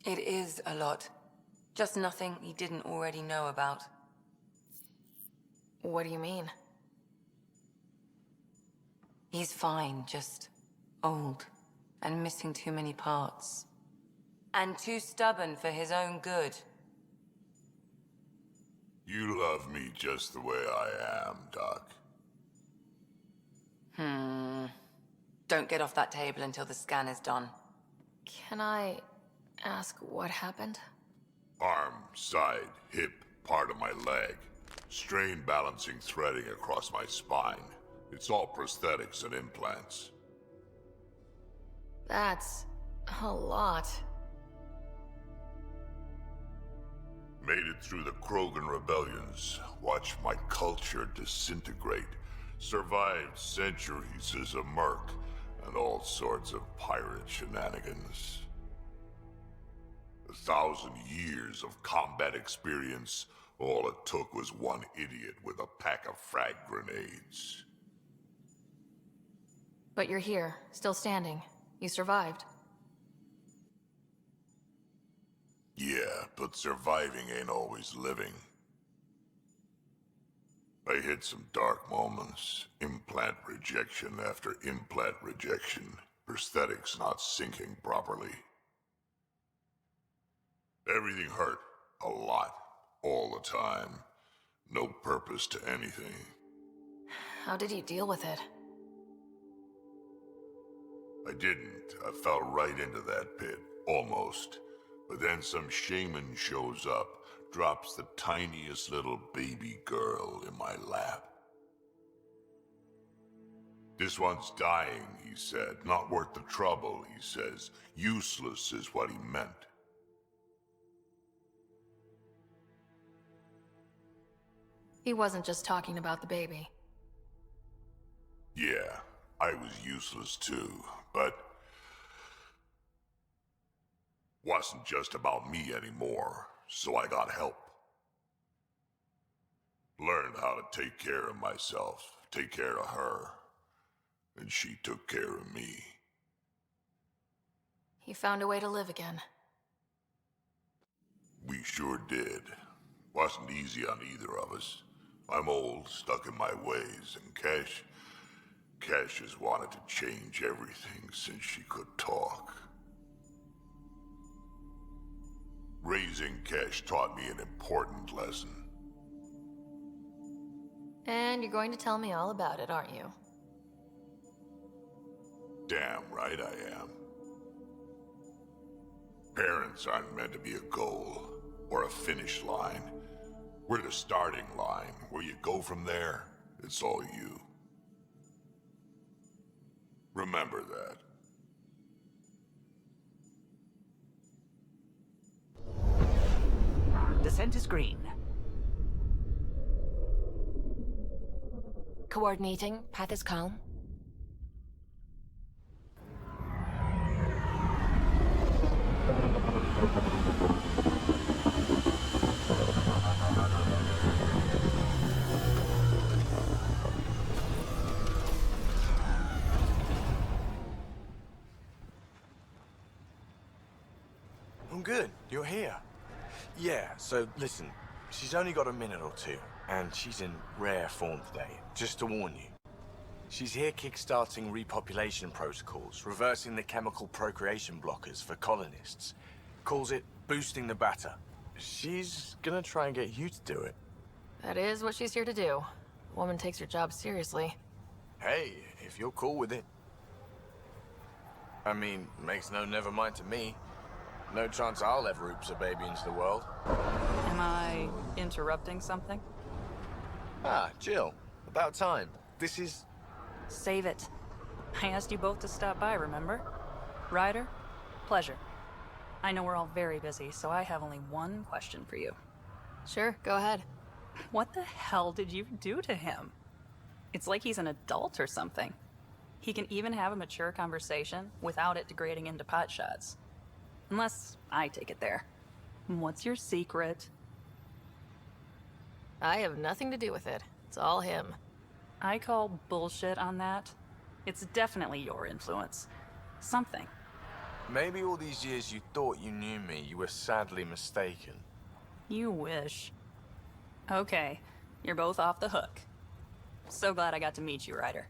It is a lot. Just nothing he didn't already know about. What do you mean? He's fine, just old and missing too many parts. And too stubborn for his own good. You love me just the way I am, Doc. Don't get off that table until the scan is done. Can I ask what happened? Arm, side, hip, part of my leg. Strain balancing threading across my spine. It's all prosthetics and implants. That's a lot. Made it through the Krogan rebellions. Watched my culture disintegrate. Survived centuries as a merc. And all sorts of pirate shenanigans. 1,000 years of combat experience. All it took was one idiot with a pack of frag grenades. But you're here, still standing. You survived. Yeah, but surviving ain't always living. I hit some dark moments. Implant rejection after implant rejection. Prosthetics not syncing properly. Everything hurt. A lot. All the time. No purpose to anything. How did you deal with it? I didn't. I fell right into that pit. Almost. But then some shaman shows up, drops the tiniest little baby girl in my lap. This one's dying, he said. Not worth the trouble, he says. Useless is what he meant. He wasn't just talking about the baby. Yeah, I was useless too, but wasn't just about me anymore, so I got help. Learned how to take care of myself, take care of her, and she took care of me. He found a way to live again. We sure did. Wasn't easy on either of us. I'm old, stuck in my ways, and Cash has wanted to change everything since she could talk. Raising Cash taught me an important lesson. And you're going to tell me all about it, aren't you? Damn right I am. Parents aren't meant to be a goal, or a finish line. We're the starting line. Where you go from there, it's all you. Remember that. Descent is green. Coordinating. Path is calm. I'm good. You're here. Yeah, so listen, she's only got a minute or two, and she's in rare form today, just to warn you. She's here kickstarting repopulation protocols, reversing the chemical procreation blockers for colonists. Calls it boosting the batter. She's gonna try and get you to do it. That is what she's here to do. The woman takes her job seriously. Hey, if you're cool with it. I mean, makes no never mind to me. No chance I'll ever oops a baby into the world. Am I interrupting something? Ah, Jill. About time. This is... Save it. I asked you both to stop by, remember? Ryder, pleasure. I know we're all very busy, so I have only one question for you. Sure, go ahead. What the hell did you do to him? It's like he's an adult or something. He can even have a mature conversation without it degrading into pot shots. Unless I take it there. What's your secret? I have nothing to do with it. It's all him. I call bullshit on that. It's definitely your influence. Something. Maybe all these years you thought you knew me, you were sadly mistaken. You wish. Okay, you're both off the hook. So glad I got to meet you, Ryder.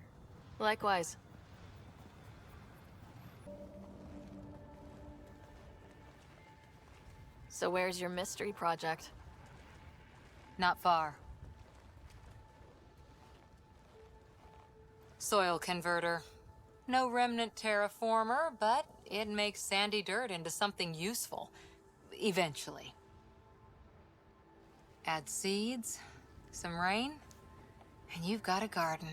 Likewise. So where's your mystery project? Not far. Soil converter. No remnant terraformer, but it makes sandy dirt into something useful. Eventually. Add seeds, some rain, and you've got a garden.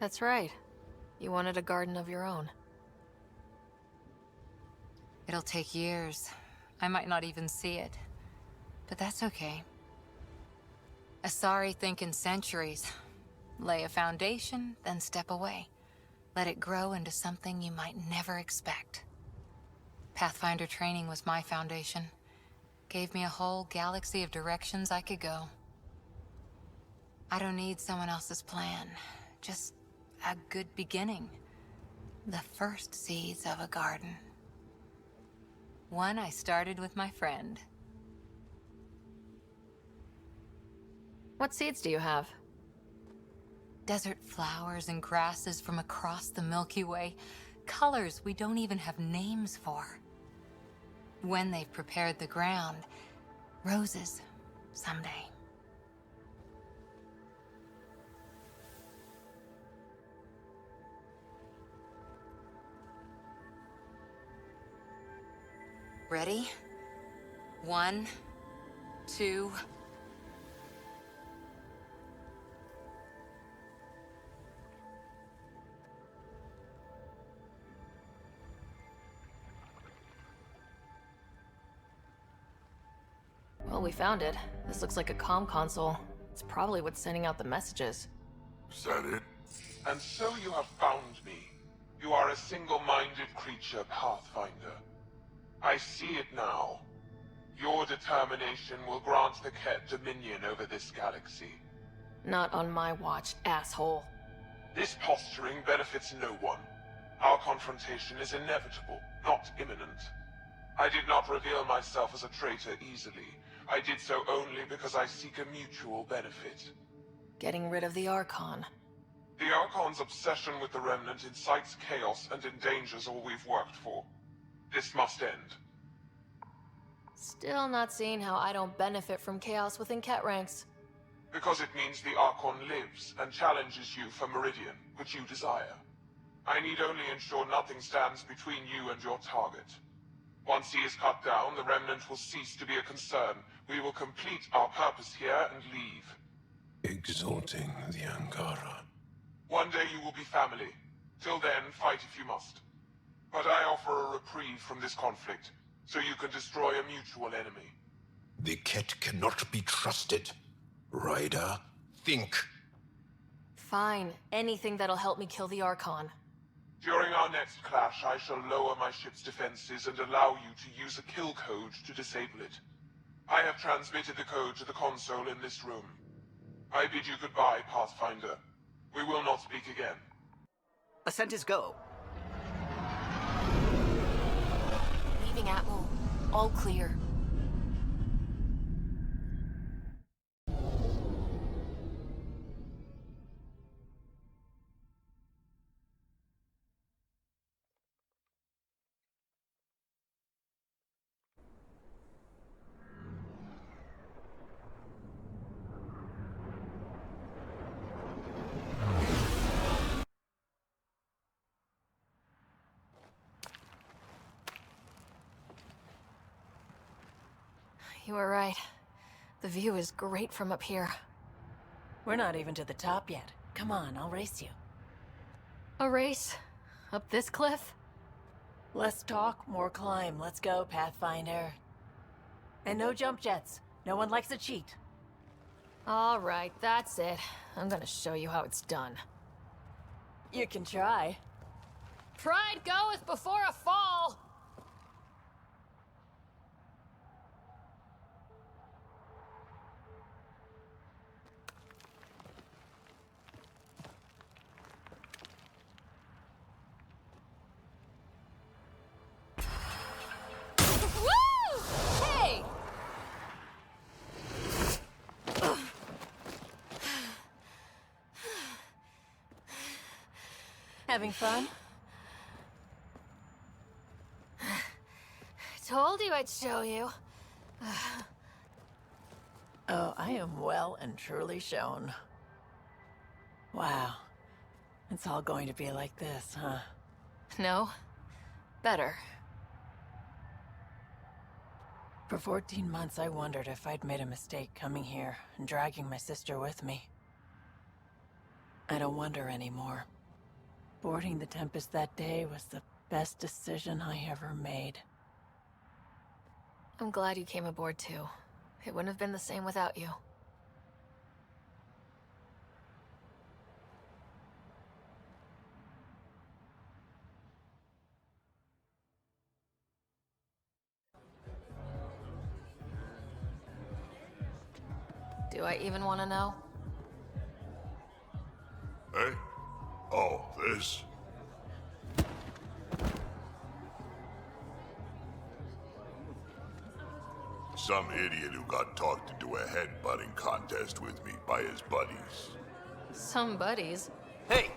That's right. You wanted a garden of your own. It'll take years. I might not even see it. But that's okay. Asari think in centuries. Lay a foundation, then step away. Let it grow into something you might never expect. Pathfinder training was my foundation. Gave me a whole galaxy of directions I could go. I don't need someone else's plan. Just a good beginning. The first seeds of a garden. One I started with my friend. What seeds do you have? Desert flowers and grasses from across the Milky Way. Colors we don't even have names for. When they've prepared the ground, roses someday. Ready? 1, 2... Well, we found it. This looks like a comm console. It's probably what's sending out the messages. Is that it? And so you have found me. You are a single-minded creature, Pathfinder. I see it now. Your determination will grant the Ket dominion over this galaxy. Not on my watch, asshole. This posturing benefits no one. Our confrontation is inevitable, not imminent. I did not reveal myself as a traitor easily. I did so only because I seek a mutual benefit. Getting rid of the Archon. The Archon's obsession with the Remnant incites chaos and endangers all we've worked for. This must end. Still not seeing how I don't benefit from chaos within Ket ranks. Because it means the Archon lives and challenges you for Meridian, which you desire. I need only ensure nothing stands between you and your target. Once he is cut down, the Remnant will cease to be a concern. We will complete our purpose here and leave. Exalting the Angara. One day you will be family. Till then, fight if you must. But I offer a reprieve from this conflict, so you can destroy a mutual enemy. The Ket cannot be trusted. Ryder, think. Fine. Anything that'll help me kill the Archon. During our next clash, I shall lower my ship's defenses and allow you to use a kill code to disable it. I have transmitted the code to the console in this room. I bid you goodbye, Pathfinder. We will not speak again. Ascent is go. Leaving Atmo. All clear. You were right. The view is great from up here. We're not even to the top yet. Come on, I'll race you. A race? Up this cliff? Less talk, more climb. Let's go, Pathfinder. And no jump jets. No one likes a cheat. All right, that's it. I'm gonna show you how it's done. You can try. Pride goeth before a fall! Woo! Hey! Having fun? Told you I'd show you. Oh, I am well and truly shown. Wow. It's all going to be like this, huh? No. Better. For 14 months, I wondered if I'd made a mistake coming here and dragging my sister with me. I don't wonder anymore. Boarding the Tempest that day was the best decision I ever made. I'm glad you came aboard too. It wouldn't have been the same without you. Do I even want to know? Hey? Oh, this? Some idiot who got talked into into a headbutting contest with me by his buddies. Some buddies. Hey!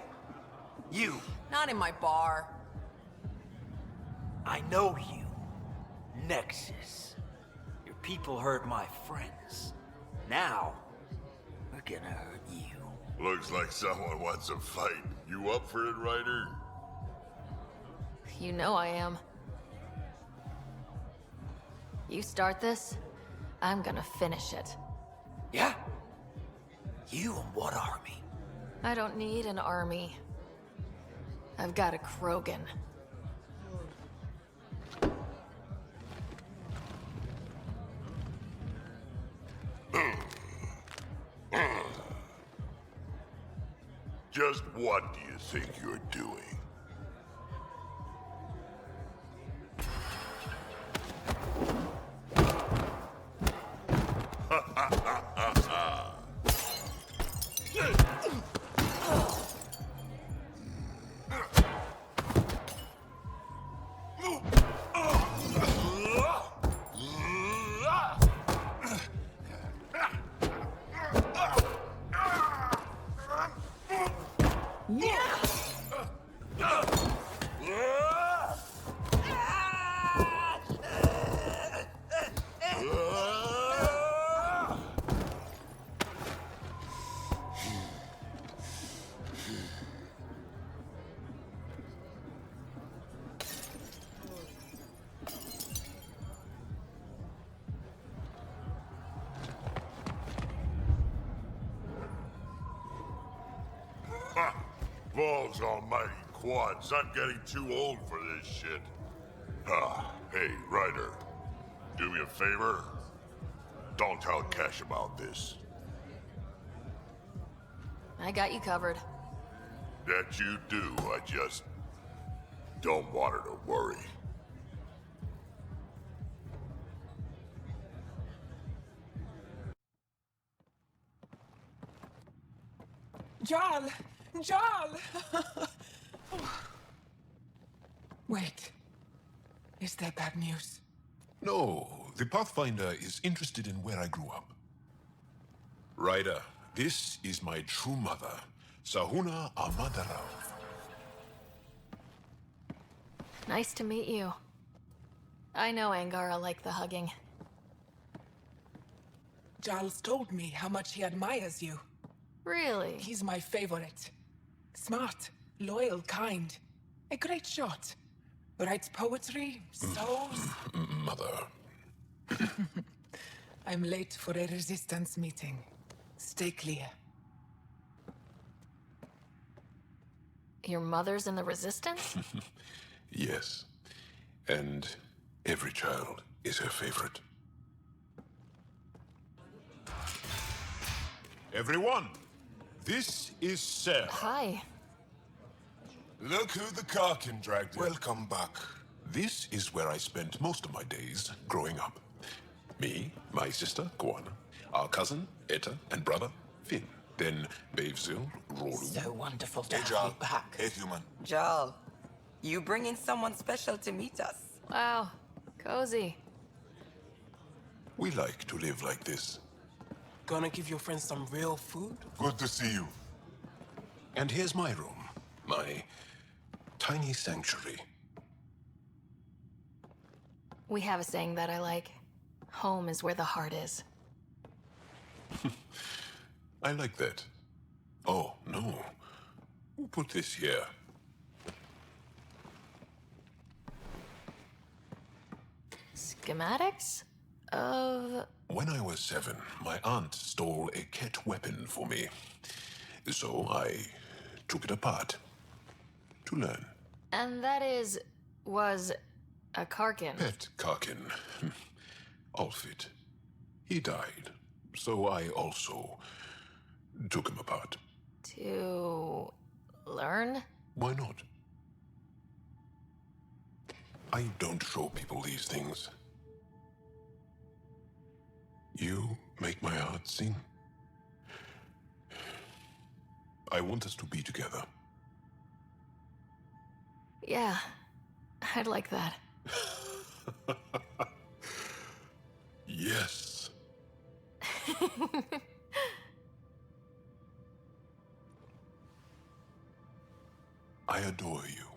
You! Not in my bar. I know you. Nexus. Your people hurt my friends. Now, we're gonna hurt you. Looks like someone wants a fight. You up for it, Ryder? You know I am. You start this, I'm gonna finish it. Yeah? You and what army? I don't need an army. I've got a Krogan. Just what do you think you're doing? Balls almighty quads, I'm getting too old for this shit. Hey, Ryder. Do me a favor. Don't tell Cash about this. I got you covered. That you do, I just don't want her to worry. Jarl! Jarl! Wait. Is that bad news? No, the Pathfinder is interested in where I grew up. Ryder, this is my true mother, Sahuna Amadarao. Nice to meet you. I know Angara liked the hugging. Jarl's told me how much he admires you. Really? He's my favorite. Smart, loyal, kind. A great shot. Writes poetry, so... Mother. I'm late for a resistance meeting. Stay clear. Your mother's in the Resistance? Yes. And every child is her favorite. Everyone, this is Sara. Hi. Look who the Karkin dragged in. Welcome back. This is where I spent most of my days growing up. Me, my sister, Koana, our cousin, Etta, and brother, Finn. Then Bavzil, Rolu. So wonderful to have you back. Hey, human. Jarl, you bring in someone special to meet us. Wow, cozy. We like to live like this. Gonna give your friends some real food? Good to see you. And here's my room. My tiny sanctuary. We have a saying that I like. Home is where the heart is. I like that. Oh, no. Put this here. Schematics? Of... When I was 7, my aunt stole a Ket weapon for me. So I took it apart to learn. And that was a Karkin. Pet Karkin. Alfit. He died. So I also took him apart. To learn? Why not? I don't show people these things. You make my heart sing. I want us to be together. Yeah, I'd like that. Yes. I adore you.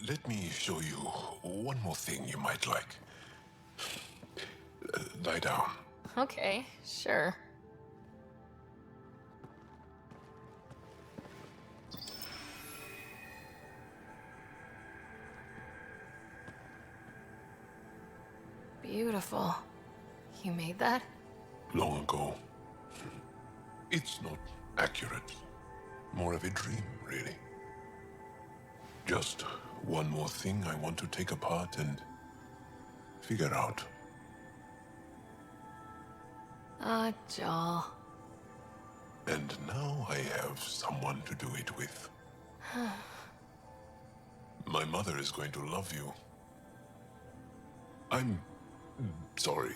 Let me show you one more thing you might like. Lie down. Okay, sure. Beautiful. You made that? Long ago. It's not accurate. More of a dream, really. Just one more thing I want to take apart and figure out. Joel. And now I have someone to do it with. My mother is going to love you. I'm sorry.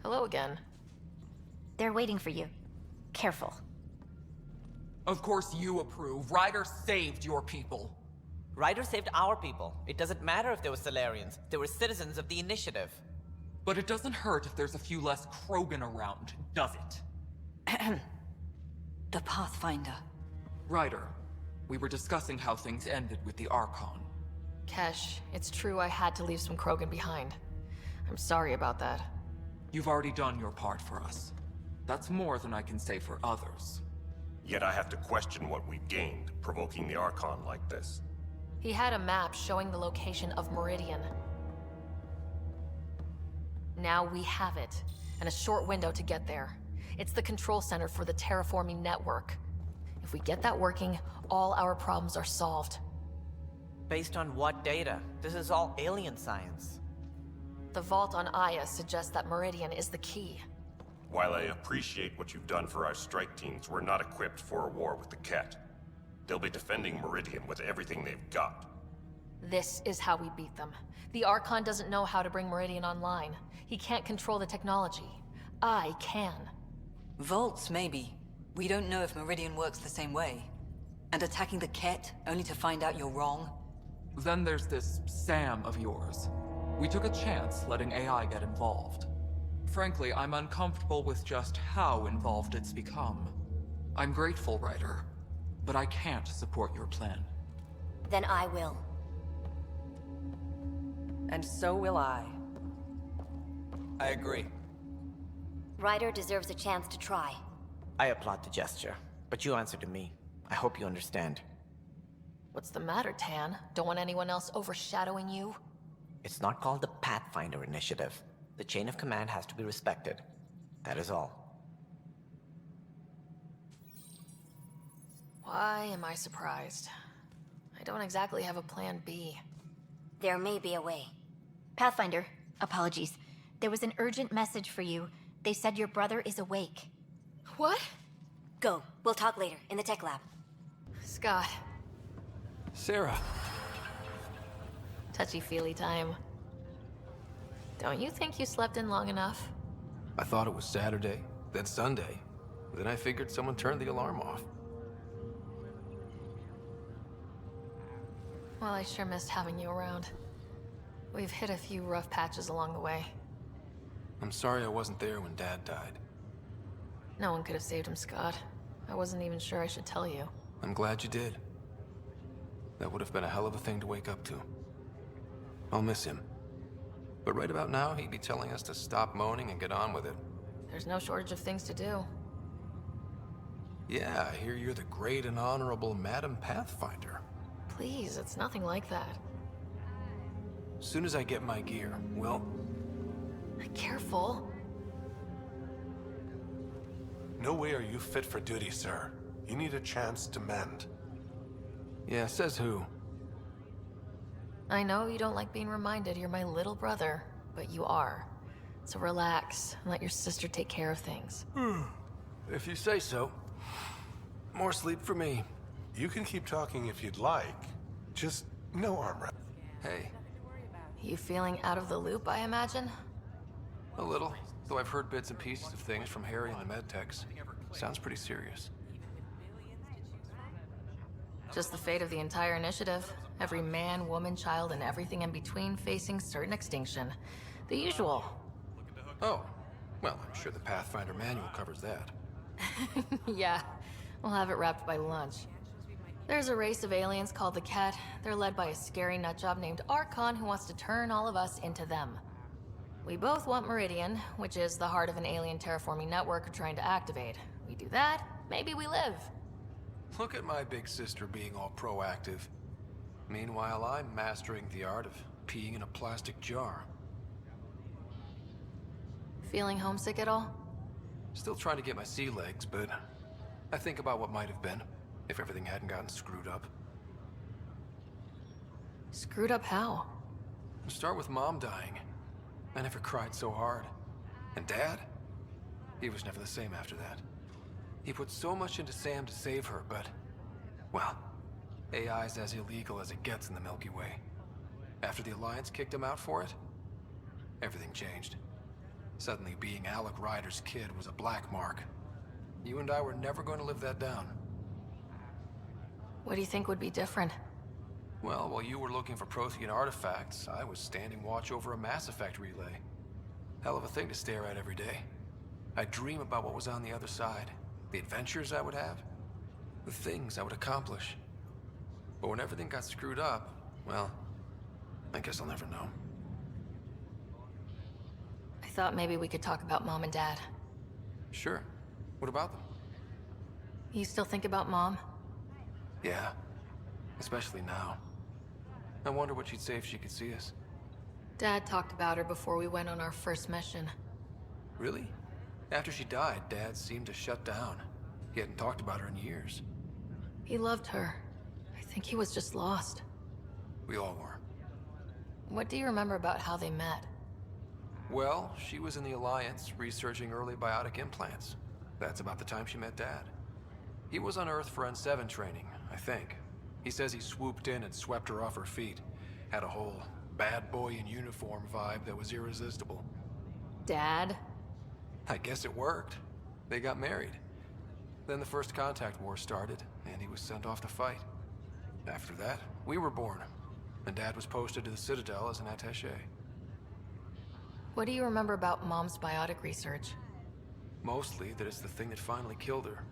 Hello again. They're waiting for you. Careful. Of course you approve. Ryder saved your people. Ryder saved our people. It doesn't matter if they were Solarians. They were citizens of the Initiative. But it doesn't hurt if there's a few less Krogan around, does it? The Pathfinder. Ryder, we were discussing how things ended with the Archon. Kesh, it's true I had to leave some Krogan behind. I'm sorry about that. You've already done your part for us. That's more than I can say for others. Yet I have to question what we've gained, provoking the Archon like this. He had a map showing the location of Meridian. Now we have it, and a short window to get there. It's the control center for the terraforming network. If we get that working, all our problems are solved. Based on what data? This is all alien science. The vault on Aya suggests that Meridian is the key. While I appreciate what you've done for our strike teams, we're not equipped for a war with the Ket. They'll be defending Meridian with everything they've got. This is how we beat them. The Archon doesn't know how to bring Meridian online. He can't control the technology. I can. Vaults, maybe. We don't know if Meridian works the same way. And attacking the Ket, only to find out you're wrong? Then there's this Sam of yours. We took a chance letting AI get involved. Frankly, I'm uncomfortable with just how involved it's become. I'm grateful, Ryder, but I can't support your plan. Then I will. And so will I. I agree. Ryder deserves a chance to try. I applaud the gesture, but you answer to me. I hope you understand. What's the matter, Tan? Don't want anyone else overshadowing you? It's not called the Pathfinder Initiative. The chain of command has to be respected. That is all. Why am I surprised? I don't exactly have a plan B. There may be a way. Pathfinder, apologies. There was an urgent message for you. They said your brother is awake. What? Go. We'll talk later, in the tech lab. Scott. Sara. Touchy-feely time. Don't you think you slept in long enough? I thought it was Saturday, then Sunday. Then I figured someone turned the alarm off. Well, I sure missed having you around. We've hit a few rough patches along the way. I'm sorry I wasn't there when Dad died. No one could have saved him, Scott. I wasn't even sure I should tell you. I'm glad you did. That would have been a hell of a thing to wake up to. I'll miss him. But right about now, he'd be telling us to stop moaning and get on with it. There's no shortage of things to do. Yeah, I hear you're the great and honorable Madam Pathfinder. Please, it's nothing like that. As soon as I get my gear, well... Careful. No way are you fit for duty, sir. You need a chance to mend. Yeah, says who? I know you don't like being reminded you're my little brother, but you are. So relax and let your sister take care of things. If you say so. More sleep for me. You can keep talking if you'd like. Just no arm wrap. Hey. You feeling out of the loop, I imagine? A little. Though I've heard bits and pieces of things from Harry and the medtechs. Sounds pretty serious. Just the fate of the entire initiative. Every man, woman, child, and everything in between facing certain extinction. The usual. Oh. Well, I'm sure the Pathfinder manual covers that. Yeah, we'll have it wrapped by lunch. There's a race of aliens called the Cat. They're led by a scary nutjob named Archon who wants to turn all of us into them. We both want Meridian, which is the heart of an alien terraforming network we're trying to activate. We do that, maybe we live. Look at my big sister being all proactive. Meanwhile, I'm mastering the art of peeing in a plastic jar. Feeling homesick at all? Still trying to get my sea legs, but I think about what might have been if everything hadn't gotten screwed up. Screwed up how? Start with Mom dying. I never cried so hard. And Dad? He was never the same after that. He put so much into Sam to save her, but... well, AI's as illegal as it gets in the Milky Way. After the Alliance kicked him out for it, everything changed. Suddenly, being Alec Ryder's kid was a black mark. You and I were never going to live that down. What do you think would be different? Well, while you were looking for Prothean artifacts, I was standing watch over a Mass Effect relay. Hell of a thing to stare at every day. I'd dream about what was on the other side, the adventures I would have, the things I would accomplish. But when everything got screwed up, well, I guess I'll never know. I thought maybe we could talk about Mom and Dad. Sure. What about them? You still think about Mom? Yeah. Especially now. I wonder what she'd say if she could see us. Dad talked about her before we went on our first mission. Really? After she died, Dad seemed to shut down. He hadn't talked about her in years. He loved her. I think he was just lost. We all were. What do you remember about how they met? Well, she was in the Alliance, researching early biotic implants. That's about the time she met Dad. He was on Earth for N7 training, I think. He says he swooped in and swept her off her feet. Had a whole bad boy in uniform vibe that was irresistible. Dad? I guess it worked. They got married. Then the First Contact War started, and he was sent off to fight. After that, we were born, and Dad was posted to the Citadel as an attaché. What do you remember about Mom's biotic research? Mostly that it's the thing that finally killed her.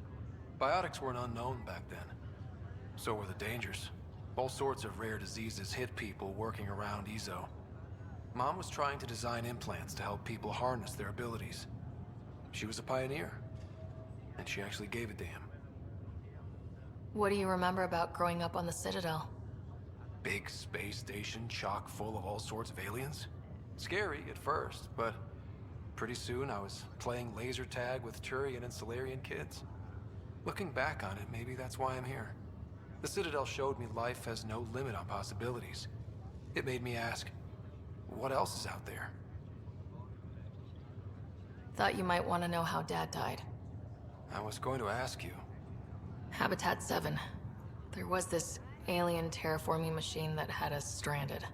Biotics were an unknown back then. So were the dangers. All sorts of rare diseases hit people working around EZO. Mom was trying to design implants to help people harness their abilities. She was a pioneer, and she actually gave a damn. What do you remember about growing up on the Citadel? Big space station chock full of all sorts of aliens? Scary at first, but pretty soon I was playing laser tag with Turian and Solarian kids. Looking back on it, maybe that's why I'm here. The Citadel showed me life has no limit on possibilities. It made me ask, what else is out there? Thought you might want to know how Dad died. I was going to ask you. Habitat 7. There was this alien terraforming machine that had us stranded.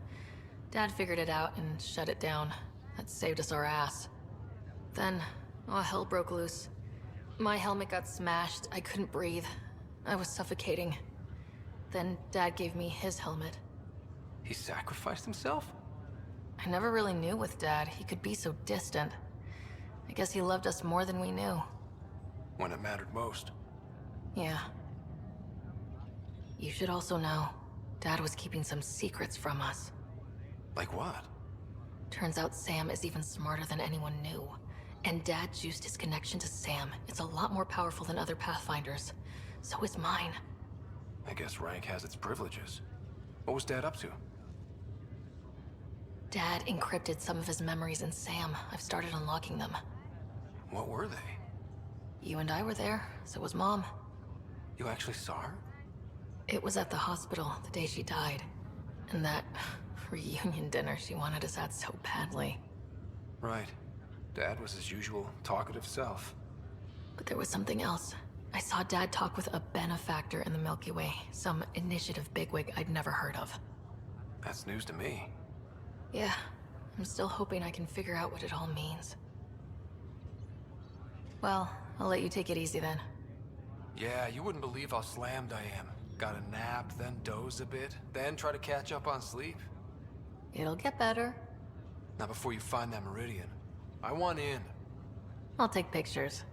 Dad figured it out and shut it down. That saved us our ass. Then, all hell broke loose. My helmet got smashed. I couldn't breathe. I was suffocating. Then Dad gave me his helmet. He sacrificed himself? I never really knew with Dad. He could be so distant. I guess he loved us more than we knew. When it mattered most. Yeah. You should also know, Dad was keeping some secrets from us. Like what? Turns out Sam is even smarter than anyone knew. And Dad juiced his connection to Sam. It's a lot more powerful than other Pathfinders. So is mine. I guess rank has its privileges. What was Dad up to? Dad encrypted some of his memories in Sam. I've started unlocking them. What were they? You and I were there, so was Mom. You actually saw her? It was at the hospital the day she died. And that reunion dinner she wanted us at so badly. Right. Dad was his usual talkative self. But there was something else. I saw Dad talk with a benefactor in the Milky Way, some initiative bigwig I'd never heard of. That's news to me. Yeah, I'm still hoping I can figure out what it all means. Well, I'll let you take it easy then. Yeah, you wouldn't believe how slammed I am. Got a nap, then doze a bit, then try to catch up on sleep. It'll get better. Not before you find that Meridian. I want in. I'll take pictures.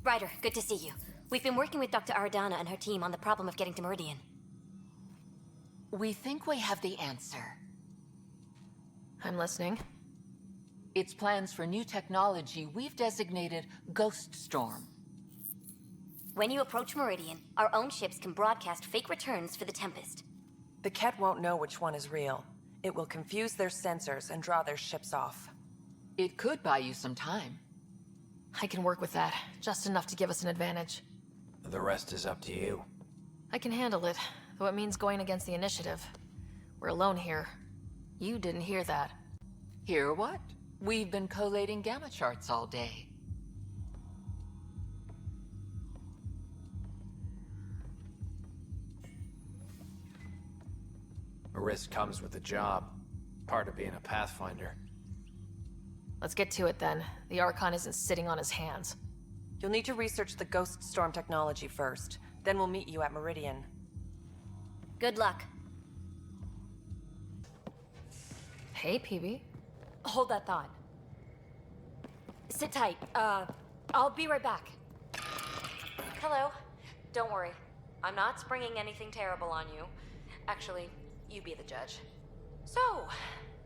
Ryder, good to see you. We've been working with Dr. Aradana and her team on the problem of getting to Meridian. We think we have the answer. I'm listening. It's plans for new technology we've designated Ghost Storm. When you approach Meridian, our own ships can broadcast fake returns for the Tempest. The Ket won't know which one is real. It will confuse their sensors and draw their ships off. It could buy you some time. I can work with that, just enough to give us an advantage. The rest is up to you. I can handle it, though it means going against the initiative. We're alone here. You didn't hear that. Hear what? We've been collating gamma charts all day. A risk comes with the job. Part of being a Pathfinder. Let's get to it then. The Archon isn't sitting on his hands. You'll need to research the Ghost Storm technology first. Then we'll meet you at Meridian. Good luck. Hey, PB. Hold that thought. Sit tight. I'll be right back. Hello. Don't worry. I'm not springing anything terrible on you. Actually, you be the judge. So,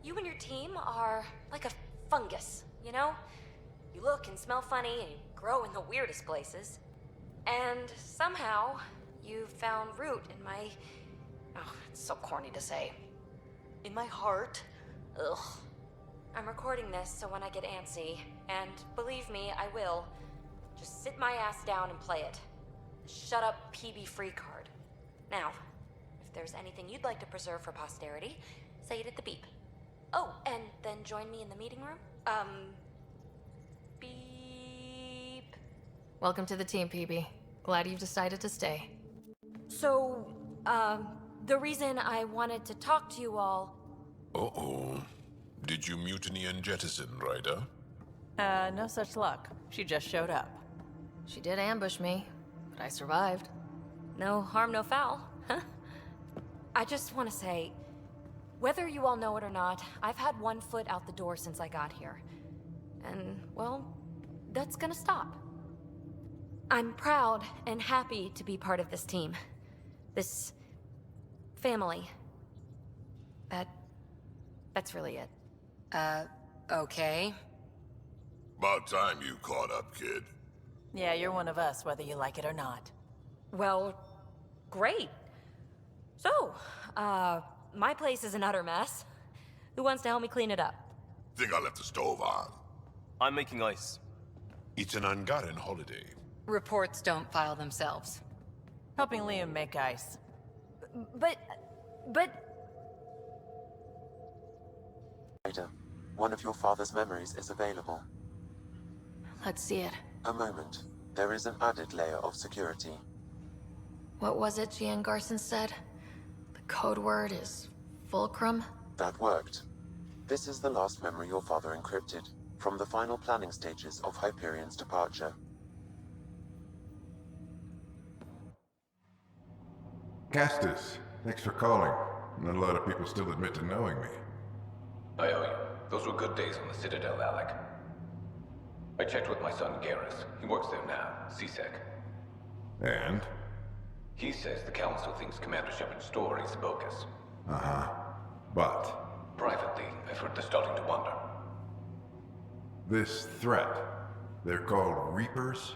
you and your team are like a fungus, you know? You look and smell funny and you grow in the weirdest places. And somehow, you found root in my... Oh, it's so corny to say. In my heart. Ugh. I'm recording this so when I get antsy, and believe me, I will, just sit my ass down and play it. The Shut Up PB free card. Now, if there's anything you'd like to preserve for posterity, say it at the beep. Oh, and then join me in the meeting room? Beep. Welcome to the team, PB. Glad you've decided to stay. So, the reason I wanted to talk to you all... Uh-oh. Did you mutiny and jettison, Ryder? No such luck. She just showed up. She did ambush me, but I survived. No harm, no foul, huh? I just want to say, whether you all know it or not, I've had one foot out the door since I got here. And, well, that's gonna stop. I'm proud and happy to be part of this team. This... family. That's really it. Okay. About time you caught up, kid. Yeah, you're one of us, whether you like it or not. Well, great. So, my place is an utter mess. Who wants to help me clean it up? Think I left the stove on. I'm making ice. It's an Angaran holiday. Reports don't file themselves. Helping Liam make ice. But... Ryder, one of your father's memories is available. Let's see it. A moment. There is an added layer of security. What was it Gian Garson said? The code word is Fulcrum? That worked. This is the last memory your father encrypted, from the final planning stages of Hyperion's departure. Castus, thanks for calling. Not a lot of people still admit to knowing me. I owe you. Those were good days on the Citadel, Alec. I checked with my son, Garrus. He works there now, CSEC. And? He says the Council thinks Commander Shepard's story is bogus. Uh-huh. But? Privately, I've heard they're starting to wonder. This threat, they're called Reapers?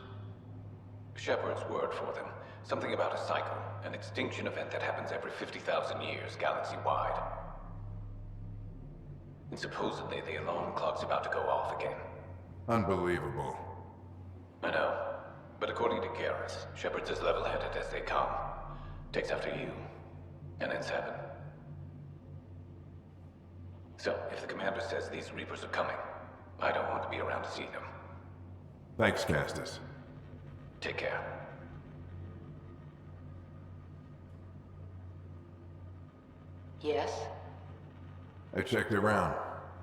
Shepard's word for them. Something about a cycle, an extinction event that happens every 50,000 years, galaxy-wide. And supposedly the alarm clock's about to go off again. Unbelievable. according to Garrus, Shepard's as level-headed as they come. Takes after you, and it's heaven. So, if the commander says these Reapers are coming, I don't want to be around to see them. Thanks, Castus. Take care. Yes? I checked around.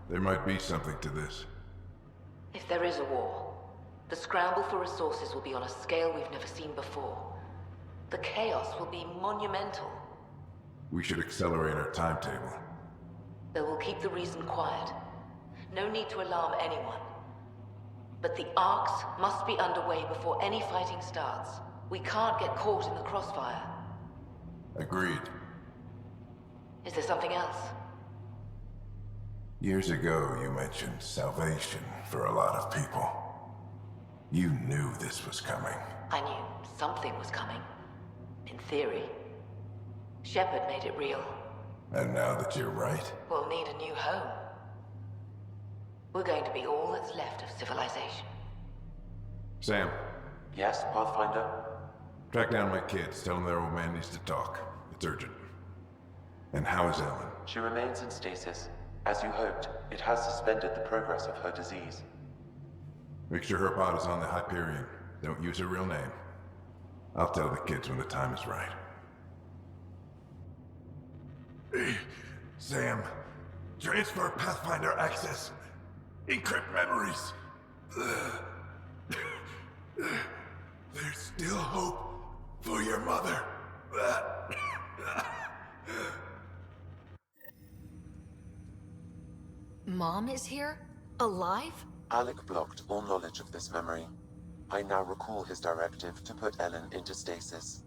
There might be something to this. If there is a war, the scramble for resources will be on a scale we've never seen before. The chaos will be monumental. We should accelerate our timetable. They will keep the reason quiet. No need to alarm anyone. But the arcs must be underway before any fighting starts. We can't get caught in the crossfire. Agreed. Is there something else? Years ago, you mentioned salvation for a lot of people. You knew this was coming. I knew something was coming. In theory. Shepard made it real. And now that you're right, We'll need a new home. We're going to be all that's left of civilization. Sam, Yes, Pathfinder? track down my kids. Tell them their old man needs to talk. It's urgent. And how is Ellen? She remains in stasis. As you hoped, it has suspended the progress of her disease. Make sure her pod is on the Hyperion. Don't use her real name. I'll tell the kids when the time is right. Sam, transfer Pathfinder access. Encrypt memories. There's still hope for your mother. Mom is here? Alive? Alec blocked all knowledge of this memory. I now recall his directive to put Ellen into stasis.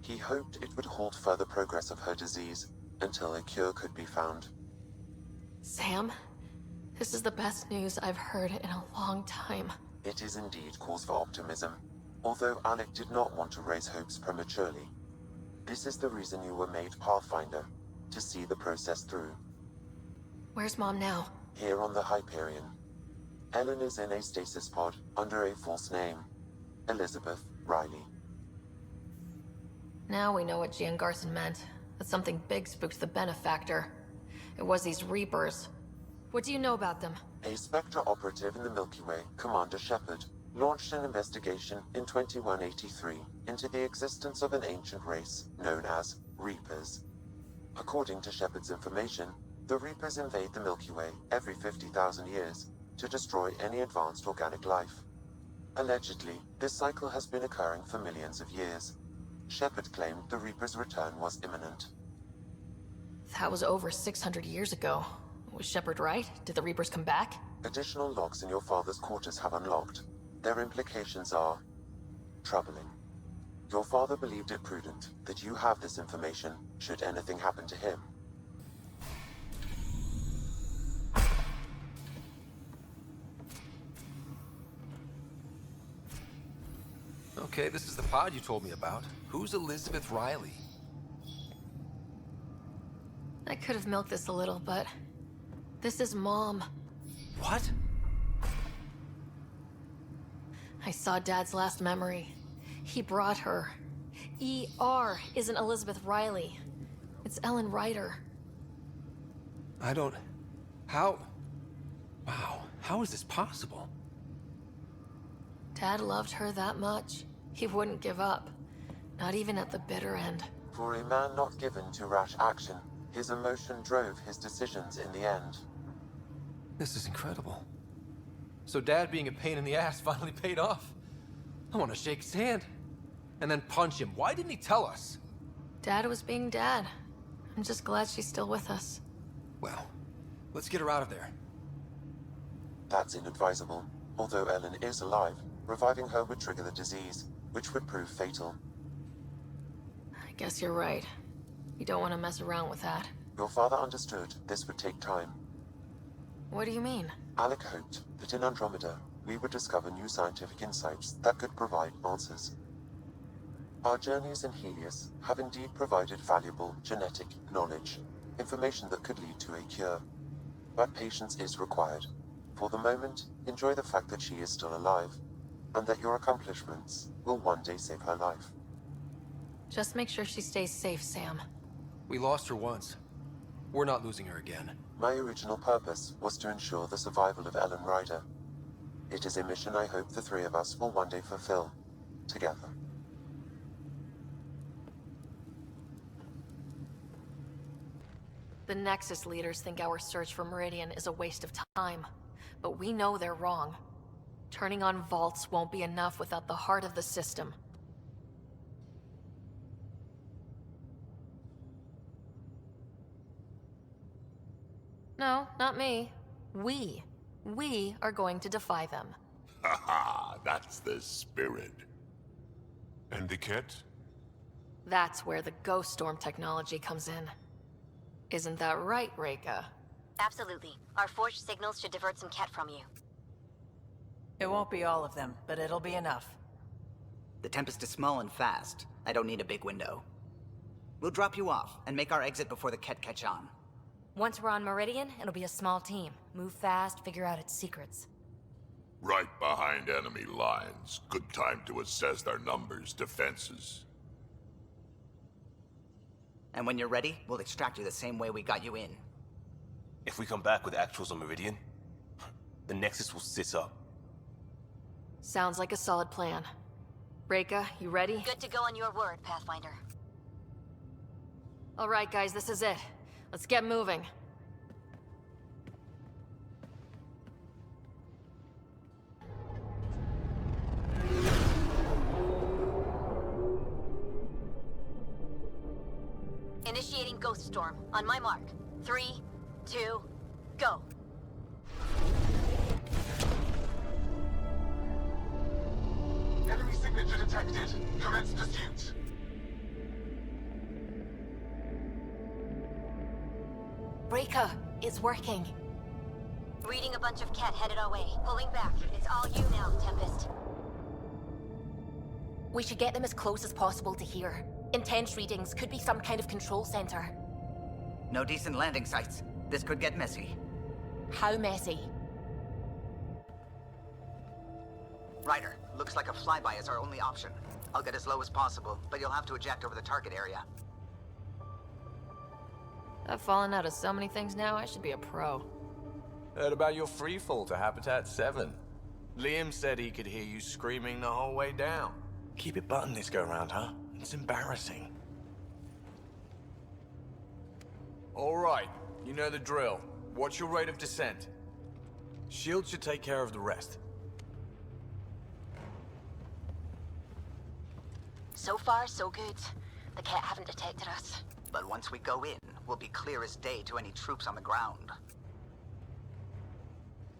He hoped it would halt further progress of her disease until a cure could be found. Sam? This is the best news I've heard in a long time. It is indeed cause for optimism, although Alec did not want to raise hopes prematurely. This is the reason you were made Pathfinder, to see the process through. Where's Mom now? Here on the Hyperion. Ellen is in a stasis pod under a false name. Elizabeth Riley. Now we know what Gian Garson meant. That something big spooked the Benefactor. It was these Reapers. What do you know about them? A Spectre operative in the Milky Way, Commander Shepard, launched an investigation in 2183 into the existence of an ancient race known as Reapers. According to Shepard's information, the Reapers invade the Milky Way every 50,000 years to destroy any advanced organic life. Allegedly, this cycle has been occurring for millions of years. Shepard claimed the Reapers' return was imminent. That was over 600 years ago. Was Shepard right? Did the Reapers come back? Additional logs in your father's quarters have unlocked. Their implications are troubling. Your father believed it prudent that you have this information should anything happen to him. Okay, this is the pod you told me about. Who's Elizabeth Riley? I could have milked this a little, but this is Mom. What? I saw Dad's last memory. He brought her. ER isn't Elizabeth Riley. It's Ellen Ryder. I don't... How... Wow, how is this possible? Dad loved her that much. He wouldn't give up. Not even at the bitter end. For a man not given to rash action, his emotion drove his decisions in the end. This is incredible. So Dad being a pain in the ass finally paid off. I want to shake his hand. And then punch him. Why didn't he tell us? Dad was being Dad. I'm just glad she's still with us. Well, let's get her out of there. That's inadvisable. Although Ellen is alive, reviving her would trigger the disease, which would prove fatal. I guess you're right. You don't want to mess around with that. Your father understood this would take time. What do you mean? Alec hoped that in Andromeda, we would discover new scientific insights that could provide answers. Our journeys in Helios have indeed provided valuable genetic knowledge, information that could lead to a cure. But patience is required. For the moment, enjoy the fact that she is still alive. and that your accomplishments will one day save her life. Just make sure she stays safe, Sam. We lost her once. We're not losing her again. My original purpose was to ensure the survival of Ellen Ryder. It is a mission I hope the three of us will one day fulfill, together. The Nexus leaders think our search for Meridian is a waste of time, but we know they're wrong. Turning on vaults won't be enough without the heart of the system. No, not me. We. We are going to defy them. Haha, that's the spirit. And the cat? That's where the Ghost Storm technology comes in. Isn't that right, Reika? Absolutely. Our forged signals should divert some cat from you. It won't be all of them, but it'll be enough. The Tempest is small and fast. I don't need a big window. We'll drop you off and make our exit before the Ket catch on. Once we're on Meridian, it'll be a small team. Move fast, figure out its secrets. Right behind enemy lines. Good time to assess their numbers, defenses. And when you're ready, we'll extract you the same way we got you in. If we come back with actuals on Meridian, the Nexus will sit up. Sounds like a solid plan. Reika, you ready? Good to go on your word, Pathfinder. All right, guys, this is it. Let's get moving. Initiating Ghost Storm. On my mark. 3, 2, go. Enemy signature detected. Commence pursuit. Reika, it's working. Reading a bunch of cat headed our way. Pulling back. It's all you now, Tempest. We should get them as close as possible to here. Intense readings could be some kind of control center. No decent landing sites. This could get messy. How messy? Ryder, looks like a flyby is our only option. I'll get as low as possible, but you'll have to eject over the target area. I've fallen out of so many things now, I should be a pro. Heard about your freefall to Habitat 7. Liam said he could hear you screaming the whole way down. Keep it buttoned this go-round, huh? It's embarrassing. All right, you know the drill. What's your rate of descent? Shield should take care of the rest. So far, so good. The cat haven't detected us. But once we go in, we'll be clear as day to any troops on the ground.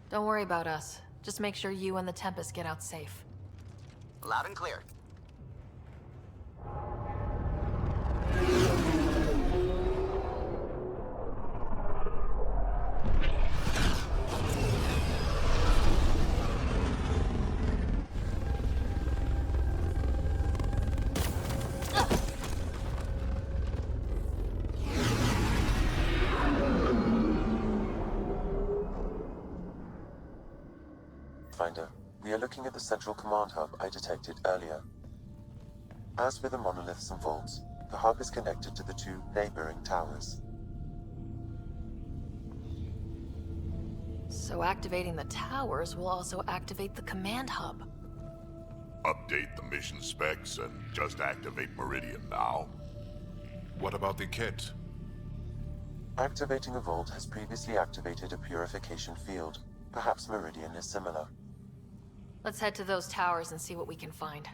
Don't worry about us. Just make sure you and the Tempest get out safe. Loud and clear. Finder, we are looking at the central command hub I detected earlier. As with the monoliths and vaults, the hub is connected to the two neighboring towers. So activating the towers will also activate the command hub. Update the mission specs and just activate Meridian now. What about the cat? Activating a vault has previously activated a purification field. Perhaps Meridian is similar. Let's head to those towers and see what we can find.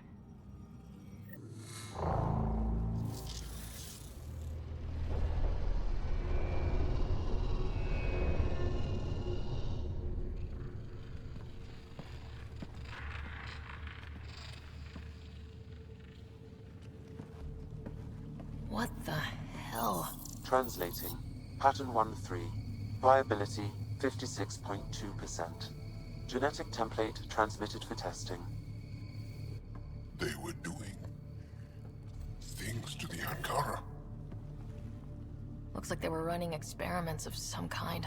What the hell? Translating. Pattern 1-3. Viability 56.2%. Genetic template transmitted for testing. They were doing things to the Ankara. Looks like they were running experiments of some kind.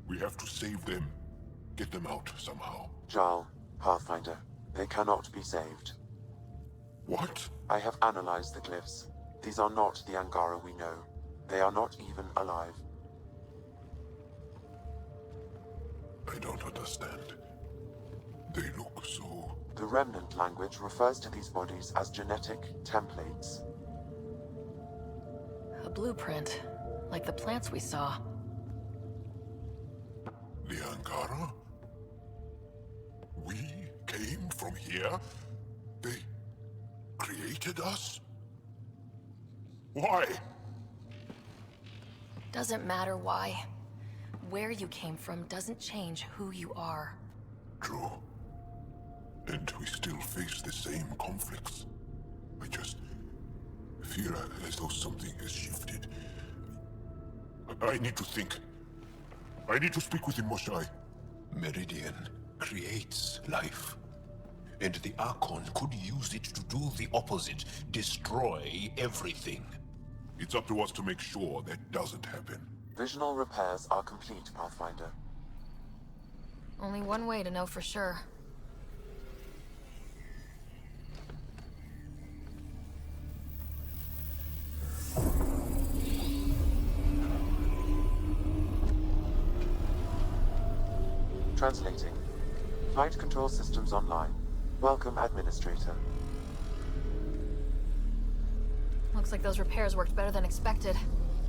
We have to save them. Get them out somehow. Jarl, Pathfinder, They cannot be saved. What? I have analyzed the glyphs. These are not the Angara we know. They are not even alive. I don't understand. They look so... The Remnant language refers to these bodies as genetic templates. A blueprint, like the plants we saw. The Angara? We came from here? They created us? Why? Doesn't matter why. Where you came from doesn't change who you are. True. And we still face the same conflicts. I just feel as though something has shifted. I need to think. I need to speak with him, Moshai. Meridian creates life. And the Archon could use it to do the opposite, destroy everything. It's up to us to make sure that doesn't happen. Visional repairs are complete, Pathfinder. Only one way to know for sure. Translating. Flight control systems online. Welcome, Administrator. Looks like those repairs worked better than expected.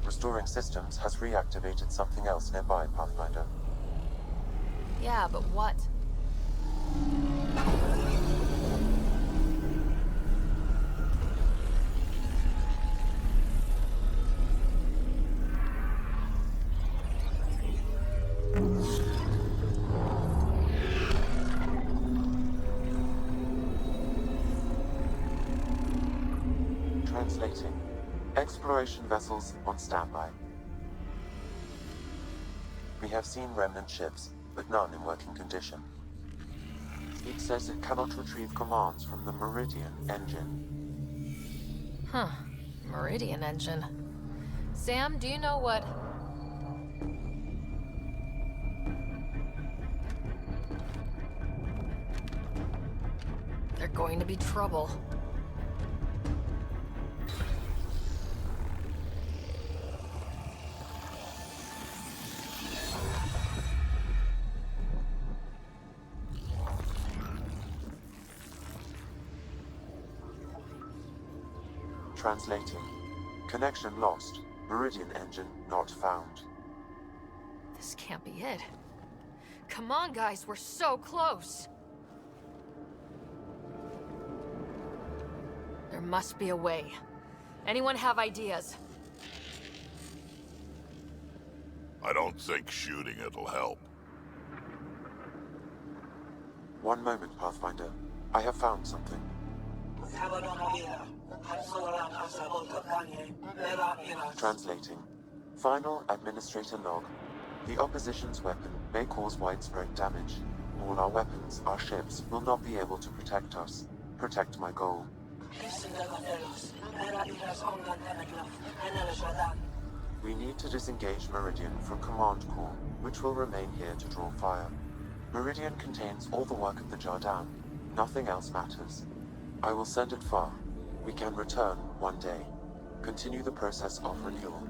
Restoring systems has reactivated something else nearby, Pathfinder. Yeah, but what? Translating. Exploration vessels on standby. We have seen remnant ships, but none in working condition. It says it cannot retrieve commands from the Meridian engine. Huh. Meridian engine. Sam, do you know what... They're going to be trouble. Translating. Connection lost. Meridian engine not found. This can't be it. Come on, guys, we're so close. There must be a way. Anyone have ideas? I don't think shooting it'll help. One moment, Pathfinder. I have found something. Translating. Final Administrator log. The opposition's weapon may cause widespread damage. All our weapons, our ships, will not be able to protect us. Protect my goal. We need to disengage Meridian from Command Core, which will remain here to draw fire. Meridian contains all the work of the Jardan. Nothing else matters. I will send it far. We can return one day. Continue the process of renewal.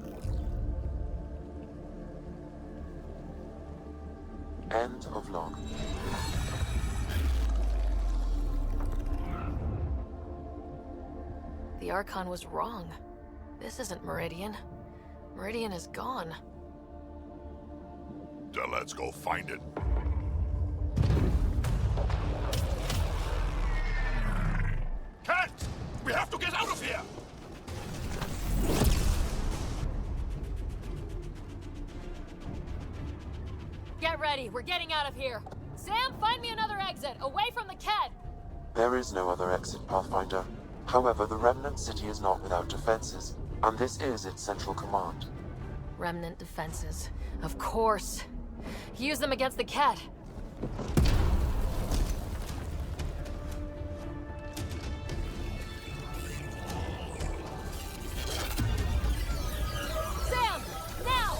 End of log. The Archon was wrong. This isn't Meridian. Meridian is gone. Then let's go find it. Cat! We have to get out of here! Get ready, we're getting out of here. Sam, find me another exit, away from the Ked. There is no other exit, Pathfinder. However, the Remnant City is not without defenses, and this is its central command. Remnant defenses. Of course. Use them against the Ked. Sam! Now!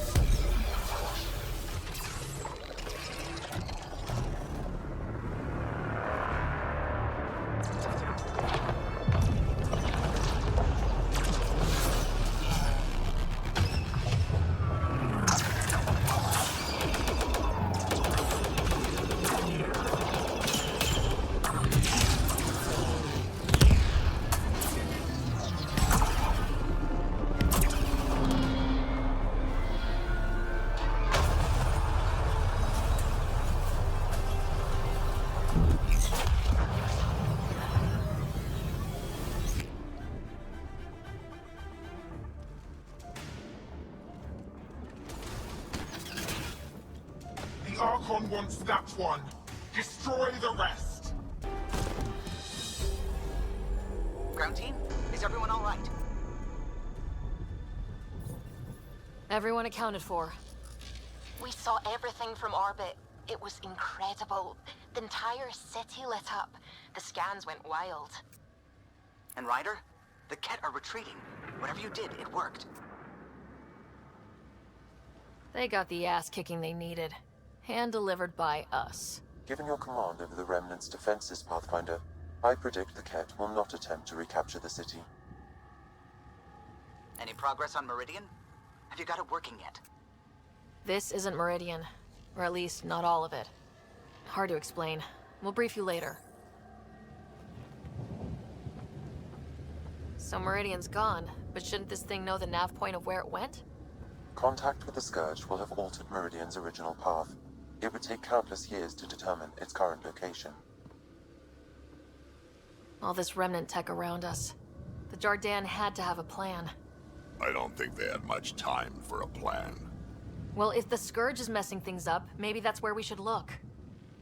wants that one. Destroy the rest. Ground team, is everyone all right? Everyone accounted for. We saw everything from orbit. It was incredible. The entire city lit up. The scans went wild. And Ryder? The Ket are retreating. Whatever you did, it worked. They got the ass-kicking they needed. Hand-delivered by us. Given your command over the Remnant's defenses, Pathfinder, I predict the Ket will not attempt to recapture the city. Any progress on Meridian? Have you got it working yet? This isn't Meridian. Or at least, not all of it. Hard to explain. We'll brief you later. So Meridian's gone, but shouldn't this thing know the nav point of where it went? Contact with the Scourge will have altered Meridian's original path. It would take countless years to determine its current location. All this remnant tech around us. The Jardin had to have a plan. I don't think they had much time for a plan. Well, if the Scourge is messing things up, maybe that's where we should look.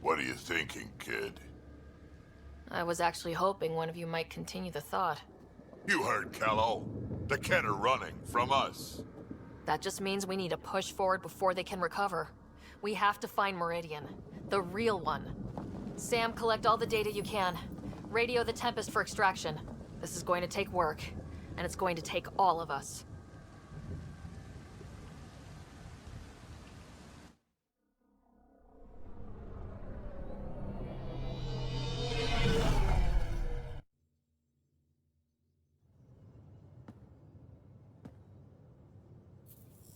What are you thinking, kid? I was actually hoping one of you might continue the thought. You heard Kello. The Ket are running from us. That just means we need to push forward before they can recover. We have to find Meridian. The real one. Sam, collect all the data you can. Radio the Tempest for extraction. This is going to take work, and it's going to take all of us.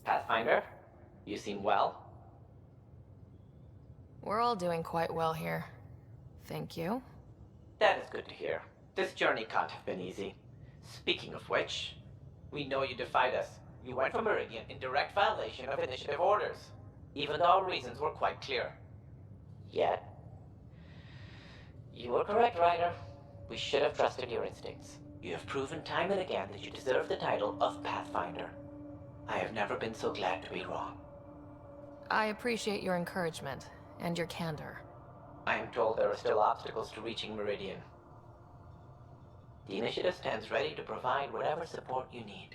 Pathfinder, you seem well. We're all doing quite well here. Thank you. That is good to hear. This journey can't have been easy. Speaking of which, we know you defied us. You went for Meridian in direct violation of initiative orders, even though our reasons were quite clear. Yet, you were correct, Ryder. We should have trusted your instincts. You have proven time and again that you deserve the title of Pathfinder. I have never been so glad to be wrong. I appreciate your encouragement and your candor. I am told there are still obstacles to reaching Meridian. The Initiative stands ready to provide whatever support you need.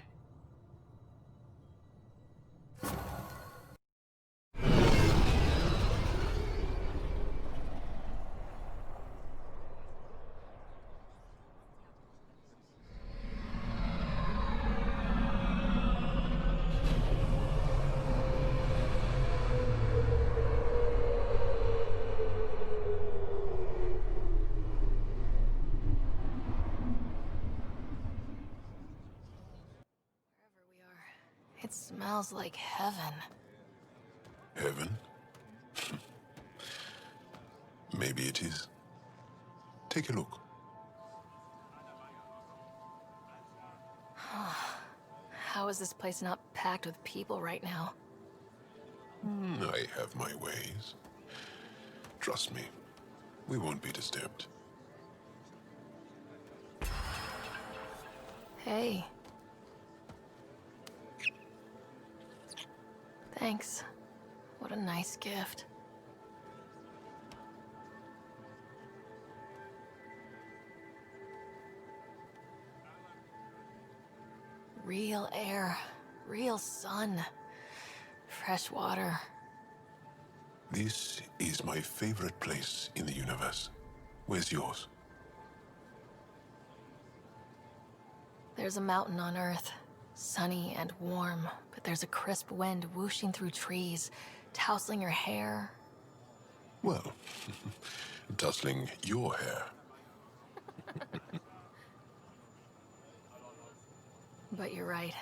It smells like heaven. Heaven? Maybe it is. Take a look. How is this place not packed with people right now? I have my ways. Trust me, we won't be disturbed. Hey. Thanks. What a nice gift. Real air, real sun, fresh water. This is my favorite place in the universe. Where's yours? There's a mountain on Earth, sunny and warm, but there's a crisp wind whooshing through trees, tousling your hair. Well, tussling your hair. But you're right.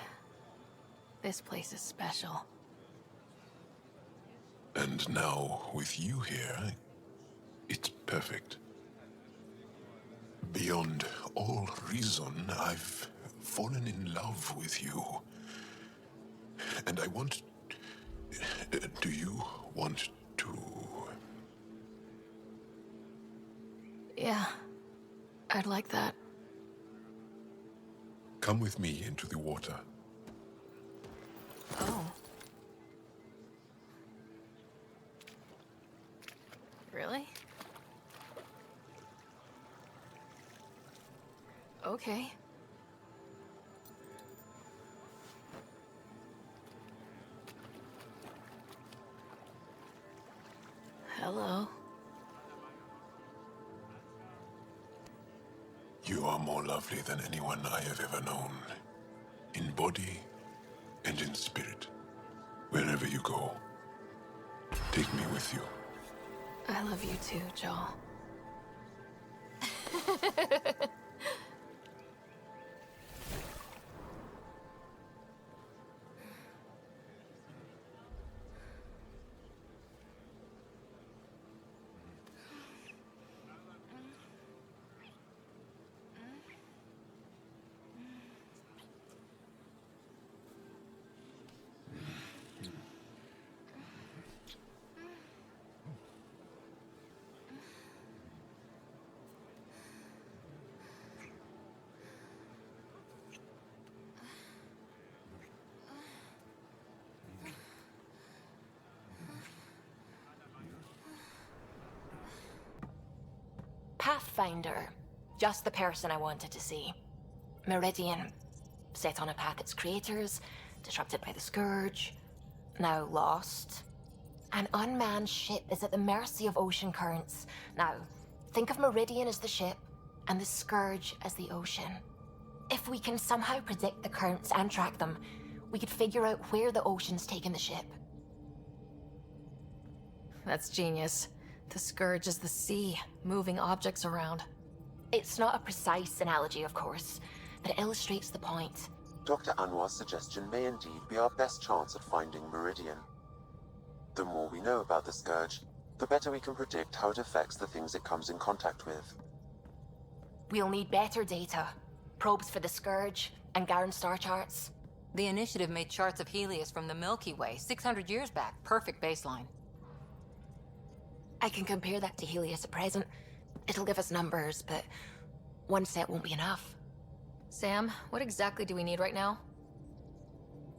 This place is special. And now, with you here, it's perfect. Beyond all reason, I've fallen in love with you. And I want... do you want to... Yeah, I'd like that. Come with me into the water. Oh. Okay. Hello. You are more lovely than anyone I have ever known. In body and in spirit. Wherever you go, take me with you. I love you too, Joel. Pathfinder. Just the person I wanted to see. Meridian. Set on a path its creators, disrupted by the Scourge, now lost. An unmanned ship is at the mercy of ocean currents. Now, think of Meridian as the ship, and the Scourge as the ocean. If we can somehow predict the currents and track them, we could figure out where the ocean's taken the ship. That's genius. The Scourge is the sea, moving objects around. It's not a precise analogy, of course, but it illustrates the point. Dr. Anwar's suggestion may indeed be our best chance at finding Meridian. The more we know about the Scourge, the better we can predict how it affects the things it comes in contact with. We'll need better data. Probes for the Scourge, and Garen star charts. The Initiative made charts of Helios from the Milky Way 600 years back. Perfect baseline. I can compare that to Helios at present. It'll give us numbers, but one set won't be enough. Sam, what exactly do we need right now?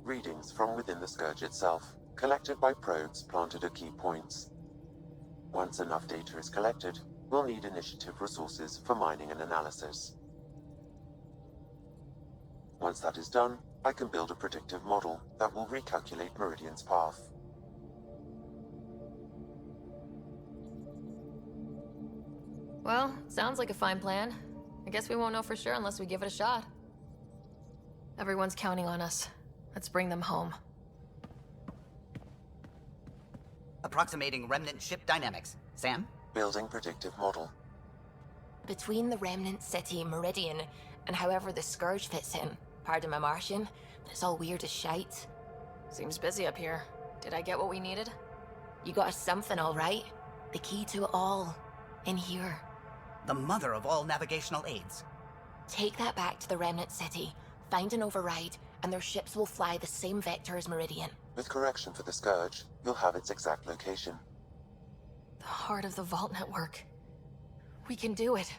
Readings from within the Scourge itself, collected by probes planted at key points. Once enough data is collected, we'll need Initiative resources for mining and analysis. Once that is done, I can build a predictive model that will recalculate Meridian's path. Well, sounds like a fine plan. I guess we won't know for sure unless we give it a shot. Everyone's counting on us. Let's bring them home. Approximating remnant ship dynamics. Sam? Building predictive model. Between the remnant city, Meridian, and however the Scourge fits in, pardon my Martian, but it's all weird as shite. Seems busy up here. Did I get what we needed? You got us something, all right. The key to it all. In here. The mother of all navigational aids. Take that back to the remnant city, find an override, and their ships will fly the same vector as Meridian. With correction for the Scourge, you'll have its exact location. The heart of the Vault Network. We can do it.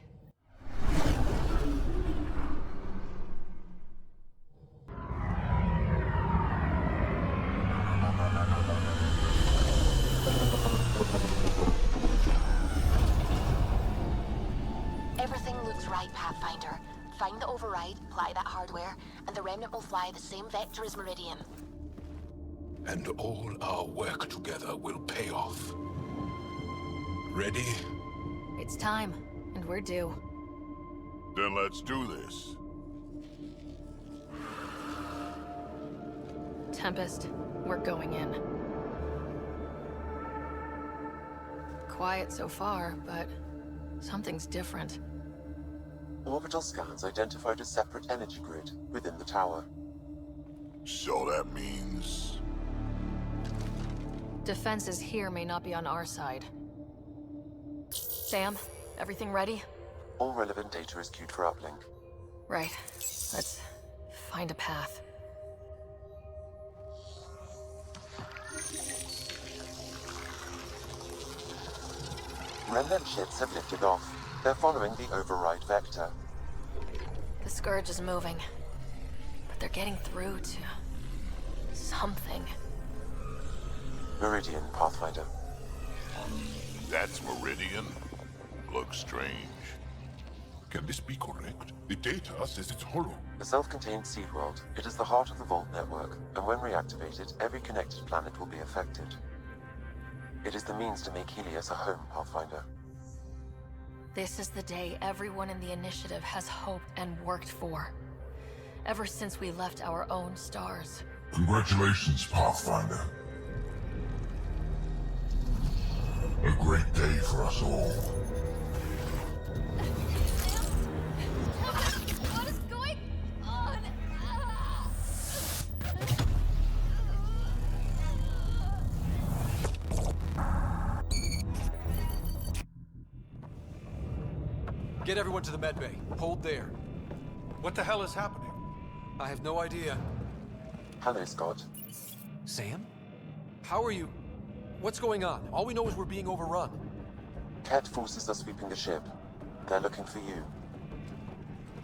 Everything looks right, Pathfinder. Find the override, apply that hardware, and the remnant will fly the same vector as Meridian. And all our work together will pay off. Ready? It's time, and we're due. Then let's do this. Tempest, we're going in. Quiet so far, but something's different. Orbital scans identified a separate energy grid within the tower. So that means... Defenses here may not be on our side. Sam, everything ready? All relevant data is queued for uplink. Right. Let's find a path. Remnant ships have lifted off. They're following the override vector. The Scourge is moving, but they're getting through to something. Meridian, Pathfinder. That's Meridian? Looks strange. Can this be correct? The data says it's hollow. A self-contained seed world. It is the heart of the Vault network, and when reactivated, every connected planet will be affected. It is the means to make Helios a home, Pathfinder. This is the day everyone in the Initiative has hoped and worked for. Ever since we left our own stars. Congratulations, Pathfinder. A great day for us all. What is going on? Get everyone to the med bay. Hold there. What the hell is happening? I have no idea. Hello, Scott. Sam? How are you? What's going on? All we know is we're being overrun. Ket forces are sweeping the ship. They're looking for you.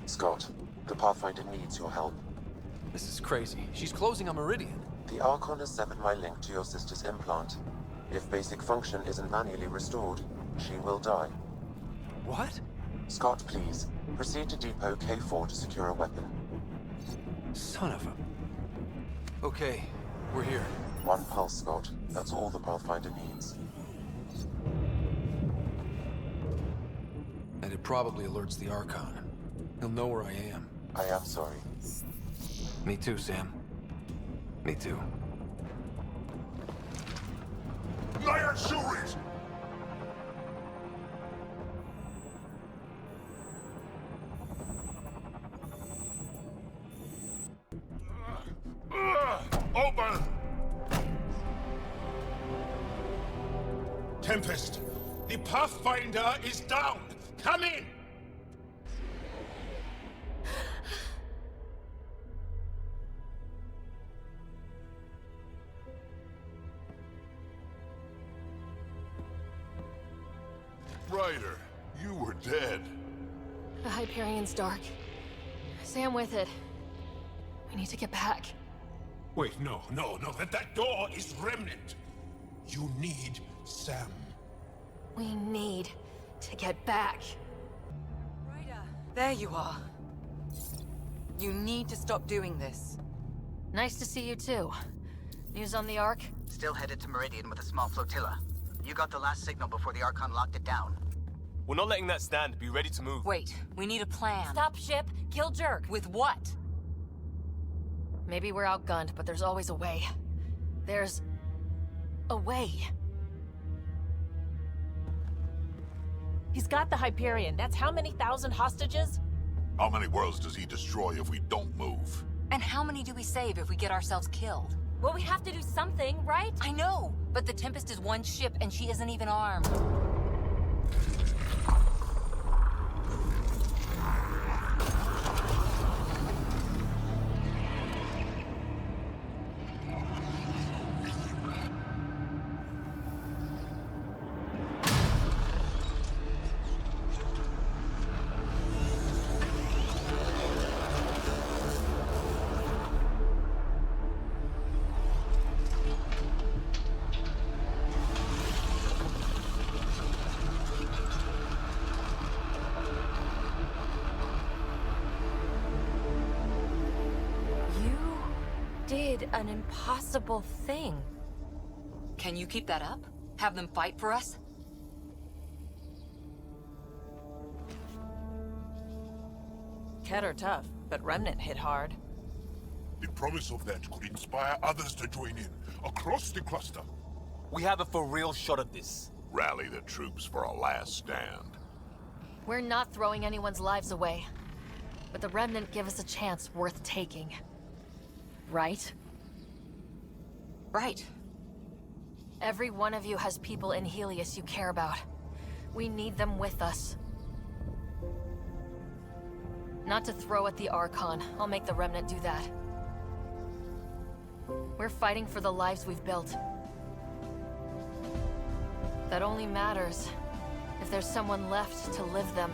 Scott, the Pathfinder needs your help. This is crazy. She's closing on Meridian. The Archon has severed my link to your sister's implant. If basic function isn't manually restored, she will die. What? Scott, please. Proceed to Depot K4 to secure a weapon. Son of a... Okay, we're here. One pulse, Scott. That's all the Pathfinder needs. And it probably alerts the Archon. He'll know where I am. I am sorry. Me too, Sam. Me too. Liar Shuri's! Open! Tempest, the Pathfinder is down. Come in! Ryder, you were dead. The Hyperion's dark. Sam with it. We need to get back. Wait, no. That door is remnant. You need Sam. We need to get back. Ryder, there you are. You need to stop doing this. Nice to see you too. News on the Ark? Still headed to Meridian with a small flotilla. You got the last signal before the Archon locked it down. We're not letting that stand. Be ready to move. Wait, we need a plan. Stop ship, kill Jerk. With what? Maybe we're outgunned, but there's always a way. There's... a way. He's got the Hyperion. That's how many thousand hostages? How many worlds does he destroy if we don't move? And how many do we save if we get ourselves killed? Well, we have to do something, right? I know, but the Tempest is one ship and she isn't even armed. Did an impossible thing. Can you keep that up? Have them fight for us? Ket are tough, but Remnant hit hard. The promise of that could inspire others to join in, across the cluster. We have a for real shot at this. Rally the troops for a last stand. We're not throwing anyone's lives away. But the Remnant give us a chance worth taking. Right? Right. Every one of you has people in Helios you care about. We need them with us. Not to throw at the Archon. I'll make the Remnant do that. We're fighting for the lives we've built. That only matters if there's someone left to live them.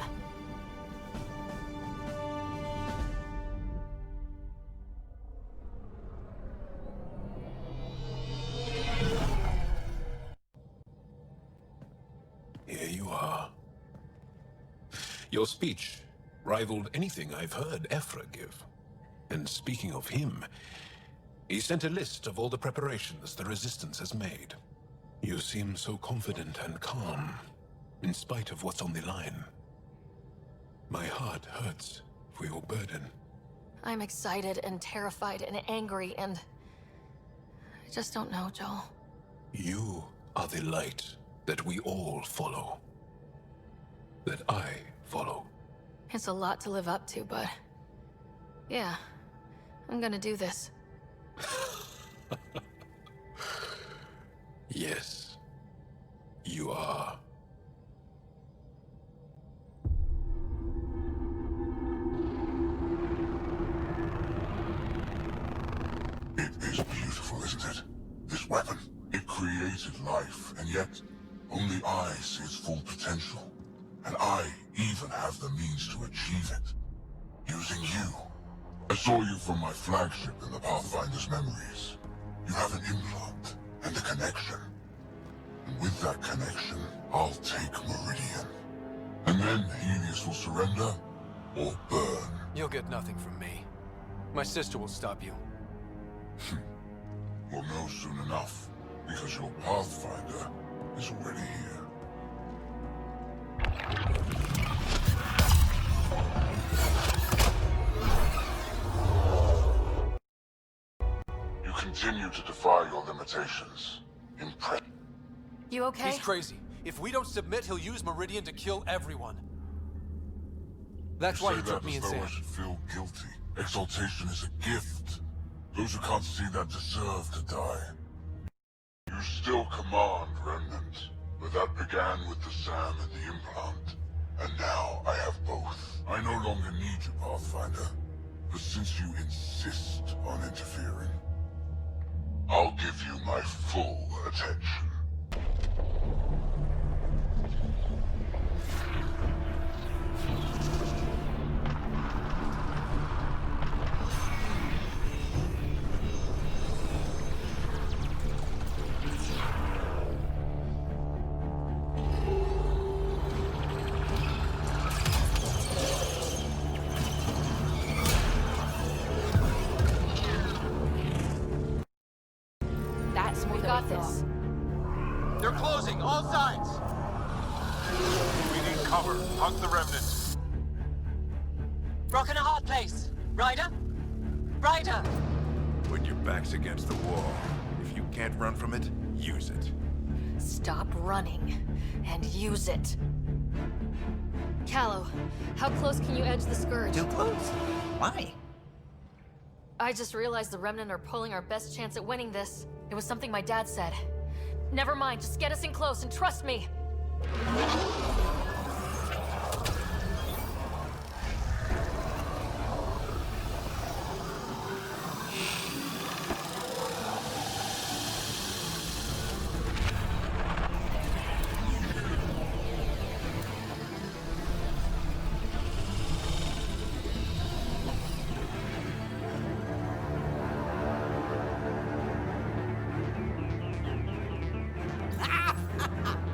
Here you are. Your speech rivaled anything I've heard Ephra give. And speaking of him, he sent a list of all the preparations the Resistance has made. You seem so confident and calm, in spite of what's on the line. My heart hurts for your burden. I'm excited and terrified and angry and... I just don't know, Joel. You are the light that we all follow. That I follow. It's a lot to live up to, but... yeah, I'm gonna do this. Yes, you are. It is beautiful, isn't it? This weapon. It created life, and yet only I see its full potential. And I even have the means to achieve it. Using you. I saw you from my flagship in the Pathfinder's memories. You have an implant and a connection. And with that connection, I'll take Meridian. And then Helios will surrender or burn. You'll get nothing from me. My sister will stop you. We'll know soon enough, because your Pathfinder is already here. You continue to defy your limitations. Impressive. You okay? He's crazy. If we don't submit, he'll use Meridian to kill everyone. That's why he took me and Sam. I should feel guilty. Exaltation is a gift. Those who can't see that deserve to die. You still command, Remnant, but that began with the SAM and the implant. And now I have both. I no longer need you, Pathfinder. But since you insist on interfering, I'll give you my full attention. We got this. They're closing, all sides! We need cover. Hug the remnant. Rock in a hard place. Ryder? Ryder! When your back's against the wall, if you can't run from it, use it. Stop running and use it. Callow, how close can you edge the Scourge? Too close? Why? I just realized the Remnant are pulling our best chance at winning this. It was something my dad said. Never mind, just get us in close and trust me.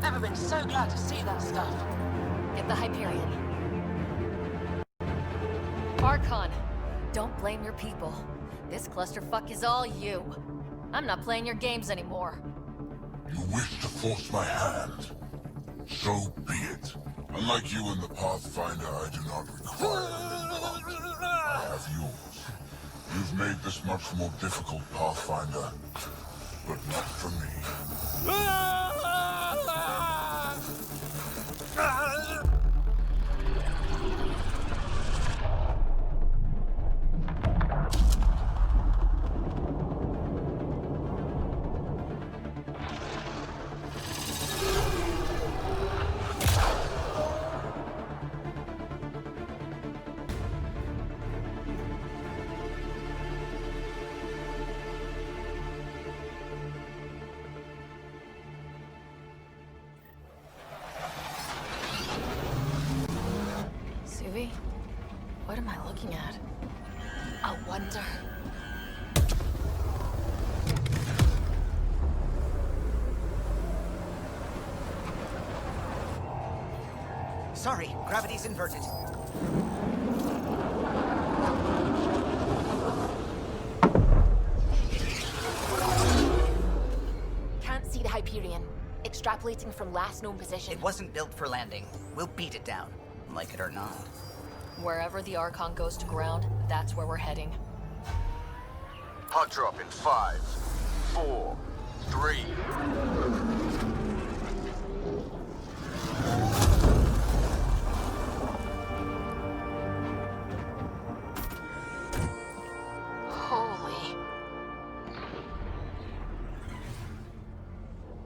Never been so glad to see that stuff. Get the Hyperion. Archon, don't blame your people. This clusterfuck is all you. I'm not playing your games anymore. You wish to force my hand? So be it. Unlike you and the Pathfinder, I do not require an implant. I have yours. You've made this much more difficult, Pathfinder, but not for me. Suvi? What am I looking at? A wonder. Sorry, gravity's inverted. circulating from last known position. It wasn't built for landing. We'll beat it down, like it or not. Wherever the Archon goes to ground, that's where we're heading. Hot drop in 5, 4, 3. Holy...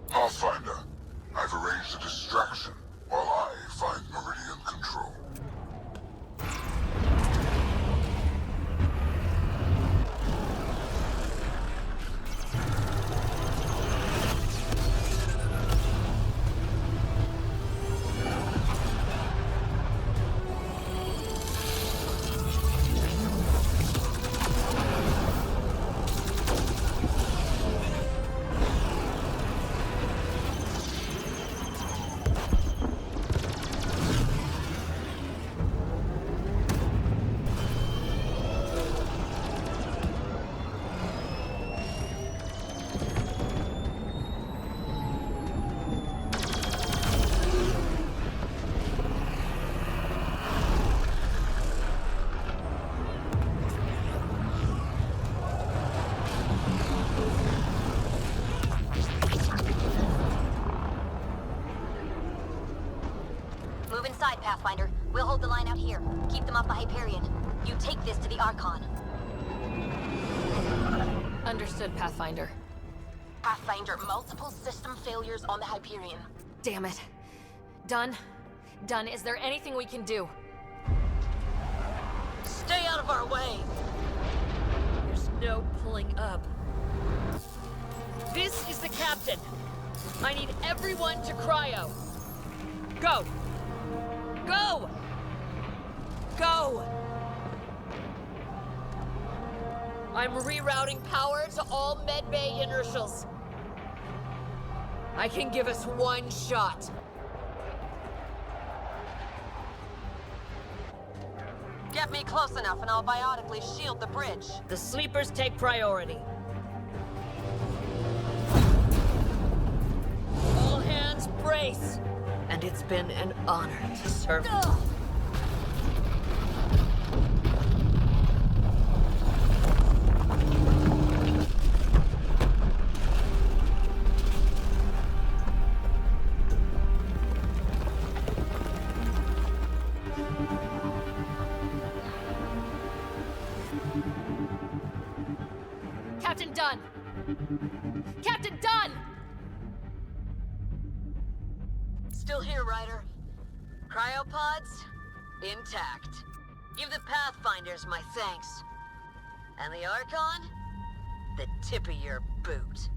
Pathfinder, I've arranged a distraction while I find Meridian control. Move inside, Pathfinder. We'll hold the line out here. Keep them off the Hyperion. You take this to the Archon. Understood, Pathfinder. Pathfinder, multiple system failures on the Hyperion. Damn it. Done? Done. Is there anything we can do? Stay out of our way! There's no pulling up. This is the captain. I need everyone to cryo. Go! Go! Go! I'm rerouting power to all medbay inertials. I can give us one shot. Get me close enough and I'll biotically shield the bridge. The sleepers take priority. All hands brace. And it's been an honor to serve. Captain Dunn! Captain Dunn! Still here, Ryder. Cryopods, intact. Give the Pathfinders my thanks. And the Archon, the tip of your boot.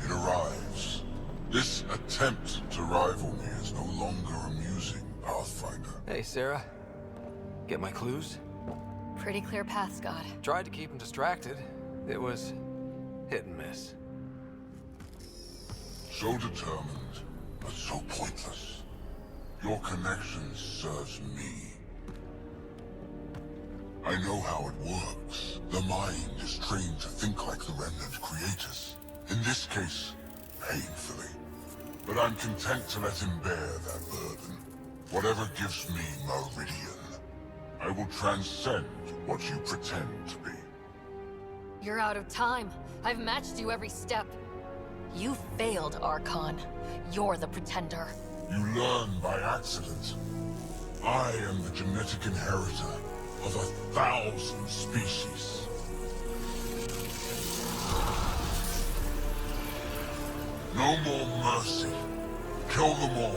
It arrives. This attempt to rival me is no longer amusing, Pathfinder. Hey, Sara. Get my clues? Pretty clear path, Scott. Tried to keep him distracted. It was hit and miss. So determined, but so pointless. Your connection serves me. I know how it works. The mind is trained to think like the Remnant creators. In this case, painfully. But I'm content to let him bear that burden. Whatever gives me Meridian, I will transcend what you pretend to be. You're out of time. I've matched you every step. You failed, Archon. You're the pretender. You learn by accident. I am the genetic inheritor of 1,000 species. No more mercy. Kill them all.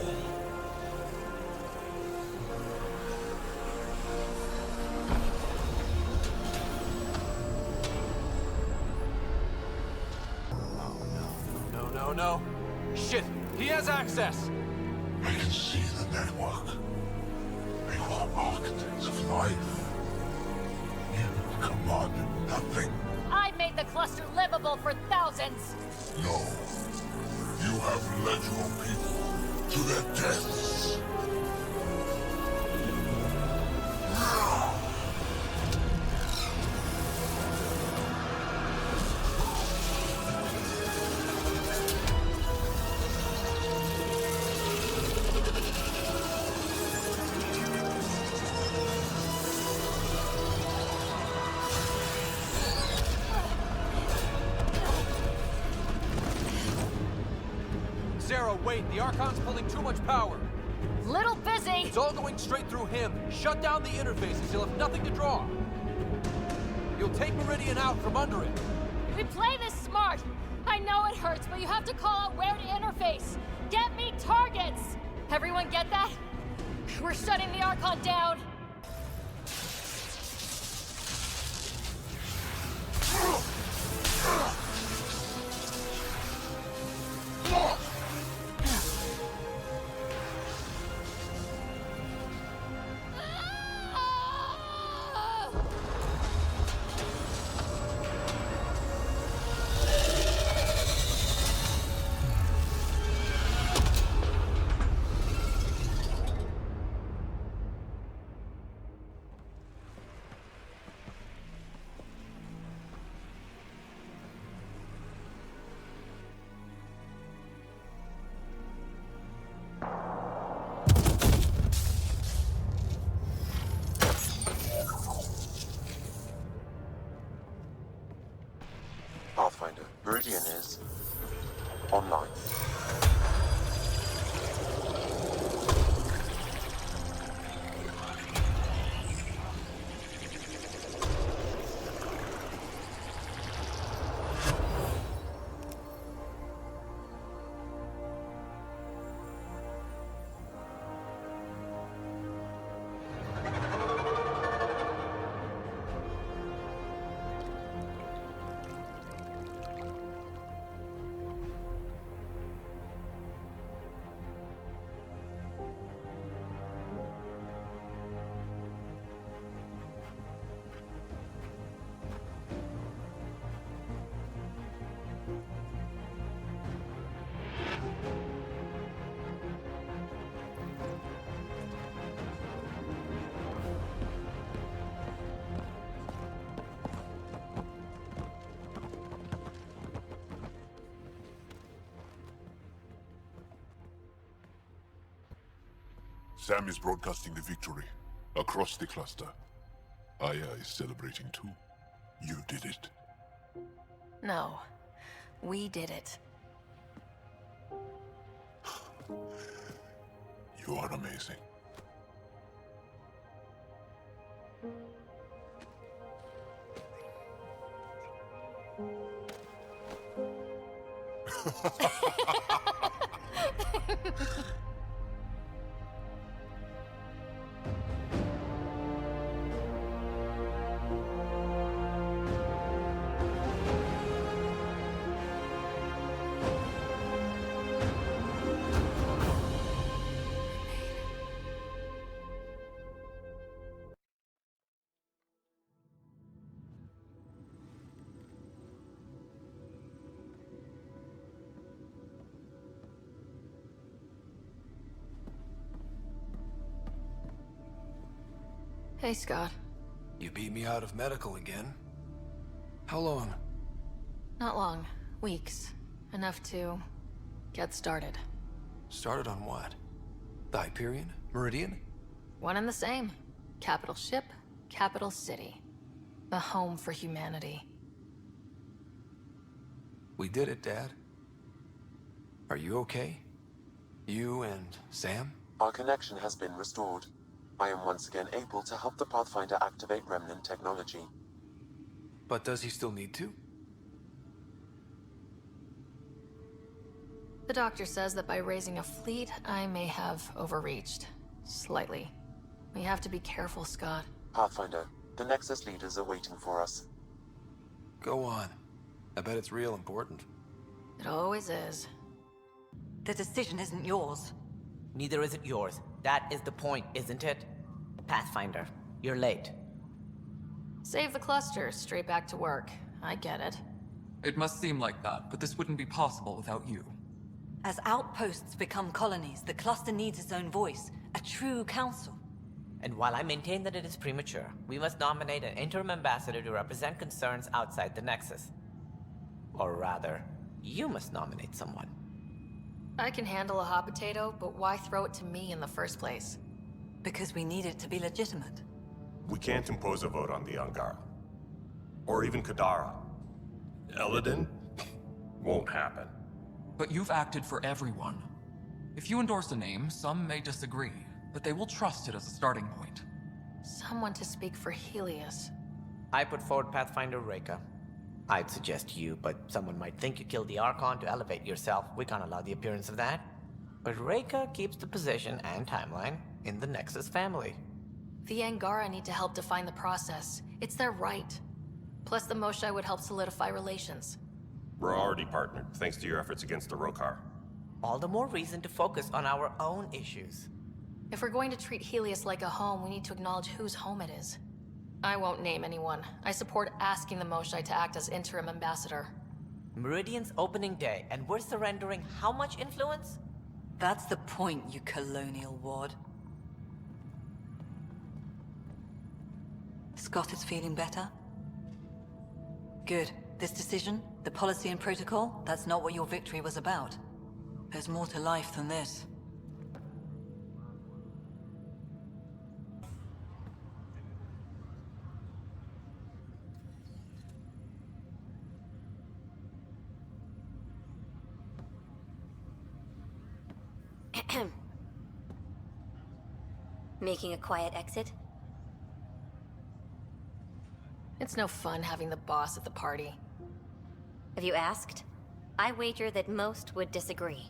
No. Shit! He has access! I can see the network. They were architects of life. You come on, nothing. I made the cluster livable for thousands! No. You have led your people to their deaths. Sara, wait! The Archon's pulling too much power! Little busy! It's all going straight through him. Shut down the interfaces, he'll have nothing to draw. You'll take Meridian out from under it. We play this smart! I know it hurts, but you have to call out where to interface! Get me targets! Everyone get that? We're shutting the Archon down! Pathfinder, Meridian is online. Sam is broadcasting the victory across the cluster. Aya is celebrating too. You did it. No. We did it. You are amazing. Hey, Scott. You beat me out of medical again. How long? Not long. Weeks. Enough to get started. Started on what? The Hyperion? Meridian? One and the same. Capital ship, capital city. The home for humanity. We did it, Dad. Are you okay? You and Sam? Our connection has been restored. I am once again able to help the Pathfinder activate Remnant technology. But does he still need to? The doctor says that by raising a fleet, I may have overreached. Slightly. We have to be careful, Scott. Pathfinder, the Nexus leaders are waiting for us. Go on. I bet it's real important. It always is. The decision isn't yours. Neither is it yours. That is the point, isn't it? Pathfinder, you're late. Save the cluster, straight back to work. I get it. It must seem like that, but this wouldn't be possible without you. As outposts become colonies, the cluster needs its own voice, a true council. And while I maintain that it is premature, we must nominate an interim ambassador to represent concerns outside the Nexus. Or rather, you must nominate someone. I can handle a hot potato, but why throw it to me in the first place? Because we need it to be legitimate. We can't impose a vote on the Angara. Or even Kadara. Eladin? Won't happen. But you've acted for everyone. If you endorse a name, some may disagree, but they will trust it as a starting point. Someone to speak for Helios. I put forward Pathfinder Reka. I'd suggest you, but someone might think you killed the Archon to elevate yourself. We can't allow the appearance of that. But Reka keeps the position and timeline in the Nexus family. The Angara need to help define the process. It's their right. Plus the Moshae would help solidify relations. We're already partnered, thanks to your efforts against the Rokar. All the more reason to focus on our own issues. If we're going to treat Helios like a home, we need to acknowledge whose home it is. I won't name anyone. I support asking the Moshae to act as interim ambassador. Meridian's opening day, and we're surrendering how much influence? That's the point, you colonial ward. Scott is feeling better? Good. This decision, the policy and protocol, that's not what your victory was about. There's more to life than this. Making a quiet exit? It's no fun having the boss at the party. Have you asked? I wager that most would disagree.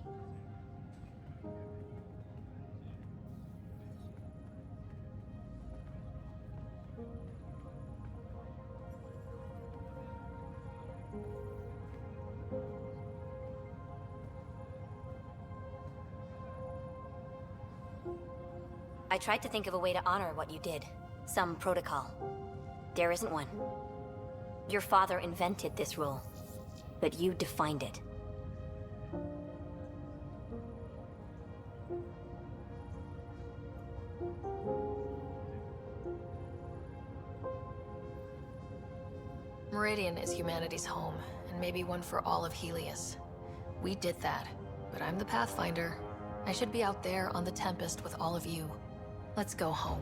I tried to think of a way to honor what you did. Some protocol. There isn't one. Your father invented this rule, but you defined it. Meridian is humanity's home, and maybe one for all of Helios. We did that, but I'm the Pathfinder. I should be out there on the Tempest with all of you. Let's go home.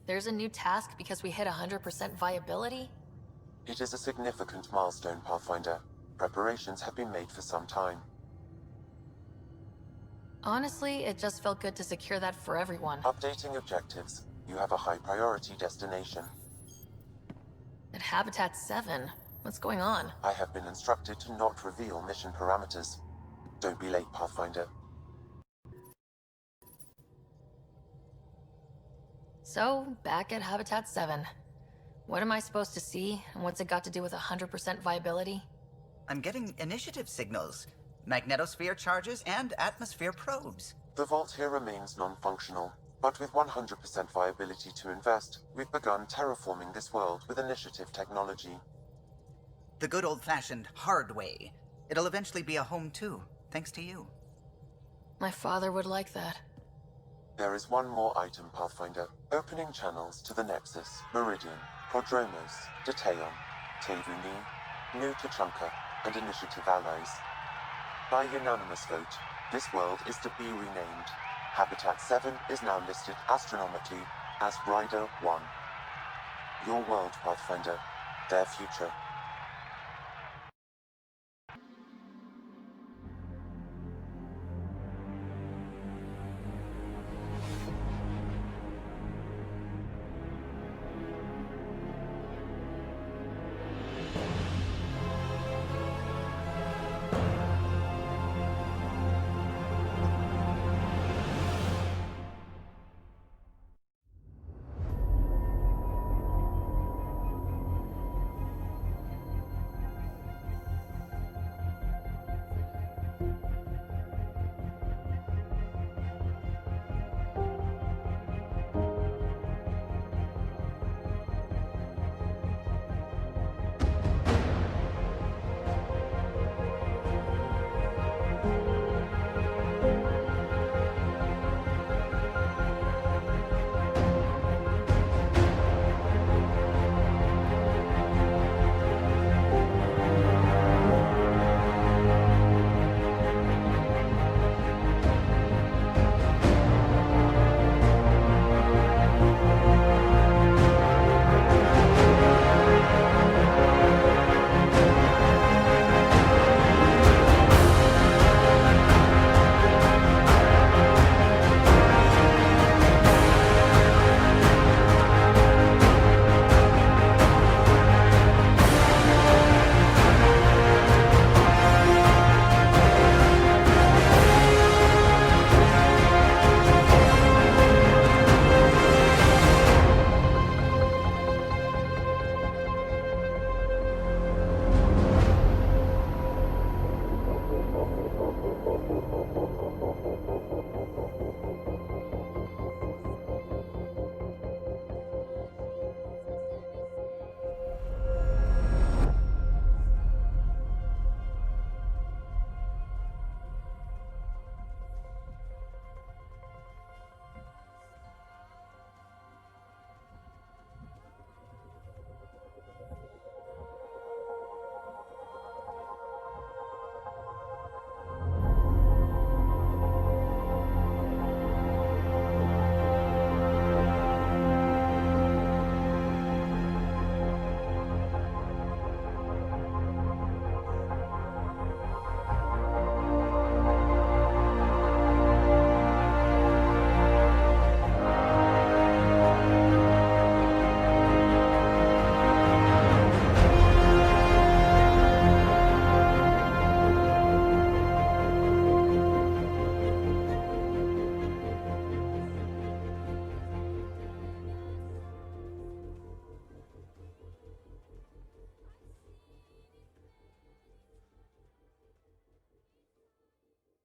There's a new task because we hit 100% viability? It is a significant milestone, Pathfinder. Preparations have been made for some time. Honestly, it just felt good to secure that for everyone. Updating objectives. You have a high priority destination. At Habitat 7? What's going on? I have been instructed to not reveal mission parameters. Don't be late, Pathfinder. So, back at Habitat 7. What am I supposed to see, and what's it got to do with 100% viability? I'm getting initiative signals, magnetosphere charges, and atmosphere probes. The vault here remains non-functional, but with 100% viability to invest, we've begun terraforming this world with initiative technology. The good old-fashioned hard way. It'll eventually be a home too, thanks to you. My father would like that. There is one more item, Pathfinder. Opening channels to the Nexus, Meridian, Prodromos, Detaeon, Tevuni, New Tachanka, and Initiative allies. By unanimous vote, this world is to be renamed. Habitat 7 is now listed astronomically as Ryder 1. Your world, Pathfinder. Their future.